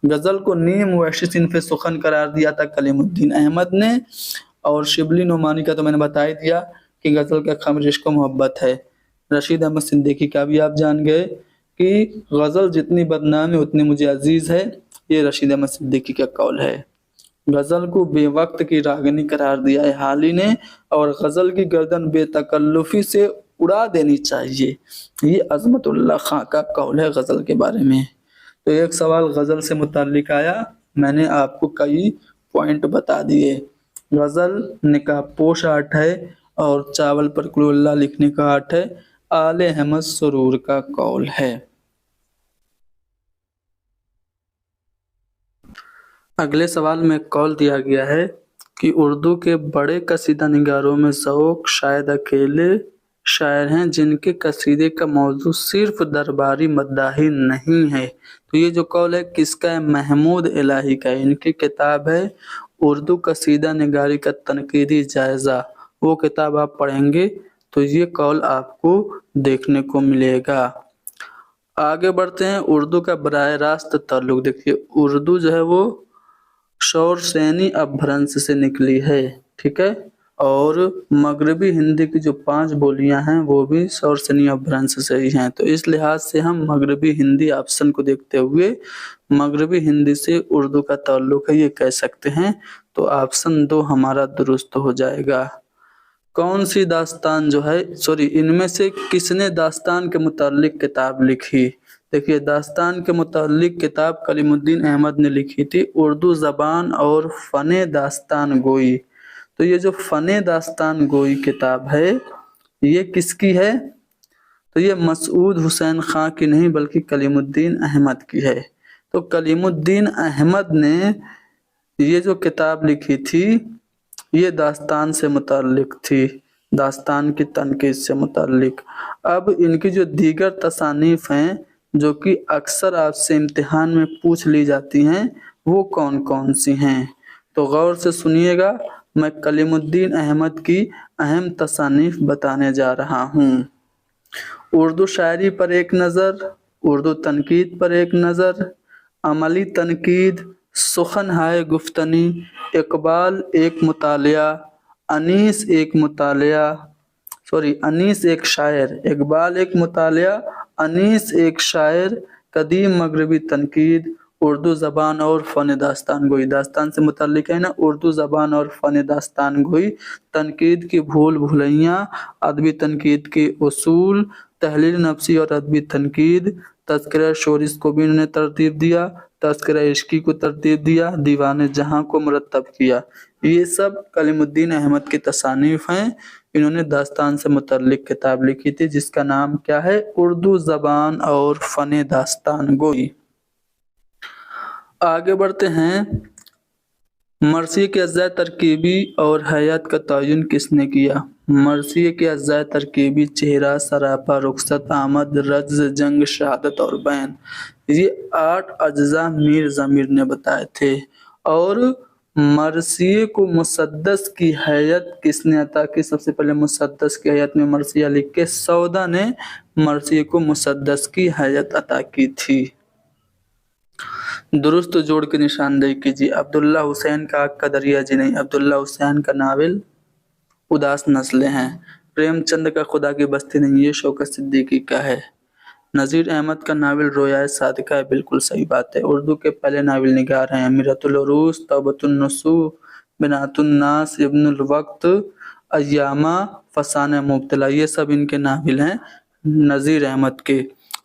गज़ल को नीम वहशी सिनफ़ सुखन करार दिया था कलीमुद्दीन अहमद ने। और शिबली नोमानी का तो मैंने बता ही दिया कि गज़ल का खमीर इश्क व मोहब्बत है। रशीद अहमद सिद्दीकी का भी आप जान गए कि गज़ल जितनी बदनाम है उतनी मुझे अजीज़ है, ये रशीद अहमद सिद्दीकी का कौल है। गज़ल को बेवक्त की रागनी करार दिया है हाली ने। और गज़ल की गर्दन बेतकल्लुफ़ी से उड़ा देनी चाहिए, ये अज़मतुल्लाह खां का कौल है गज़ल के बारे में। तो एक सवाल गज़ल से मुताल्लिक आया, मैंने आपको कई पॉइंट बता दिए। गज़ल निकाब पोश आर्ट है और चावल पर कुलवल्ला लिखने का आर्ट है, आले अहमद सरूर का कौल है। अगले सवाल में कौल दिया गया है कि उर्दू के बड़े कसीदा निगारों में ज़ौक़ शायद अकेले शायर हैं जिनके कसीदे का मौजू सिर्फ दरबारी मद्दाही नहीं है। तो ये जो कौल है किसका है? महमूद इलाही का। इनकी किताब है उर्दू कसीदा निगारी का तनकीदी जायज़ा। वो किताब आप पढ़ेंगे तो ये कौल आपको देखने को मिलेगा। आगे बढ़ते हैं। उर्दू का बराह रास्त ताल्लुक। देखिए, उर्दू जो है वो शौरसेनी अपभ्रंश से निकली है, ठीक है। और मगरबी हिंदी की जो 5 बोलियां हैं वो भी शौरसेनी अपभ्रंश से ही हैं। तो इस लिहाज से हम मगरबी हिंदी ऑप्शन को देखते हुए मगरबी हिंदी से उर्दू का ताल्लुक है ये कह सकते हैं। तो ऑप्शन 2 हमारा दुरुस्त हो जाएगा। कौन सी दास्तान जो है इनमें से किसने दास्तान के मुताल्लिक किताब लिखी? देखिए, दास्तान के मुताल्लिक किताब कलीमुद्दीन अहमद ने लिखी थी, उर्दू ज़बान और फ़ने दास्तान गोई। तो ये जो फ़ने दास्तान गोई किताब है ये किसकी है? तो ये मसूद हुसैन खां की नहीं बल्कि कलीमुद्दीन अहमद की है। तो कलीमुद्दीन अहमद ने ये जो किताब लिखी थी ये दास्तान से मुताल्लिक थी, दास्तान की तनकीद से मुताल्लिक। अब इनकी जो दीगर तसानीफ हैं जो कि अक्सर आपसे इम्तिहान में पूछ ली जाती हैं वो कौन कौन सी हैं? तो गौर से सुनिएगा, मैं कलीमुद्दीन अहमद की अहम तसानीफ बताने जा रहा हूँ। उर्दू शायरी पर एक नज़र, उर्दू तनकीद पर एक नज़र, अमली तनकीद, सुखन हाय गुफ्तनी, इकबाल एक मुतालिया, अनीस एक मुतालिया, अनीस एक शायर, इकबाल एक मुतालिया, अनीस एक शायर, कदीम मगरबी तनकीद, उर्दू ज़बान और फ़न दास्तान गोई। दास्तान से मुताल्लिक है ना, उर्दू ज़बान और फ़न दास्तान गोई, तनकीद की भूल भुलैयाँ, अदबी तनकीद के उसूल, तहलील नफ्सी और अदबी तनकीद, तज़किरा शोरिस को भी इन्होंने तरतीब दिया, तज़किरा इश्की को तरतीब दिया, दीवान जहाँ को मुरतब किया। ये सब कलीमुद्दीन अहमद की तसानीफ हैं इन्होंने दास्तान से मुतल्लिक किताब लिखी थी जिसका नाम क्या है? उर्दू ज़बान और फ़न दास्तान गोई। आगे बढ़ते हैं। मरसिए के अज्जा तरकीबी और हयात का तयन किसने किया? मरसिए के अज्जा तरकीबी चेहरा, सरापा, रुखसत, आमद, रज्ज, जंग, शहादत और बैन, ये 8 अज्जा मीर ज़मीर ने बताए थे। और मरसिए को मुसद्दस की हैयत किसने अता की? सबसे पहले मुसद्दस की हैयत में मरसिया लिख के सौदा ने मरसिए को मुसद्दस की हैयत अता की थी। दुरुस्त जोड़ के निशानदेही कीजिए। अब्दुल्ला हुसैन का आग का दरिया जी नहीं, अब्दुल्ला हुसैन का नावल उदास नस्लें हैं। प्रेमचंद का खुदा की बस्ती नहीं, ये शौकत सिद्दीकी का है। नज़ीर अहमद का नावल रोयाए सादिका है, बिल्कुल सही बात है। उर्दू के पहले नावल निगार हैं अमीरतुल उरूस, तौबतुन नसूह, बिनातुन नास, इब्नुल वक्त, अय्यामा, फसाने मुब्तला, ये सब इनके नावल हैं नज़ीर अहमद के।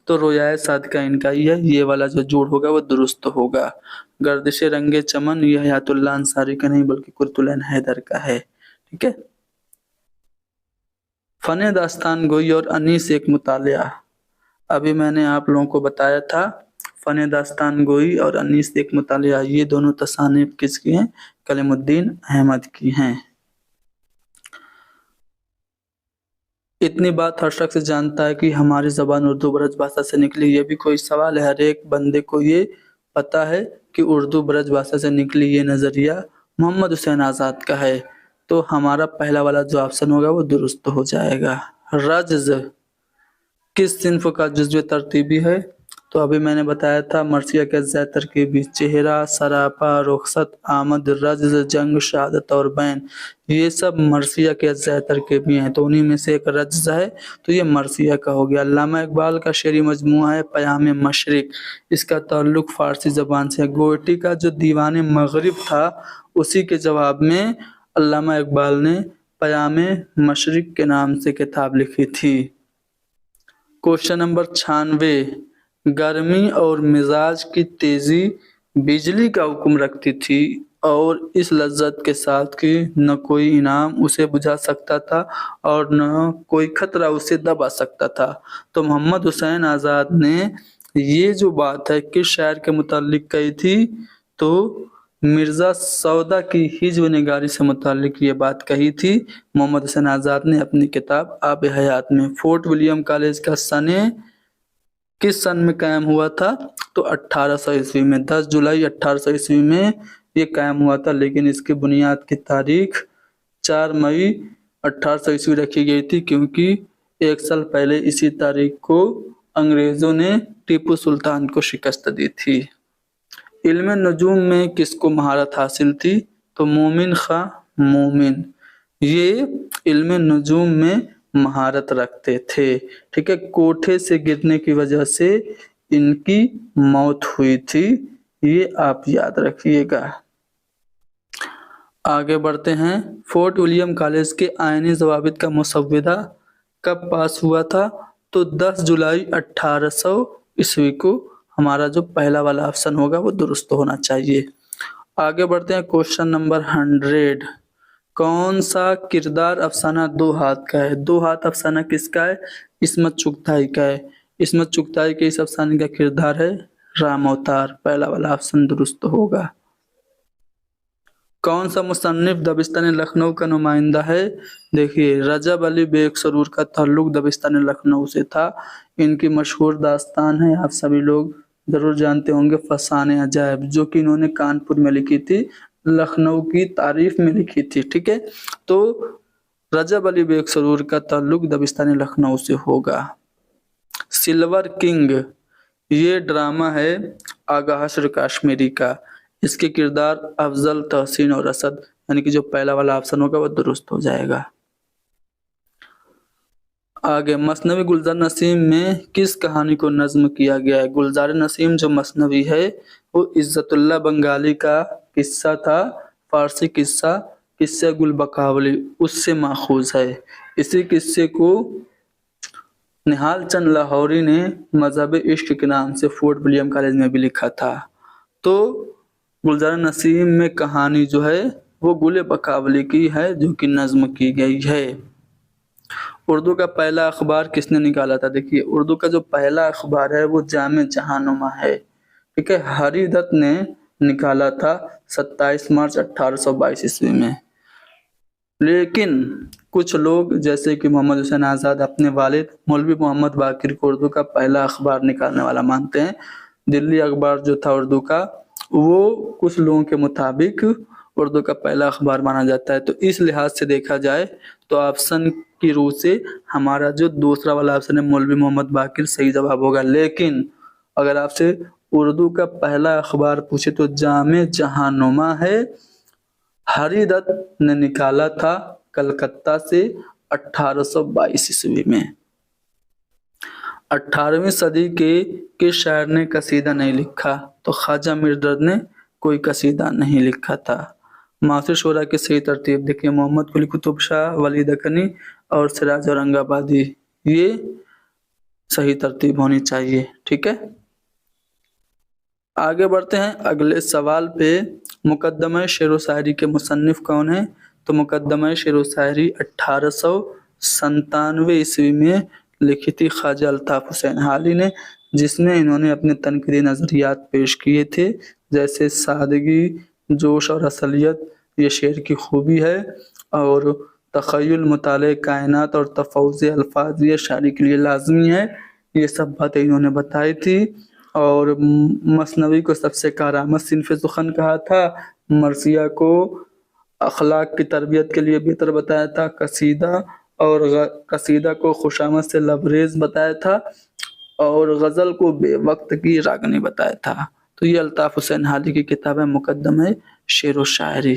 तो रोयाए सादिका इनका ही है, ये वाला जो जोड़ होगा वो दुरुस्त होगा। गर्दिश रंगे चमन ये हयातुल्लाह अंसारी का नहीं बल्कि कुर्तुलैन हैदर का है। ठीक है। फन दास्तान गोई और अनीस एक मुतालिया, अभी मैंने आप लोगों को बताया था फन दास्तान गोई और अनीस एक मुतालिया, ये दोनों तसानीफ किसकी हैं? कलीमुद्दीन अहमद की हैं। इतनी बात हर शख्स जानता है कि हमारी ज़बान उर्दू ब्रज भाषा से निकली, ये भी कोई सवाल है? हर एक बंदे को ये पता है कि उर्दू ब्रज भाषा से निकली, ये नज़रिया मोहम्मद हुसैन आज़ाद का है। तो हमारा पहला वाला जो ऑप्शन होगा वो दुरुस्त हो जाएगा। रज्ज़ किस सिन्फ का जुज़्व तरतीबी है? तो अभी मैंने बताया था मरसिया के अज्जा तरकीबी चेहरा, सरापा, रुखसत, आमद, रज्ज़, जंग, शहादत और बैन, ये सब मरसिया के अज्जा तरकीबी हैं। तो उन्हीं में से एक रज्ज़ है, तो ये मरसिया का हो गया। अल्लामा इकबाल का शेरी मजमूआ है पयाम मशरिक, इसका ताल्लुक फ़ारसी ज़बान से है। गोयटी का जो दीवान मगरिब था उसी के जवाब में अल्लामा इकबाल ने पयाम मशरिक के नाम से किताब लिखी थी। क्वेश्चन नंबर 96, गर्मी और मिजाज की तेजी बिजली का हुक्म रखती थी और इस लज्जत के साथ कि न कोई इनाम उसे बुझा सकता था और न कोई खतरा उसे दबा सकता था। तो मोहम्मद हुसैन आज़ाद ने ये जो बात है किस शायर के मुतालिक कही थी? तो मिर्ज़ा सौदा की हिज्व निगारी से मुतालिक ये बात कही थी मोहम्मद हुसैन आज़ाद ने अपनी किताब आब हयात में। फोर्ट विलियम कॉलेज का किस सन में कायम हुआ था? तो 1800 ईस्वी में, 10 जुलाई 1800 ईस्वी में ये कायम हुआ था, लेकिन इसकी बुनियाद की तारीख 4 मई 1800 ईस्वी रखी गई थी क्योंकि एक साल पहले इसी तारीख को अंग्रेज़ों ने टीपू सुल्तान को शिकस्त दी थी। इल्म नजूम में किसको महारत हासिल थी? तो मोमिन खां मोमिन, ये इल्म नजूम में महारत रखते थे। ठीक है। कोठे से गिरने की वजह से इनकी मौत हुई थी, ये आप याद रखिएगा। आगे बढ़ते हैं। फोर्ट विलियम कॉलेज के आईनी ज़वाबित का मुसव्विदा कब पास हुआ था? तो 10 जुलाई 1800 ईस्वी को। हमारा जो पहला वाला ऑप्शन होगा वो दुरुस्त होना चाहिए। आगे बढ़ते हैं। क्वेश्चन नंबर 100, कौन सा किरदार अफसाना दो हाथ का है? दो हाथ अफसाना किसका है? इस्मत चुगताई का है। इस्मत चुगताई के इस अफसाने का किरदार है राम अवतार। पहला वाला ऑप्शन दुरुस्त होगा। कौन सा मुसन्निफ दबिस्तान लखनऊ का नुमाइंदा है? देखिए, रजब अली बेग सरूर का ताल्लुक दबिस्तान लखनऊ से था। इनकी मशहूर दास्तान है, आप सभी लोग जरूर जानते होंगे, फसाने अजायब, जो कि इन्होंने कानपुर में लिखी थी, लखनऊ की तारीफ में लिखी थी। ठीक है। तो रजब अली बेग सरूर का ताल्लुक दबिस्तान लखनऊ से होगा। सिल्वर किंग, ये ड्रामा है आगा हश्र काश्मीरी का। इसके किरदार अफजल, तहसीन और असद, यानी कि जो पहला वाला ऑप्शन होगा वो दुरुस्त हो जाएगा। आगे, मसनवी गुलजार नसीम में किस कहानी को नज्म किया गया है? गुलजार नसीम जो मसनवी है वो इज्जतुल्लाह बंगाली का किस्सा था, फारसी किस्सा किस्सा गुल बकावली, उससे माखूज है। इसी किस्से को निहाल चंद लाहौरी ने मजहब इश्क के नाम से फोर्ट विलियम कॉलेज में भी लिखा था। तो गुलजार नसीम में कहानी जो है वो गुल बकावली की है जो कि नज्म की गई है। اردو کا پہلا اخبار کس نے نکالا تھا؟ دیکھیے اردو کا جو پہلا اخبار ہے وہ جامع جہاں نما ہے، ٹھیک ہے، ہری دت نے نکالا تھا 27 مارچ 1822 عیسوی میں۔ لیکن کچھ لوگ جیسے کہ محمد حسین آزاد اپنے والد مولوی محمد باقر کو اردو کا پہلا اخبار نکالنے والا مانتے ہیں۔ دلی اخبار جو تھا اردو کا وہ کچھ لوگوں کے مطابق اردو کا پہلا اخبار مانا جاتا ہے۔ تو اس لحاظ سے دیکھا جائے تو آپشن کی روح سے ہمارا جو دوسرا والا آپشن ہے مولوی محمد باقر صحیح جواب ہوگا۔ لیکن اگر آپ سے اردو کا پہلا اخبار پوچھے تو جامع جہاں نما ہے، ہری دت نے نکالا تھا کلکتہ سے 1822 عیسوی میں۔ 18ویں صدی کے کس شاعر نے قصیدہ نہیں لکھا؟ تو خواجہ میردرد نے کوئی قصیدہ نہیں لکھا تھا۔ معاصر شعراء کی صحیح ترتیب دیکھیے محمد قلی قطب شاہ، ولی دکنی اور سراج اورنگ آبادی، یہ صحیح ترتیب ہونی چاہیے، ٹھیک ہے۔ آگے بڑھتے ہیں اگلے سوال پہ۔ مقدمہ شعر و شاعری کے مصنف کون ہیں؟ تو مقدمہ شعر و شاعری 1897 عیسوی میں لکھی تھی خواجہ الطاف حسین حالی نے، جس میں انہوں نے اپنے تنقیدی نظریات پیش کیے تھے، جیسے سادگی، جوش اور اصلیت یہ شعر کی خوبی ہے، اور تخیل، مطالعہ کائنات اور تفوز الفاظ یہ شاعری کے لیے لازمی ہے۔ یہ سب باتیں انہوں نے بتائی تھی، اور مثنوی کو سب سے کارآمد صنف سخن کہا تھا، مرثیہ کو اخلاق کی تربیت کے لیے بہتر بتایا تھا، قصیدہ کو خوشامد سے لبریز بتایا تھا، اور غزل کو بے وقت کی راگنی بتایا تھا۔ تو یہ الطاف حسین حالی کی کتاب ہے مقدمہ شعر و شاعری۔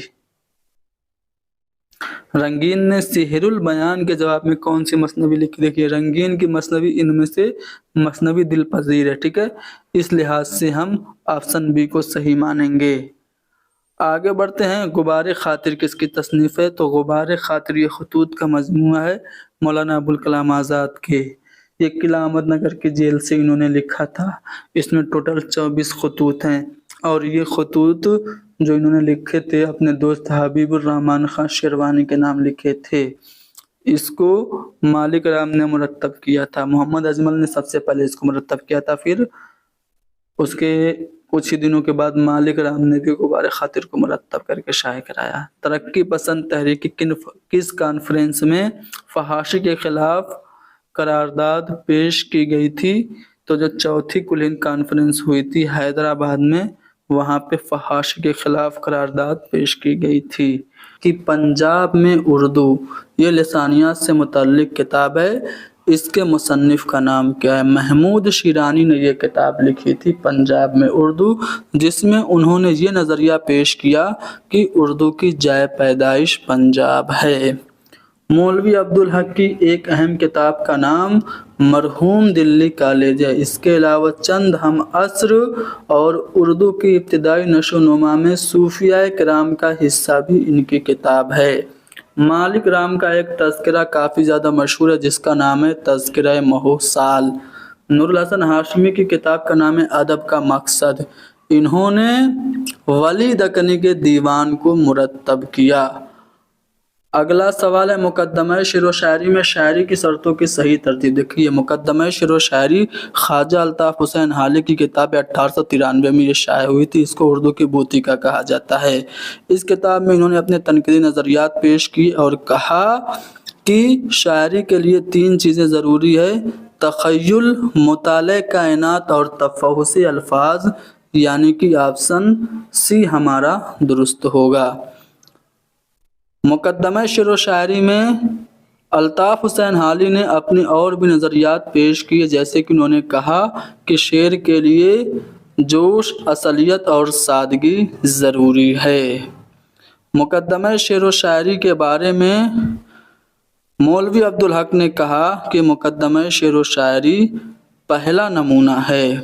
رنگین نے سحر البیان کے جواب میں کون سی مثنوی لکھی؟ دیکھیے رنگین کی مثنوی ان میں سے مثنوی دل پذیر ہے، ٹھیک ہے، اس لحاظ سے ہم آپشن بی کو صحیح مانیں گے۔ آگے بڑھتے ہیں، غبار خاطر کس کی تصنیف ہے؟ تو غبار خاطر یہ خطوط کا مجموعہ ہے مولانا ابوالکلام آزاد کے، یہ قلعہ احمد نگر کی جیل سے انہوں نے لکھا تھا۔ اس میں ٹوٹل 24 خطوط ہیں، اور یہ خطوط جو انہوں نے لکھے تھے اپنے دوست حبیب الرحمن خان شیروانی کے نام لکھے تھے۔ اس کو مالک رام نے مرتب کیا تھا، محمد اجمل نے سب سے پہلے اس کو مرتب کیا تھا، پھر اس کے کچھ ہی دنوں کے بعد مالک رام نے بھی غبار خاطر کو مرتب کر کے شائع کرایا۔ ترقی پسند تحریک کس کانفرنس میں فحاشی کے خلاف قرارداد پیش کی گئی تھی؟ تو جو چوتھی کل ہند کانفرنس ہوئی تھی حیدرآباد میں، وہاں پہ فحاشی کے خلاف قرارداد پیش کی گئی تھی۔ کہ پنجاب میں اردو یہ لسانیات سے متعلق کتاب ہے، اس کے مصنف کا نام کیا ہے؟ محمود شیرانی نے یہ کتاب لکھی تھی پنجاب میں اردو، جس میں انہوں نے یہ نظریہ پیش کیا کہ اردو کی جائے پیدائش پنجاب ہے۔ مولوی عبدالحق کی ایک اہم کتاب کا نام مرحوم دلی کالج ہے۔ اس کے علاوہ چند ہم عصر اور اردو کی ابتدائی نشو و نما میں صوفیاء کرام کا حصہ بھی ان کی کتاب ہے۔ مالک رام کا ایک تذکرہ کافی زیادہ مشہور ہے جس کا نام ہے تذکرہ محو سال۔ نور الحسن ہاشمی کی کتاب کا نام ہے ادب کا مقصد۔ انہوں نے ولی دکنی کے دیوان کو مرتب کیا۔ اگلا سوال ہے مقدمہ شعر و شاعری میں شاعری کی شرطوں کی صحیح ترتیب۔ دیکھیے مقدمہ شعر و شاعری خواجہ الطاف حسین حالی کی کتاب 1893 میں یہ شائع ہوئی تھی، اس کو اردو کی بوتیکا کہا جاتا ہے۔ اس کتاب میں انہوں نے اپنے تنقیدی نظریات پیش کی اور کہا کہ شاعری کے لیے 3 چیزیں ضروری ہے: تخیل، مطالعہ کائنات اور تفحص الفاظ، یعنی کہ آپشن سی ہمارا درست ہوگا۔ مقدمہ شعر و شاعری میں الطاف حسین حالی نے اپنی اور بھی نظریات پیش کیے، جیسے کہ انہوں نے کہا کہ شعر کے لیے جوش، اصلیت اور سادگی ضروری ہے۔ مقدمہ شعر و شاعری کے بارے میں مولوی عبدالحق نے کہا کہ مقدمہ شعر و شاعری پہلا نمونہ ہے۔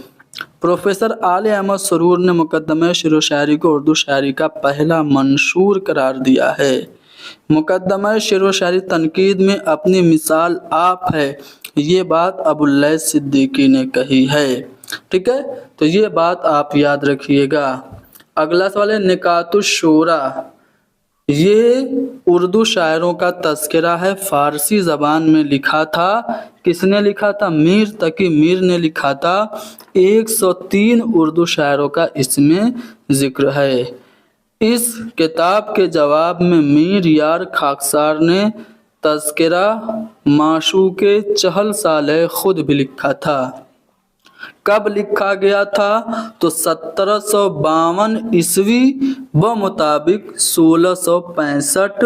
پروفیسر آل احمد سرور نے مقدمہ شعر و شاعری کو اردو شاعری کا پہلا منشور قرار دیا ہے۔ مقدمہ شعر و شاعری تنقید میں اپنی مثال آپ ہے، یہ بات ابواللیث صدیقی نے کہی ہے، ٹھیک ہے، تو یہ بات آپ یاد رکھیے گا۔ اگلا سوال ہے نکات الشعراء یہ اردو شاعروں کا تذکرہ ہے، فارسی زبان میں لکھا تھا۔ کس نے لکھا تھا؟ میر تقی میر نے لکھا تھا۔ 103 اردو شاعروں کا اس میں ذکر ہے۔ اس کتاب کے جواب میں میر یار خاکسار نے تذکرہ معشوق چہل سالہ خود بھی لکھا تھا۔ کب لکھا گیا تھا؟ تو 1752 عیسوی بمطابق 1665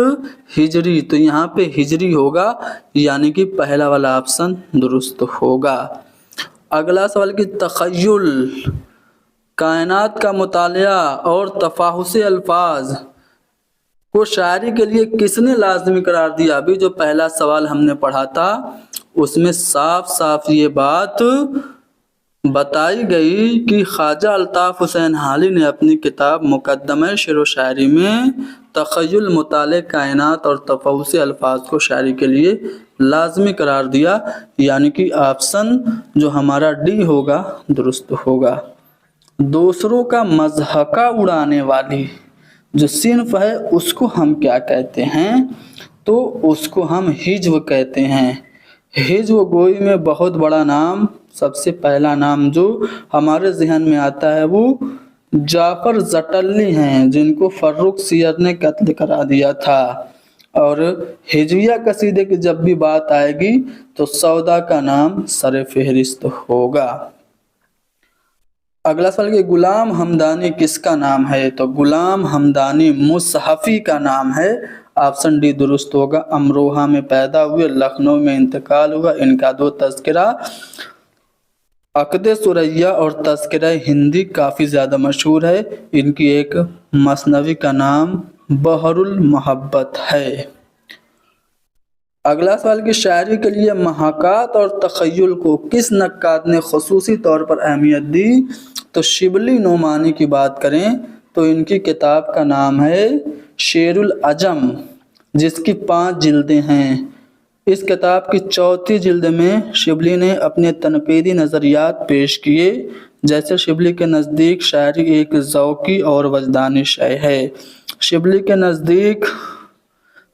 ہجری۔ تو یہاں پہ ہجری ہوگا، یعنی کہ پہلا والا آپشن درست ہوگا۔ اگلا سوال کہ تخیل، کائنات کا مطالعہ اور تفاحص الفاظ کو شاعری کے لیے کس نے لازمی قرار دیا؟ ابھی جو پہلا سوال ہم نے پڑھا تھا اس میں صاف صاف یہ بات بتائی گئی کہ خواجہ الطاف حسین حالی نے اپنی کتاب مقدمہ شعر و شاعری میں تخیل، مطالعہ کائنات اور تفاحص الفاظ کو شاعری کے لیے لازمی قرار دیا، یعنی کہ آپشن جو ہمارا ڈی ہوگا درست ہوگا۔ دوسروں کا مضحکہ اڑانے والی جو صنف ہے اس کو ہم کیا کہتے ہیں؟ تو اس کو ہم ہجو کہتے ہیں۔ ہجو گوئی میں بہت بڑا نام، سب سے پہلا نام جو ہمارے ذہن میں آتا ہے وہ جعفر زٹلی ہیں، جن کو فرخ سیر نے قتل کرا دیا تھا۔ اور ہجویہ قصیدے کی جب بھی بات آئے گی تو سودا کا نام سر فہرست ہوگا۔ اگلا سوال کہ غلام حمدانی کس کا نام ہے؟ تو غلام حمدانی مصحفی کا نام ہے، آپشن ڈی درست ہوگا۔ امروہہ میں پیدا ہوئے، لکھنؤ میں انتقال ہوا۔ ان کا دو تذکرہ عقد ثریا اور تذکرہ ہندی کافی زیادہ مشہور ہے۔ ان کی ایک مثنوی کا نام بحر المحبت ہے۔ اگلا سوال کہ شاعری کے لیے محاکات اور تخیل کو کس نقاد نے خصوصی طور پر اہمیت دی؟ تو شبلی نعمانی کی بات کریں تو ان کی کتاب کا نام ہے شعر العجم، جس کی 5 جلدیں ہیں۔ اس کتاب کی 4تھی جلد میں شبلی نے اپنے تنقیدی نظریات پیش کیے۔ جیسے شبلی کے نزدیک شاعری ایک ذوقی اور وجدانی شے ہے۔ شبلی کے نزدیک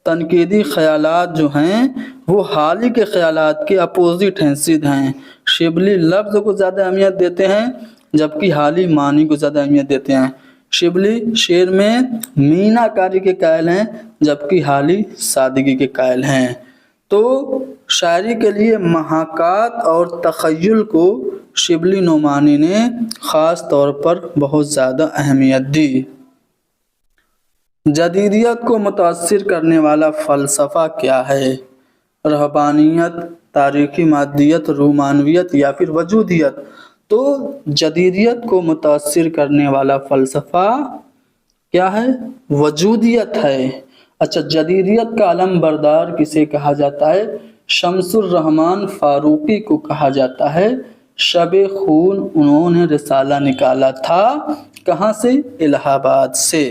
تنقیدی خیالات جو ہیں وہ حالی کے خیالات کے اپوزٹ ہیں، ضد ہیں۔ شبلی لفظ کو زیادہ اہمیت دیتے ہیں جبکہ حالی معنی کو زیادہ اہمیت دیتے ہیں۔ شبلی شعر میں مینا کاری کے قائل ہیں جبکہ حالی سادگی کے قائل ہیں۔ تو شاعری کے لیے محاکات اور تخیل کو شبلی نعمانی نے خاص طور پر بہت زیادہ اہمیت دی۔ جدیدیت کو متاثر کرنے والا فلسفہ کیا ہے؟ رہبانیت، تاریخی مادیت، رومانویت یا پھر وجودیت؟ تو جدیدیت کو متاثر کرنے والا فلسفہ کیا ہے؟ وجودیت ہے۔ اچھا، جدیدیت کا علم بردار کسے کہا جاتا ہے؟ شمس الرحمن فاروقی کو کہا جاتا ہے۔ شب خون انہوں نے رسالہ نکالا تھا، کہاں سے؟ الہ آباد سے۔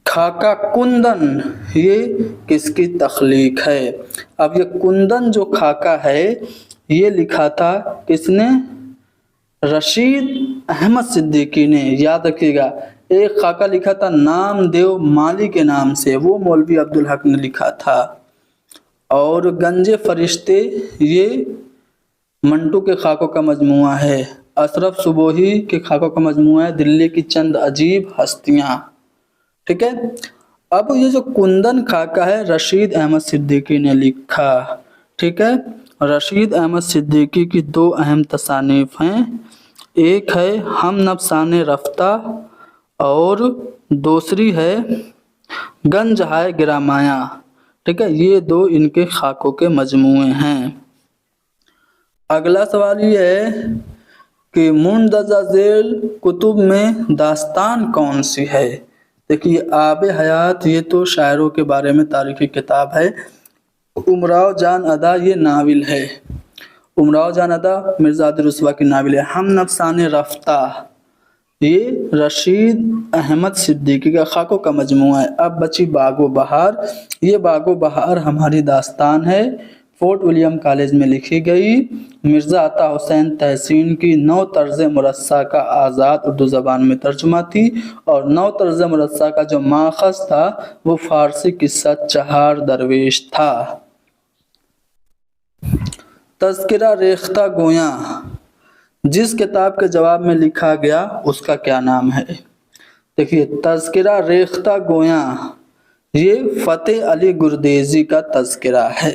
خاکہ کندن یہ کس کی تخلیق ہے؟ اب یہ کندن جو خاکہ ہے یہ لکھا تھا کس نے؟ رشید احمد صدیقی نے۔ یاد رکھیے گا، ایک خاکہ لکھا تھا نام دیو مالی کے نام سے، وہ مولوی عبدالحق نے لکھا تھا۔ اور گنج فرشتے یہ منٹو کے خاکوں کا مجموعہ ہے۔ اشرف صبوحی کے خاکوں کا مجموعہ ہے دلی کی چند عجیب ہستیاں۔ ٹھیک ہے، اب یہ جو کندن خاکہ ہے رشید احمد صدیقی نے لکھا۔ ٹھیک ہے، رشید احمد صدیقی کی 2 اہم تصانیف ہیں، ایک ہے ہم نفسان رفتہ اور دوسری ہے گنج ہائے گرامایا۔ ٹھیک ہے، یہ 2 ان کے خاکوں کے مجموعے ہیں۔ اگلا سوال یہ ہے کہ مندرجہ ذیل کتب میں داستان کون سی ہے؟ دیکھیے، آب حیات یہ تو شاعروں کے بارے میں تاریخی کتاب ہے۔ امراؤ جان ادا یہ ناول ہے، امراؤ جان ادا مرزا عادل رسوا کی ناول ہے۔ ہم نفسان رفتہ یہ رشید احمد صدیقی کا خاکوں کا مجموعہ ہے۔ اب بچی باغ و بہار، یہ باغ و بہار ہماری داستان ہے، फोर्ट विलियम कॉलेज में लिखी गई। मिर्ज़ा अता हुसैन तहसीन की नौ तर्ज मुरस्सा का आज़ाद उर्दू ज़बान में तर्जुमा थी, और नौ तर्ज मुरस्सा का जो माखज़ था वो फ़ारसी किस्सा चहार दरवेश था। तज़किरा रेख्ता गोयां जिस किताब के जवाब में लिखा गया उसका क्या नाम है? देखिए, तज़किरा रेख्ता गोयां ये फ़तेह अली गुरदेज़ी का तज़किरा है।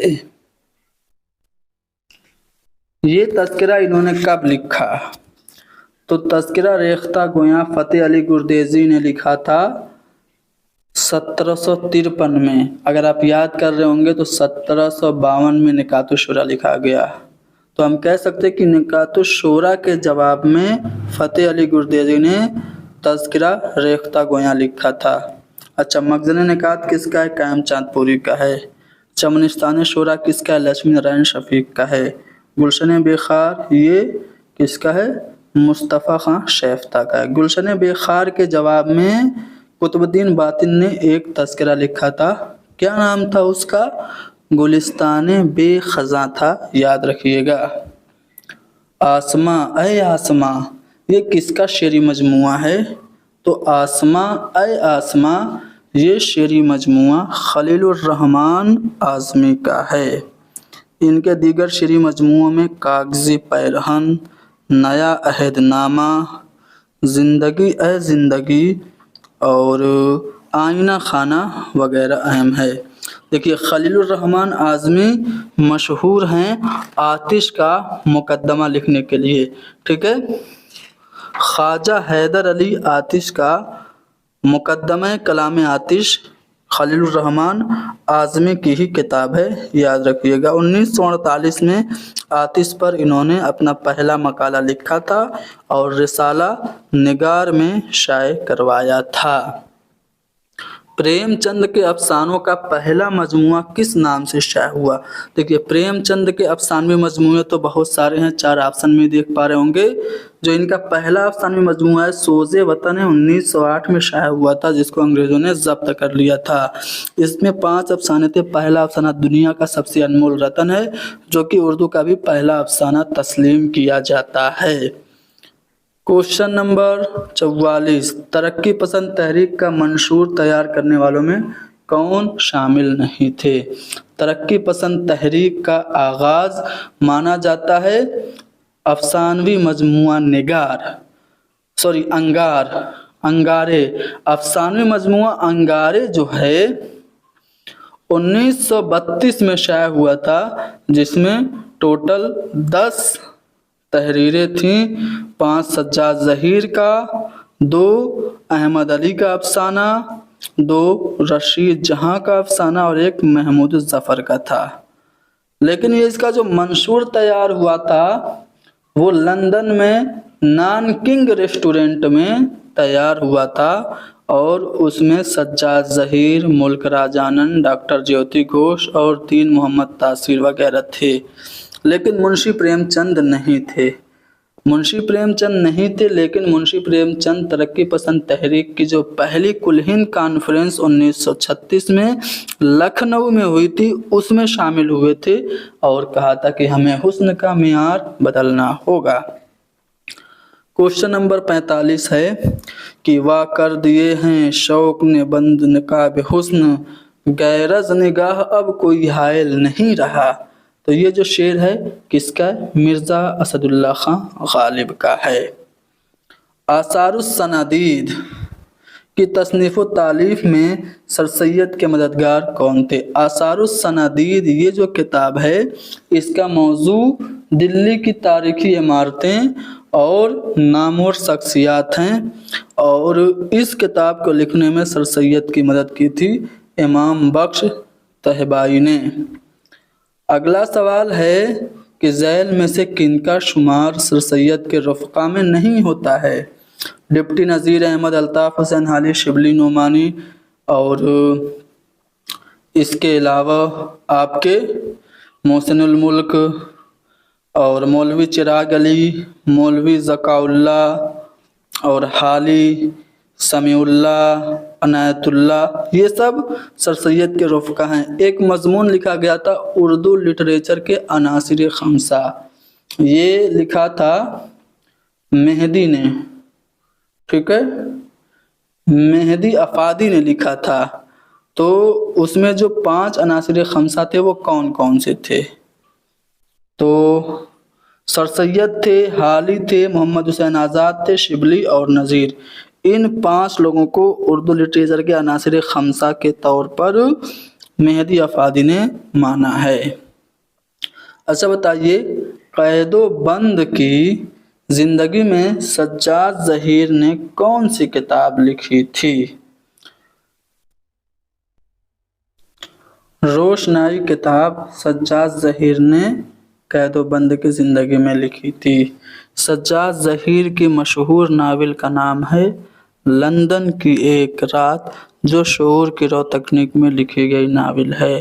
ये तज़किरा इन्होंने कब लिखा? तो तज़किरा रेख्ता गोयां फ़तेह अली गुरदेज़ी ने लिखा था 1753 में। अगर आप याद कर रहे होंगे तो 1752 में निकातुश-शुरा लिखा गया। तो हम कह सकते हैं कि निकातुश-शुरा के जवाब में फ़तेह अली गुरदेज़ी ने तज़किरा रेख्ता गोयां लिखा था। अच्छा, मखज़न निकात किसका है? कायम चांदपुरी का है। चमनिस्तान शुरा किसका है? लक्ष्मी नारायण शफीक का है। गुलशन बेखार ये किसका है? मुस्तफ़ा खां शेफ्ता का है। गुलशन बेखार के जवाब में कुतुबुद्दीन बातिन ने एक तज़किरा लिखा था। क्या नाम था उसका? गुलिस्तान बेखज़ां था, याद रखिएगा। आसमा ऐ आसमा ये किसका शेरी मजमुआ है? तो आसमा ऐ आसमा ये शेरी मजमुआ खलीलुर रहमान आज़मी का है। इनके दीगर शेरी मजमुओं में कागज़ी पैरहन, नया अहदनामा, ज़िंदगी ए ज़िंदगी और आईना खाना वगैरह अहम है। देखिए, खलीलुर रहमान आज़मी मशहूर हैं आतिश का मुकद्दमा लिखने के लिए, ठीक है। ख्वाजा हैदर अली आतिश का मुकद्दमा कलाम आतिश खलीलुर रहमान आज़मी की ही किताब है, याद रखिएगा। 1948 में आतिश पर इन्होंने अपना पहला मकाला लिखा था और रिसाला निगार में शाये करवाया था। प्रेमचंद के अफसानों का पहला मजमुआ किस नाम से शाये हुआ? देखिए, प्रेमचंद के अफसानवी मजमुए तो बहुत सारे हैं, 4 ऑप्शन में देख पा रहे होंगे। जो इनका पहला अफसानवी मजमुआ है सोज़े वतन है, 1908 में शाये हुआ था, जिसको अंग्रेज़ों ने जब्त कर लिया था। इसमें 5 अफसाने थे। पहला अफसाना दुनिया का सबसे अनमोल रतन है, जो कि उर्दू का भी पहला अफसाना तस्लीम किया जाता है। क्वेश्चन नंबर 44, तरक्की पसंद तहरीक का मंशूर तैयार करने वालों में कौन शामिल नहीं थे? तरक्की पसंद तहरीक का आगाज़ माना जाता है अफसानवी मजमुआ अंगारे। अफसानवी मजमुआ अंगारे जो है 1932 में शाया हुआ था, जिसमें टोटल 10 तहरीरें थीं। 5 सज्जाद ज़हीर का, 2 अहमद अली का अफसाना, 2 रशीद जहां का अफसाना और 1 महमूद ज़फ़र का था। लेकिन ये इसका जो मंशूर तैयार हुआ था वो लंदन में नॉन किंग रेस्टोरेंट में तैयार हुआ था, और उसमें सज्जाद ज़हीर, मुल्क राजानंद, डॉक्टर ज्योति घोष और 3 मोहम्मद तासीर वगैरह थे। लेकिन मुंशी प्रेमचंद नहीं थे। लेकिन मुंशी प्रेमचंद तरक्की पसंद तहरीक की जो पहली कुल हिंद कॉन्फ्रेंस 1936 में लखनऊ में हुई थी उसमें शामिल हुए थे, और कहा था कि हमें हुस्न का मियार बदलना होगा। क्वेश्चन नंबर 45 है कि वाह कर दिए हैं शौक ने बंद निकाब हुस्न, गैरज निगाह अब कोई हायल नहीं रहा। तो ये जो शेर है किसका है? मिर्ज़ा असदुल्ला खां गालिब का है। आसारुस सनादीद की तसनीफ़ व तालीफ़ में सर सैयद के मददगार कौन थे? आसारुस सनादीद ये जो किताब है इसका मौजू दिल्ली की तारीख़ी इमारतें और नामवर शख्सियात हैं, और इस किताब को लिखने में सर सैयद की मदद की थी इमाम बख्श तहबाई ने। अगला सवाल है कि झैल में से किनका शुमार सर सैयद के रफ़क़ा में नहीं होता है? डिप्टी नज़ीर अहमद, अल्ताफ़ हुसैन हाली, शिबली नोमानी, और इसके अलावा आपके मोहसिनुल मुल्क और मौलवी चिराग अली, मौलवी ज़काउल्ला और हाली, سمیع اللہ، عنایت اللہ، یہ سب سر سید کے رفقا ہیں۔ ایک مضمون لکھا گیا تھا اردو لٹریچر کے عناصر خمسہ، یہ لکھا تھا مہدی نے، ٹھیک ہے، مہدی افادی نے لکھا تھا۔ تو اس میں جو 5 عناصر خمسہ تھے وہ کون کون سے تھے؟ تو سر سید تھے، حالی تھے، محمد حسین آزاد تھے، شبلی اور نذیر۔ ان 5 لوگوں کو اردو لٹریچر کے عناصر خمسہ کے طور پر مہدی افادی نے مانا ہے۔ اچھا بتائیے، قید و بند کی زندگی میں سجاد ظہیر نے کون سی کتاب لکھی تھی؟ روشنائی کتاب سجاد ظہیر نے قید و بند کی زندگی میں لکھی تھی۔ سجاد ظہیر کی مشہور ناول کا نام ہے لندن کی ایک رات، جو شعور کی رو تکنیک میں لکھی گئی ناول ہے۔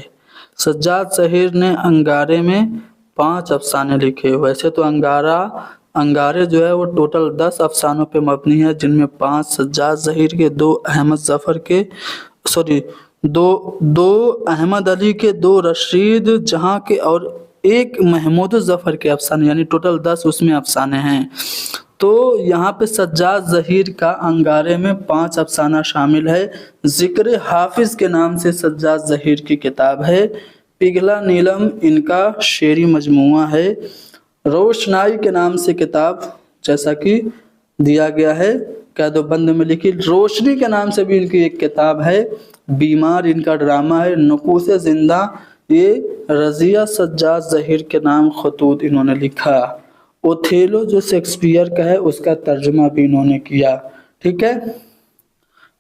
سجاد ظہیر نے انگارے میں 5 افسانے لکھے۔ ویسے تو انگارے جو ہے وہ ٹوٹل 10 افسانوں پہ مبنی ہے، جن میں 5 سجاد ظہیر کے، 2 احمد علی کے، 2 رشید جہاں کے اور 1 محمود الظفر کے افسانے، یعنی ٹوٹل 10 اس میں افسانے ہیں۔ تو یہاں پہ سجاد ظہیر کا انگارے میں 5 افسانہ شامل ہے۔ ذکر حافظ کے نام سے سجاد ظہیر کی کتاب ہے۔ پگھلا نیلم ان کا شعری مجموعہ ہے۔ روشنائی کے نام سے کتاب جیسا کہ دیا گیا ہے قید و بند میں لکھی۔ روشنی کے نام سے بھی ان کی ایک کتاب ہے۔ بیمار ان کا ڈرامہ ہے۔ نقوش زندہ یہ رضیہ سجاد ظہیر کے نام خطوط انہوں نے لکھا۔ اوتھیلو جو شیکسپیئر کا ہے اس کا ترجمہ بھی انہوں نے کیا، ٹھیک ہے،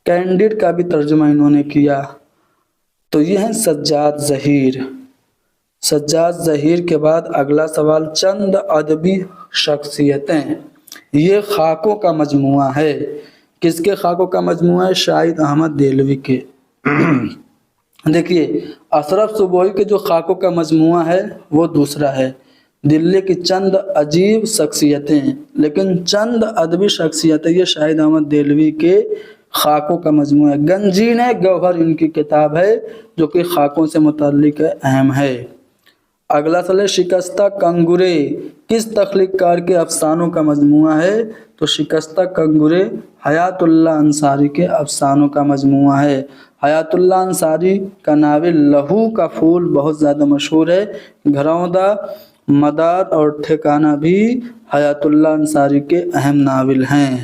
کینڈیڈ کا بھی ترجمہ انہوں نے کیا۔ تو یہ ہیں سجاد ظہیر۔ سجاد ظہیر کے بعد اگلا سوال، چند ادبی شخصیتیں۔ یہ خاکوں کا مجموعہ ہے۔ کس کے خاکوں کا مجموعہ ہے؟ شاہد احمد دہلوی کے۔ دیکھیے، اشرف صبوحی کے جو خاکوں کا مجموعہ ہے وہ دوسرا ہے، دلی کی چند عجیب شخصیتیں، لیکن چند ادبی شخصیتیں یہ شاہد احمد دہلوی کے خاکوں کا مجموعہ ہے۔ گنجینہ گوہر ان کی کتاب ہے جو کہ خاکوں سے متعلق اہم ہے۔ اگلا سوال ہے، شکستہ کنگورے کس تخلیق کار کے افسانوں کا مجموعہ ہے؟ تو شکستہ کنگورے حیات اللہ انصاری کے افسانوں کا مجموعہ ہے۔ حیات اللہ انصاری کا ناول لہو کا پھول بہت زیادہ مشہور ہے۔ گھروندا، مدار اور ٹھکانہ بھی حیات اللہ انصاری کے اہم ناول ہیں۔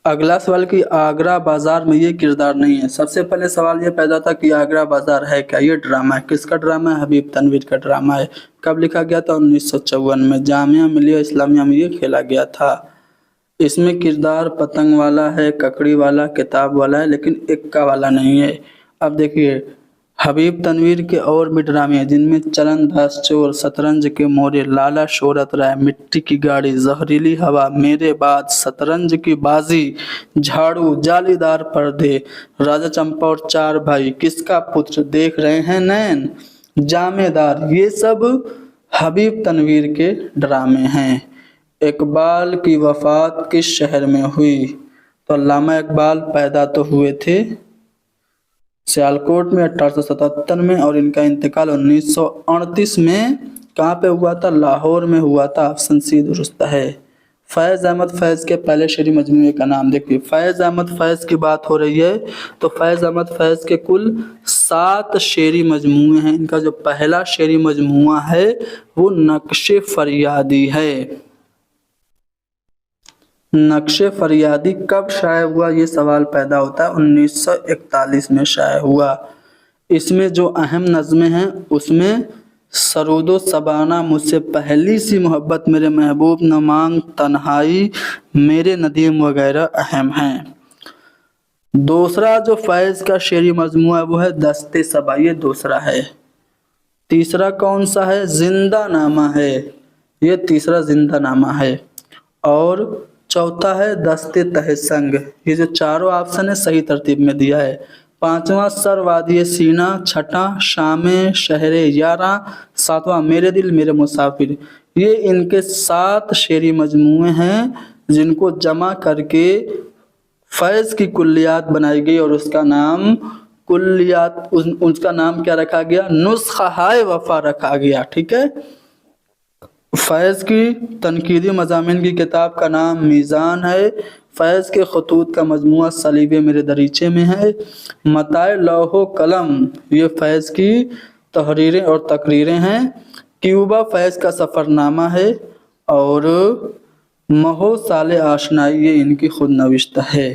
اگلا سوال کہ آگرہ بازار میں یہ کردار نہیں ہے۔ سب سے پہلے سوال یہ پیدا تھا کہ آگرہ بازار ہے کیا؟ یہ ڈرامہ ہے۔ کس کا ڈرامہ ہے؟ حبیب تنویر کا ڈرامہ ہے۔ کب لکھا گیا تھا؟ 1954 میں جامعہ ملیہ اسلامیہ میں یہ کھیلا گیا تھا۔ اس میں کردار پتنگ والا ہے، ککڑی والا، کتاب والا ہے، لیکن اکا والا نہیں ہے۔ اب دیکھیے، حبیب تنویر کے اور بھی ڈرامے ہیں جن میں چرن داس چور، شطرنج کے مورے، لالا شہرت رائے، مٹی کی گاڑی، زہریلی ہوا، میرے بعد، شطرنج کی بازی، جھاڑو، جالی دار پردے، راجہ چمپا اور 4 بھائی، کس کا پتر، دیکھ رہے ہیں نین، جامع دار، یہ سب حبیب تنویر کے ڈرامے ہیں۔ اقبال کی وفات کس شہر میں ہوئی؟ تو علامہ اقبال پیدا تو ہوئے تھے سیالکوٹ میں 1877 میں، اور ان کا انتقال 1938 میں کہاں پہ ہوا تھا؟ لاہور میں ہوا تھا۔ آپشن سی درست ہے۔ فیض احمد فیض کے پہلے شعری مجموعے کا نام دیکھیے۔ فیض احمد فیض کی بات ہو رہی ہے تو فیض احمد فیض کے کل 7 شعری مجموعے ہیں۔ ان کا جو پہلا شعری مجموعہ ہے وہ نقش فریادی ہے۔ نقش فریادی کب شائع ہوا یہ سوال پیدا ہوتا ہے۔ 1941 میں شائع ہوا۔ اس میں جو اہم نظمیں ہیں اس میں سرود و سبانہ، مجھ سے پہلی سی محبت، میرے محبوب نہ مانگ، تنہائی، میرے ندیم وغیرہ اہم ہیں۔ دوسرا جو فیض کا شعری مجموعہ ہے وہ ہے دست صبا، یہ دوسرا ہے۔ تیسرا کون سا ہے؟ زندہ نامہ ہے، یہ تیسرا زندہ نامہ ہے۔ اور چوتھا ہے دست تہ سنگ۔ یہ جو چاروں آپشن ہے صحیح ترتیب میں دیا ہے۔ پانچواں سر وادی سینہ، چھٹا شام شہر یاراں، ساتواں میرے دل میرے مسافر۔ یہ ان کے 7 شعری مجموعے ہیں جن کو جمع کر کے फैज़ की कुल्लियात बनाई गई और उसका नाम उसका नाम क्या रखा गया? नुस्ख़ा-ए वफ़ा रखा गया। ठीक है। फैज़ की तनकीदी मज़ामीन की किताब का नाम मीज़ान है। फैज़ के खतूत का मजमूआ सलीबे मेरे दरीचे में है। मताए लौहो कलम ये फैज़ की तहरीरें और तकरीरें हैं। क्यूबा फैज़ का सफ़रनामा है और महो साले आशनाई ये इनकी खुद नविश्त है।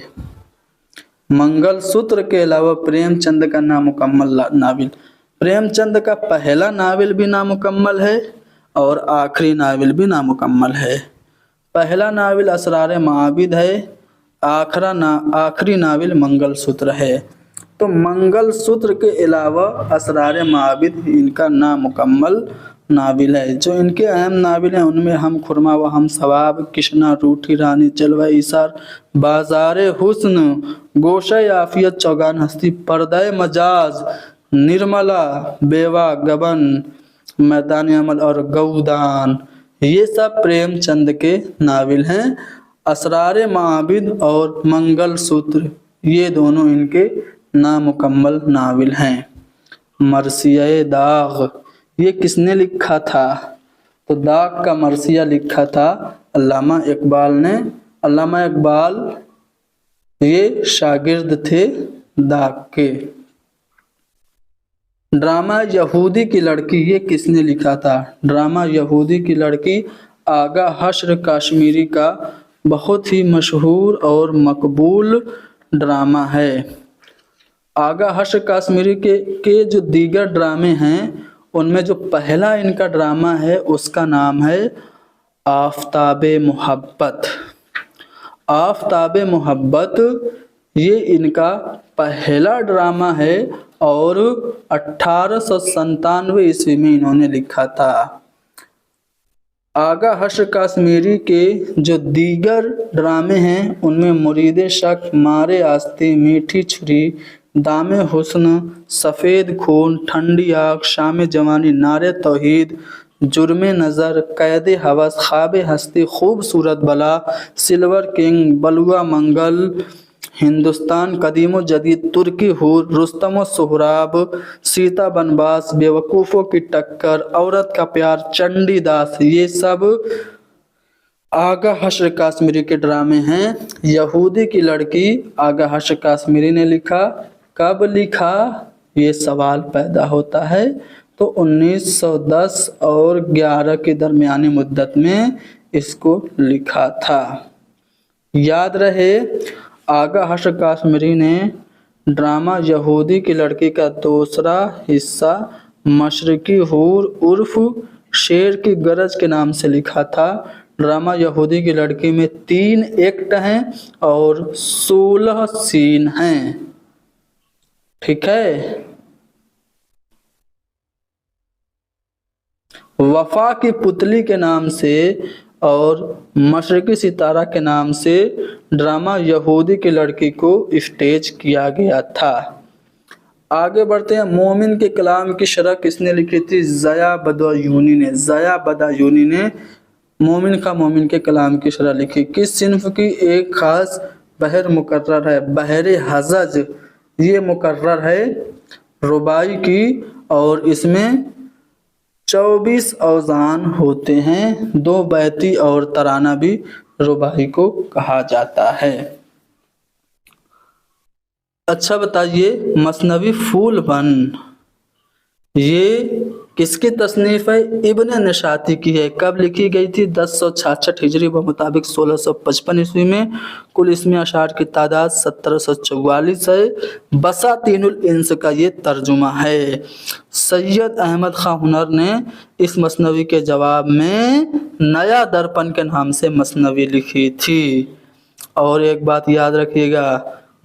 मंगल सूत्र के अलावा प्रेमचंद का नामुकम्मल नावल, प्रेमचंद का पहला नावल भी नामुकम्मल है और आखिरी नावल भी नामुकम्मल है। पहला नावल असरार माबिद है, आखिरी नावल मंगल सूत्र है। तो मंगल सूत्र के अलावा असरार माबिद इनका नामुकम्मल नावल है। जो इनके अहम नावल हैं उनमें हम खुरमा व हम सवाब, किशना रूठी रानी, जलवा इसार, बाजार हुस्न, गोशा आफियत, चौगान हस्ती, पर्दा मजाज, निर्मला, बेवा, गबन, मैदान अमल और गौदान ये सब प्रेमचंद के नावल हैं। असरार माबिद और मंगल सूत्र ये दोनों इनके नामुकम्मल नावल हैं। मरसिया दाग ये किसने लिखा था? तो दाग का मरसिया लिखा था अल्लामा इकबाल ने। अल्लामा इकबाल ये शागिर्द थे दाग के। ड्रामा यहूदी की लड़की ये किसने लिखा था? ड्रामा यहूदी की लड़की आगा हश्र काश्मीरी का बहुत ही मशहूर और मकबूल ड्रामा है। आगा हश्र काश्मीरी के जो दीगर ड्रामे हैं उनमें जो पहला इनका ड्रामा है उसका नाम है आफ़ताबे मोहब्बत। आफ़ताबे मोहब्बत ये इनका पहला ड्रामा है और 1897 ईस्वी में इन्होंने लिखा था। आगा हश्र काश्मीरी के जो दीगर ड्रामे हैं उनमें मुरीद शक, मारे आस्ती, मीठी छुरी, दामे हुस्न, सफ़ेद खून, ठंडी आग, शाम जवानी, नारे तौहीद, जुर्मे नज़र, कैद हवस, ख्वाब हस्ती, खूबसूरत बला, सिल्वर किंग, बलुआ मंगल, हिंदुस्तान कदीम जदीद, तुर्की हूर, रुस्तम सोहराब, सीता बनबास, बेवकूफ़ों की टक्कर, औरत का प्यार, चंडीदास ये सब आगा हश्र काश्मीरी के ड्रामे हैं। यहूदी की लड़की आगा हश्र काश्मीरी ने लिखा। कब लिखा ये सवाल पैदा होता है तो 1910 और 11 के दरमियानी मुद्दत में इसको लिखा था। याद रहे आगा हश्र काश्मीरी ने ड्रामा यहूदी की लड़की का दूसरा हिस्सा मशरकी हूर उर्फ शेर की गरज के नाम से लिखा था। ड्रामा यहूदी की लड़की में 3 एक्ट हैं और 16 सीन हैं। ठीक है। वफा की पुतली के नाम से और मशरकी सितारा के नाम से ड्रामा यहूदी की लड़की को स्टेज किया गया था। आगे बढ़ते हैं। मोमिन के कलाम की शरह किसने लिखी थी? ज़या बदायूनी ने। ज़या बदायूनी ने मोमिन के कलाम की शरह लिखी। किस सिन्फ की एक खास बहर मुकर्रर है? बहर हजज ये मुकर्रर है रुबाई की और इसमें 24 औज़ान होते हैं। 2 बैती और तराना भी रुबाई को कहा जाता है। अच्छा बताइए मसनवी फूल बन ये किसकी तसनीफ़ है? इब्न निशाती की है। कब लिखी गई थी? 1066 हिजरी व मुताबिक 1655 ईस्वी में। कुल इसमें अशार की तादाद 1744 है। बसातीनुल इंस का ये तर्जुमा है। सैयद अहमद खां हुनर ने इस मसनवी के जवाब में नया दर्पण के नाम से मसनवी लिखी थी। और एक बात याद रखिएगा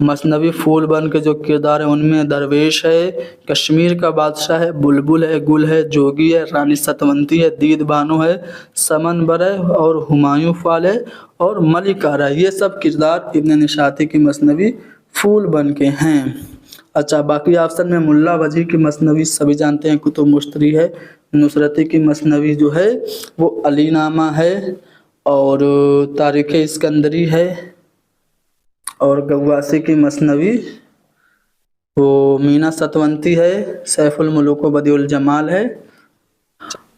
मसनवी फूल बन के जो किरदार है उनमें दरवेश है, कश्मीर का बादशाह है, बुलबुल है, गुल है, जोगी है, रानी सतवंती है, दीद बानो है, समनबर है और हुमायूं फाल है और मलिकारा। ये सब किरदार इब्न निशाती की मसनवी फूल बन के हैं। अच्छा बाकी ऑप्शन में मुल्ला वजी की मसनवी सभी जानते हैं कुतुब मुश्तरी है। नुसरती की मसनवी जो है वो अलीनामा है और तारीख़ इस्कंदरी है और गव्वासी की मसनवी वो मीना सतवंती है, सैफुल मुलूक व बदिउल जमाल है।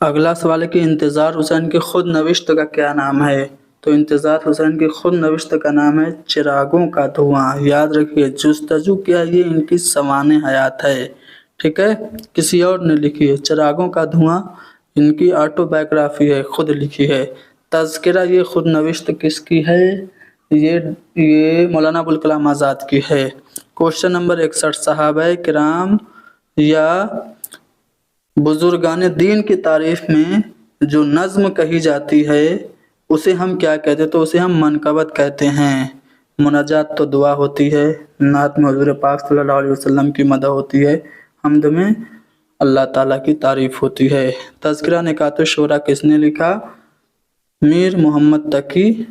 अगला सवाल है कि इंतज़ार हुसैन की खुद नविश्त का क्या नाम है? तो इंतज़ार हुसैन की खुद नविश्त का नाम है चिरागों का धुआं। याद रखिए, जुस्तजू क्या, ये इनकी सवाने हयात है, ठीक है, किसी और ने लिखी है। चिरागों का धुआं इनकी ऑटोबायोग्राफी है, खुद लिखी है। तज़किरा ये खुद नविश्त किसकी है? ये मौलाना अबुल कलाम आज़ाद की है। क्वेश्चन नंबर 61, सहाबाए किराम या बुजुर्गान दीन की तारीफ में जो नज़्म कही जाती है उसे हम क्या कहते हैं? तो उसे हम मनकबत कहते हैं। मुनाजात तो दुआ होती है, नात में हुज़ूर पाक सल्लल्लाहु अलैहि वसल्लम की मदह होती है, हम्द में अल्लाह ताला की तारीफ होती है। तज़किरा निकात शुरा किसने लिखा? मीर मोहम्मद तकी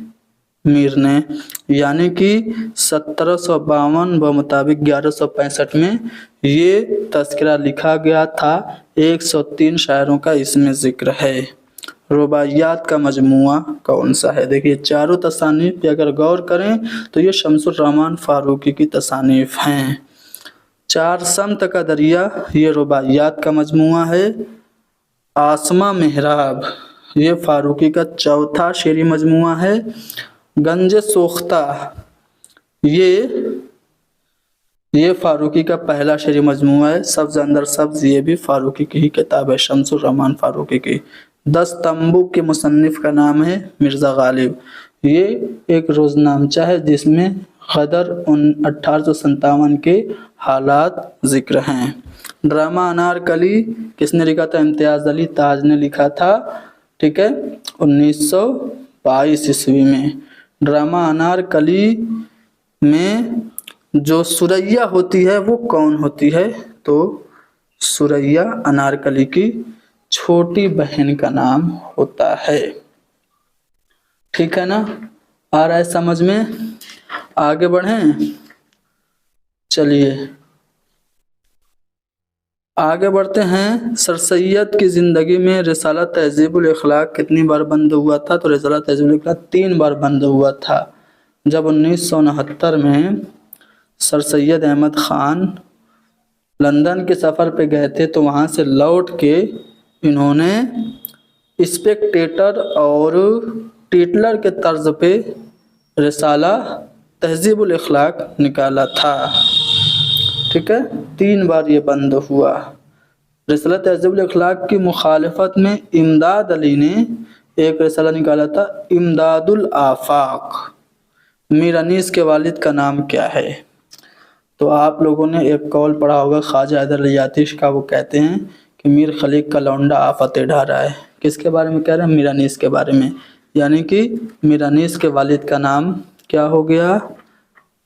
मीर ने, यानी कि 1752 व मुताबिक 1165 में ये तज़किरा लिखा गया था। 103 शायरों का इसमें ज़िक्र है। रुबाइयात का मजमुआ कौन सा है? देखिए, चारों तसानीफ पे अगर गौर करें तो ये शम्सुर रहमान फारूकी की तसानीफ हैं। चार समत का दरिया ये रुबाइयात का मजमुआ है। आसमा मेहराब ये फारूकी का चौथा शेरी मजमुआ है। गंज सोख्ता ये फारूकी का पहला शेरी मजमुआ है। सब्ज़ अंदर सब्ज़ ये भी फारूकी की ही किताब है, शम्सुर रहमान फारूकी की। 10 तंबू के मुसन्निफ का नाम है मिर्ज़ा गालिब। ये एक रोज़नामचा है जिसमें गदर 1857 के हालात ज़िक्र हैं। ड्रामा अनारकली किसने लिखा था? इम्तियाज़ अली ताज ने लिखा था, ठीक है, 1922 ईस्वी में। ड्रामा अनारकली में जो सुरैया होती है वो कौन होती है? तो सुरैया अनारकली की छोटी बहन का नाम होता है, ठीक है ना? आ रहा है समझ में? आगे बढ़ें, चलिए आगे बढ़ते हैं। सर सैयद की ज़िंदगी में रिसाला तहज़ीबुल अखलाक कितनी बार बंद हुआ था? तो रिसाला तहज़ीबुल अखलाक 3 बार बंद हुआ था। जब 1969 में सर सैयद अहमद ख़ान लंदन के सफ़र पे गए थे तो वहाँ से लौट के इन्होंने स्पेक्टेटर और टिटलर के तर्ज पे रिसाला तहज़ीबुल अखलाक निकाला था, ठीक है। 3 बार ये बंद हुआ। रिसाला तहज़ीबुल अखलाक की मुखालफत में इमदाद अली ने एक रिसाला निकाला था, इमदादुल आफाक। मीर अनीस के वालिद का नाम क्या है? तो आप लोगों ने एक कौल पढ़ा होगा ख्वाजा हैदर अली आतिश का। वो कहते हैं कि मीर खलीक का लौंडा आफतें ढा रहा है। किसके बारे में कह रहे हैं? मीर अनीस के बारे में। यानी कि मीर अनीस के वालिद का नाम क्या हो गया?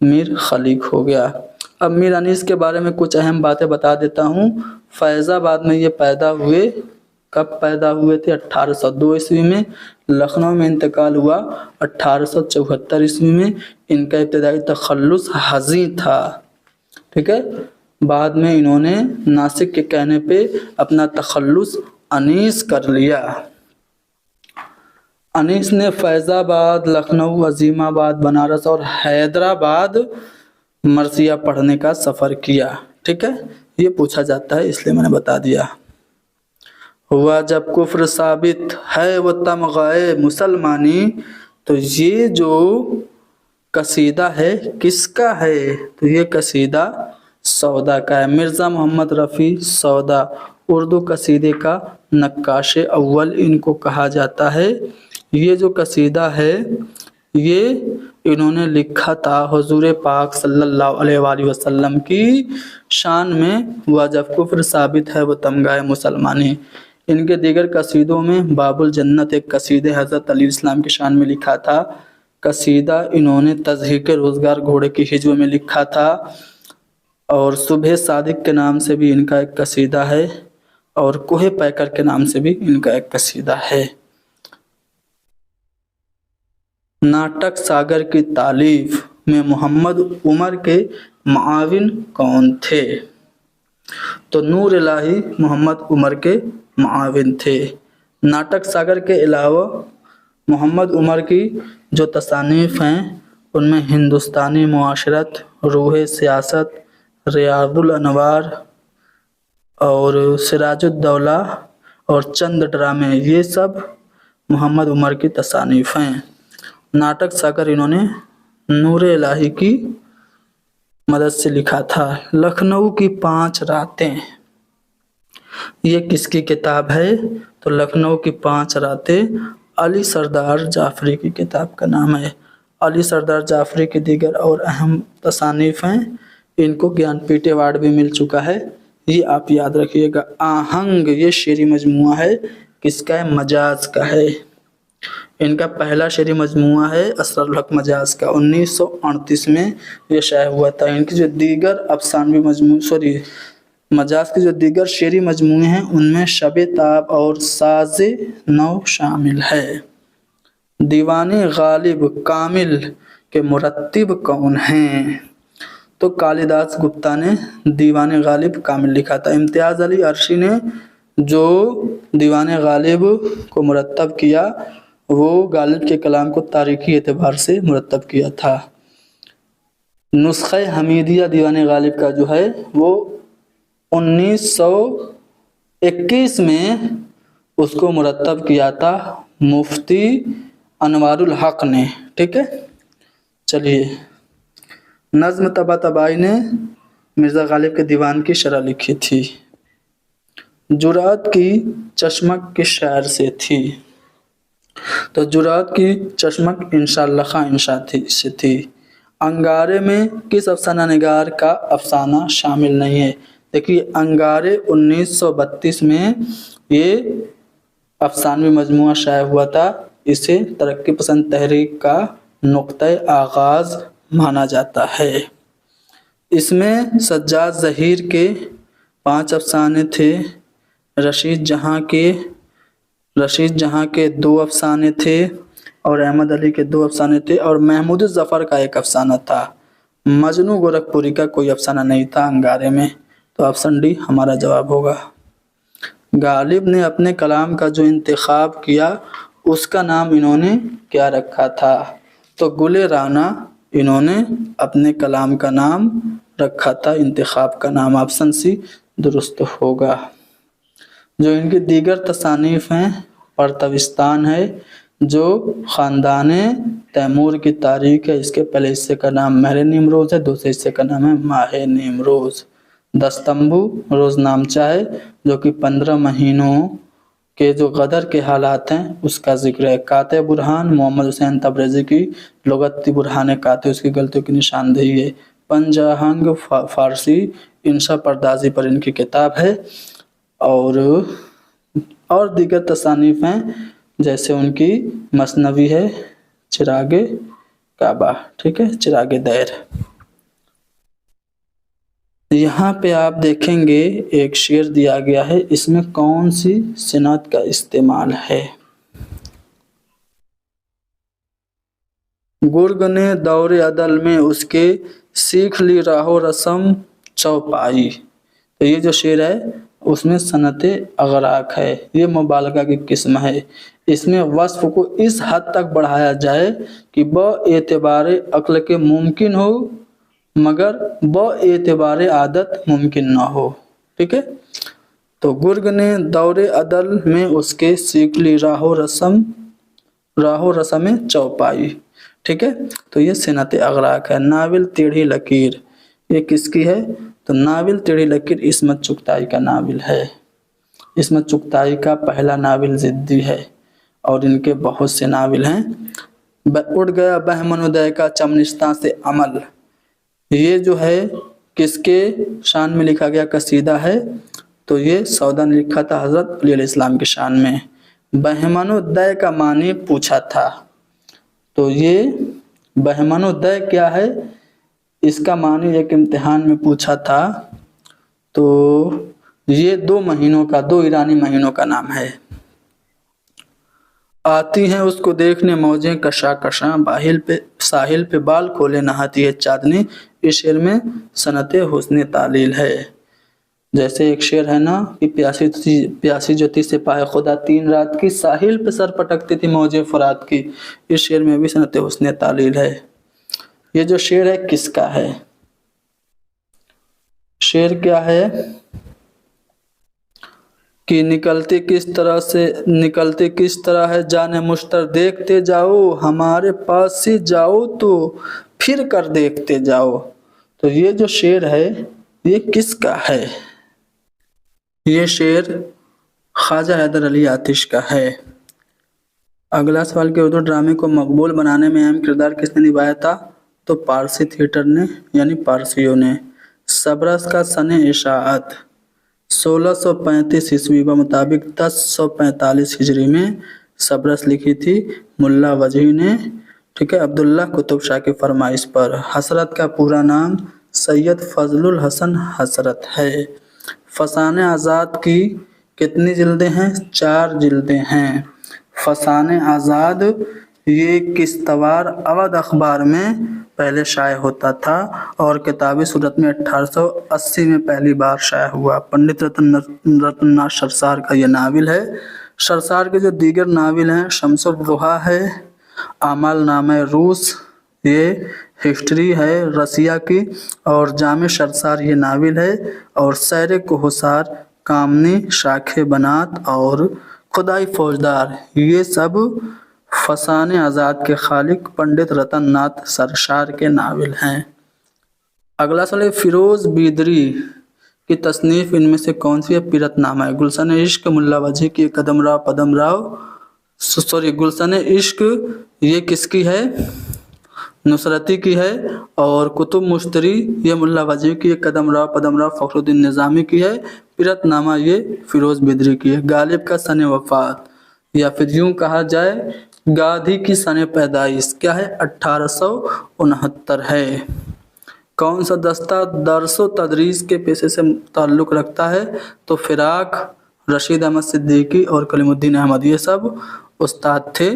मीर खलीक हो गया। अब मीर अनीस के बारे में कुछ अहम बातें बता देता हूँ। फैज़ाबाद में ये पैदा हुए। कब पैदा हुए थे? 1802 ईस्वी में। लखनऊ में इंतकाल हुआ 1874 ईस्वी में। इनका इब्तदाई तखल्लुस हज़ी था, ठीक है। बाद में इन्होंने नासिक के कहने पे अपना तखल्लुस अनीस कर लिया। अनीस ने फैज़ाबाद, लखनऊ, अज़ीमाबाद, बनारस और हैदराबाद मरसिया पढ़ने का सफ़र किया, ठीक है। ये पूछा जाता है इसलिए मैंने बता दिया। हुआ जब कुफ्र साबित है वो तमग़ाए मुसलमानी। तो ये जो कसीदा है किसका है? तो ये कसीदा सौदा का है। मिर्ज़ा मोहम्मद रफ़ी सौदा उर्दू कसीदे का नक्काश अव्वल इनको कहा जाता है। ये जो कसीदा है ये इन्होंने लिखा था हुज़ूर पाक सल्लल्लाहु अलैहि वसल्लम की शान में। हुआ जब कुफ्र साबित है वो तमग़ाए मुसलमानी। इनके दीगर कसीदों में बाबुल जन्नत एक कसीदे हज़रत अली इस्लाम की शान में लिखा था। कसीदा इन्होंने तज़हीक़ रोज़गार घोड़े की हिज्व में लिखा था। और सुबह सादिक के नाम से भी इनका एक कसीदा है और कोहे पैकर के नाम से भी इनका एक कसीदा है। नाटक सागर की तालीफ में मोहम्मद उमर के मुआविन कौन थे? तो नूर इलाही मोहम्मद उमर के मुआविन थे। नाटक सागर के अलावा मोहम्मद उमर की जो तसानीफ़ हैं उनमें हिंदुस्तानी मुआशरत, रूह सियासत, रियाजुल अनवार और सिराजुद्दौला और चंद ड्रामे, ये सब मोहम्मद उमर की तसानीफ हैं। नाटक सागर इन्होंने नूर इलाही की मदद से लिखा था। लखनऊ की 5 रातें, ये किसकी किताब है? तो लखनऊ की 5 रातें अली सरदार जाफरी की किताब का नाम है। अली सरदार जाफरी की दीगर और अहम तसानीफ हैं, इनको ज्ञानपीठ अवार्ड भी मिल चुका है, ये आप याद रखिएगा। आहंग, ये शेरी मजमुआ है, किसका है? मजाज का है। इनका पहला शेरी मजमुआ है असरुल हक मजाज का, 1938 में ये शाये हुआ था। इनकी जो दीगर अफसानवी मजाज के जो दीगर शेरी मजमुए हैं उनमें शब ताब और साज़े नौ शामिल है। दीवाने गालिब कामिल के मुरत्तिब कौन हैं? तो कालिदास गुप्ता ने दीवाने गालिब कामिल लिखा था। इम्तियाज़ अली अर्शी ने जो दीवाने गालिब को मुरत्तब किया वो गालिब के कलाम को तारीखी एतबार से मुरत्तब किया था। नुस्ख़े हमीदिया दीवाने गालिब का जो है वो 1921 में उसको मुरत्तब किया था मुफ्ती अनवारुल हक ने। ठीक है, चलिए। नज़्म तबातबाई ने मिर्ज़ा गालिब के दीवान की शरह लिखी थी। जुरात की चश्मक किस शायर से थी? तो जुरात की चश्मक इंशाअल्लाह खां इंशा से थी। अंगारे में किस अफसाना निगार का अफसाना शामिल नहीं है? देखिए, अंगारे 1932 में ये अफसानवी मजमुआ शाये हुआ था। इसे तरक्की पसंद तहरीक का नुक्ता आगाज़ माना जाता है। इसमें सज्जाद ज़हीर के 5 अफसाने थे, रशीद जहाँ के 2 अफसाने थे और अहमद अली के 2 अफसाने थे और महमूद ज़फ़र का 1 अफसाना था। मजनू गोरखपुरी का कोई अफसाना नहीं था अंगारे में, तो ऑप्शन डी हमारा जवाब होगा। गालिब ने अपने कलाम का जो इंतखाब किया उसका नाम इन्होंने क्या रखा था? तो गुले राना इन्होंने अपने कलाम का नाम रखा था, इंतखाब का नाम ऑप्शन सी दुरुस्त होगा। जो इनकी दीगर तसानीफ हैं, परतविस्तान है जो ख़ानदान तैमूर की तारीख है, इसके पहले हिस्से का नाम महर निमरोज़ है, दूसरे हिस्से का नाम है माह निमरोज़। दस्तंबू रोज़नामचा है जो कि 15 महीनों के जो गदर के हालात हैं उसका जिक्र है। काते बुरहान मोहम्मद हुसैन तबरेज़ी की लुगती बुरहान काते, उसकी गलतियों की निशानदेही है। पंजाहंग फ़ारसी इंशा परदाजी पर इनकी किताब है और दीगर तसानीफ हैं जैसे उनकी मसनवी है चिरागे काबा। ठीक है, चिरागे दैर। यहाँ पे आप देखेंगे एक शेर दिया गया है, इसमें कौन सी सिनत का इस्तेमाल है? गुर्ग ने दौरे अदल में उसके सीख ली राहो रस्म चौपाई। तो ये जो शेर है उसमें सनते अगराक है, ये मुबालगा की किस्म है। इसमें वस्फ को इस हद तक बढ़ाया जाए कि बएतबार अक्ल के मुमकिन हो मगर बएतबार आदत मुमकिन ना हो। ठीक है, तो गुर्ग ने दौरे अदल में उसके सीख ली राहो रस्म चौपाई। ठीक है, तो ये सिनत अगराक है। नाविल टेढ़ी लकीर, ये किसकी है? तो नाविल टेढ़ी लकीर इस्मत चुगताई का नाविल है। इस्मत चुगताई का पहला नाविल ज़िद्दी है और इनके बहुत से नाविल हैं। उड़ गया बहमन उदय का चमनिस्तां से अमल, ये जो है किसके शान में लिखा गया कसीदा है? तो ये सौदा ने लिखा था हज़रत अली अलैहिस्सलाम के शान में। बहमनोदय का मानी पूछा था, तो ये बहमनोदय क्या है इसका मानी एक इम्तिहान में पूछा था। तो ये 2 महीनों का, 2 ईरानी महीनों का नाम है। आती हैं उसको देखने मौजें कशा कशा, साहिल पे बाल खोले नहाती है चांदनी। इस शेर में सनते हुस्न तालील है। जैसे एक शेर है ना कि प्यासी जो थी सिपाही खुदा 3 रात की, साहिल पे सर पटकती थी मौजे फरात की। इस शेर में भी सनते हुस्न तालील है। یہ جو شعر ہے کس کا ہے؟ شعر کیا ہے کہ نکلتی کس طرح ہے جانے مشتر، دیکھتے جاؤ ہمارے پاس سے جاؤ تو پھر کر دیکھتے جاؤ۔ تو یہ جو شعر ہے یہ کس کا ہے؟ یہ شعر خواجہ حیدر علی آتش کا ہے۔ اگلا سوال کہ اردو ڈرامے کو مقبول بنانے میں اہم کردار کس نے نبھایا تھا؟ تو پارسی تھیٹر نے، یعنی پارسیوں نے۔ سبرس کا سن اشاعت 1635 عیسوی بمطابق 1045 ہجری میں سبرس لکھی تھی ملا وجیح نے، ٹھیک ہے، عبداللہ قطب شاہ کی فرمائش پر۔ حسرت کا پورا نام سید فضل الحسن حسرت ہے۔ فسانہ آزاد کی کتنی جلدیں ہیں؟ 4 جلدیں ہیں۔ فسانہ آزاد یہ قسطوار اودھ اخبار میں پہلے شائع ہوتا تھا اور کتابی صورت میں 1880 میں پہلی بار شائع ہوا۔ پنڈت رتن ناتھ شرسار کا یہ ناول ہے۔ شرسار کے جو دیگر ناول ہیں شمس الضحیٰ ہے، اعمال نامہ روس، یہ ہسٹری ہے رسیا کی، اور جامع شرسار یہ ناول ہے، اور سیر کوہسار، کامنی، شاخ بنات اور خدائی فوجدار یہ سب فسانہ آزاد کے خالق پنڈت رتن ناتھ شرسار کے ناول ہیں۔ اگلا سوال ہے فیروز بیدری کی تصنیف ان میں سے کون سی ہے؟ پیرت نامہ ہے۔ گلشن عشق ملا وجیح کی قدم راؤ پدم راؤ، گلشن عشق یہ کس کی ہے؟ نصرتی کی ہے، اور کتب مشتری یہ ملا وجیح کی، قدم راؤ پدم راؤ فخر الدین نظامی کی ہے، پیرت نامہ یہ فیروز بیدری کی ہے۔ غالب کا سن وفات، یا پھر یوں کہا جائے گاندھی کی سن پیدائش کیا ہے؟ 1869 ہے۔ کون سا دستہ درس و تدریس کے پیشے سے تعلق رکھتا ہے؟ تو فراق، رشید احمد صدیقی اور کلیم الدین احمد یہ سب استاد تھے۔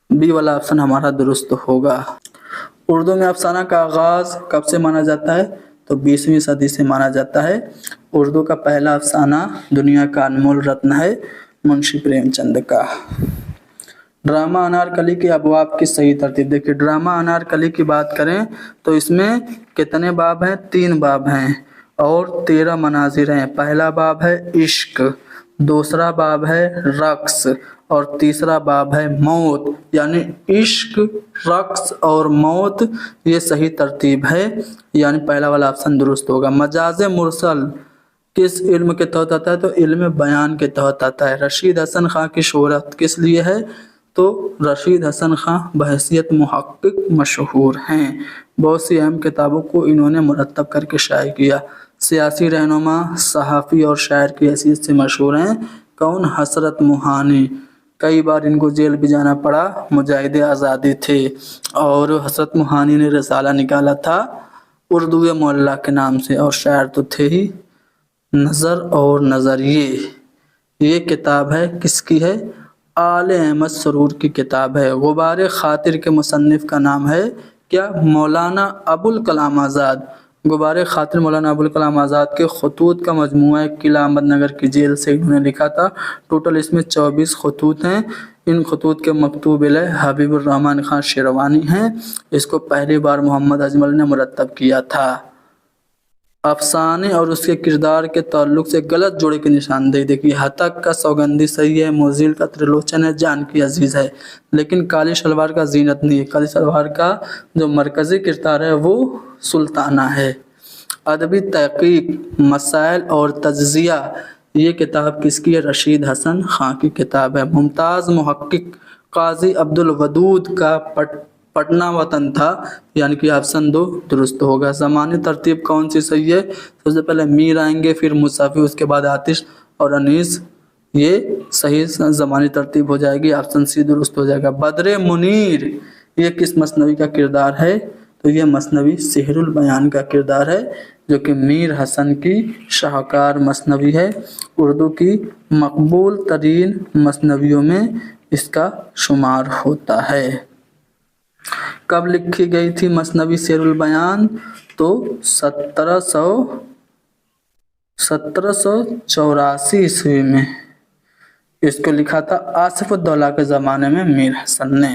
بی والا آپشن ہمارا درست ہوگا۔ اردو میں افسانہ کا آغاز کب سے مانا جاتا ہے؟ تو 20ویں صدی سے مانا جاتا ہے۔ اردو کا پہلا افسانہ دنیا کا انمول رتن ہے منشی پریم چند کا۔ ڈرامہ انارکلی کے ابواب کی صحیح ترتیب دیکھیے۔ ڈرامہ انارکلی کی بات کریں تو اس میں کتنے باب ہیں؟ 3 باب ہیں اور 13 مناظر ہیں۔ پہلا باب ہے عشق، دوسرا باب ہے رقص، اور تیسرا باب ہے موت، یعنی عشق، رقص اور موت یہ صحیح ترتیب ہے، یعنی پہلا والا آپشن درست ہوگا۔ مجاز مرسل کس علم کے تحت آتا ہے؟ تو علم بیان کے تحت آتا ہے۔ رشید حسن خان کی شہرت کس لیے ہے؟ تو رشید حسن خان بحیثیت محقق مشہور ہیں، بہت سی اہم کتابوں کو انہوں نے مرتب کر کے شائع کیا۔ سیاسی رہنما، صحافی اور شاعر کی حیثیت سے مشہور ہیں۔ کون؟ حسرت موہانی، کئی بار ان کو جیل بھی جانا پڑا، مجاہد آزادی تھے، اور حسرت موہانی نے رسالہ نکالا تھا اردو معلیٰ کے نام سے، اور شاعر تو تھے ہی۔ نظر اور نظریے یہ کتاب ہے کس کی ہے؟ آل احمد سرور کی کتاب ہے۔ غبار خاطر کے مصنف کا نام ہے کیا؟ مولانا ابوالکلام آزاد۔ غبار خاطر مولانا ابوالکلام آزاد کے خطوط کا مجموعہ قلعہ احمد نگر کی جیل سے انہوں نے لکھا تھا۔ ٹوٹل اس میں 24 خطوط ہیں۔ ان خطوط کے مکتوب علیہ حبیب الرحمن خان شیروانی ہیں۔ اس کو پہلی بار محمد اجمل نے مرتب کیا تھا۔ افسانے اور اس کے کردار کے تعلق سے غلط جوڑے کی نشاندہی دیکھیے۔ ہتک کا سوگندھی صحیح ہے، موزیل کا تریلوچن ہے، جانکی عزیز ہے، لیکن کالی شلوار کا زینت نہیں ہے۔ کالی شلوار کا جو مرکزی کردار ہے وہ سلطانہ ہے۔ ادبی تحقیق، مسائل اور تجزیہ یہ کتاب کس کی ہے؟ رشید حسن خان کی کتاب ہے۔ ممتاز محقق قاضی عبدالودود کا پٹنہ وطن تھا، یعنی کہ آپشن 2 درست ہوگا۔ زمانی ترتیب کون سی صحیح ہے؟ سب سے پہلے میر آئیں گے، پھر مصطفی، اس کے بعد آتش اور انیس، یہ صحیح زمانی ترتیب ہو جائے گی، آپشن سی درست ہو جائے گا۔ بدر منیر یہ کس مثنوی کا کردار ہے؟ تو یہ مثنوی سحر البیان کا کردار ہے، جو کہ میر حسن کی شاہکار مثنوی ہے۔ اردو کی مقبول ترین مثنویوں میں اس کا شمار ہوتا ہے۔ کب لکھی گئی تھی مثنوی سحر البیان؟ تو 1784 عیسوی میں اس کو لکھا تھا آصف الدولہ کے زمانے میں میر حسن نے۔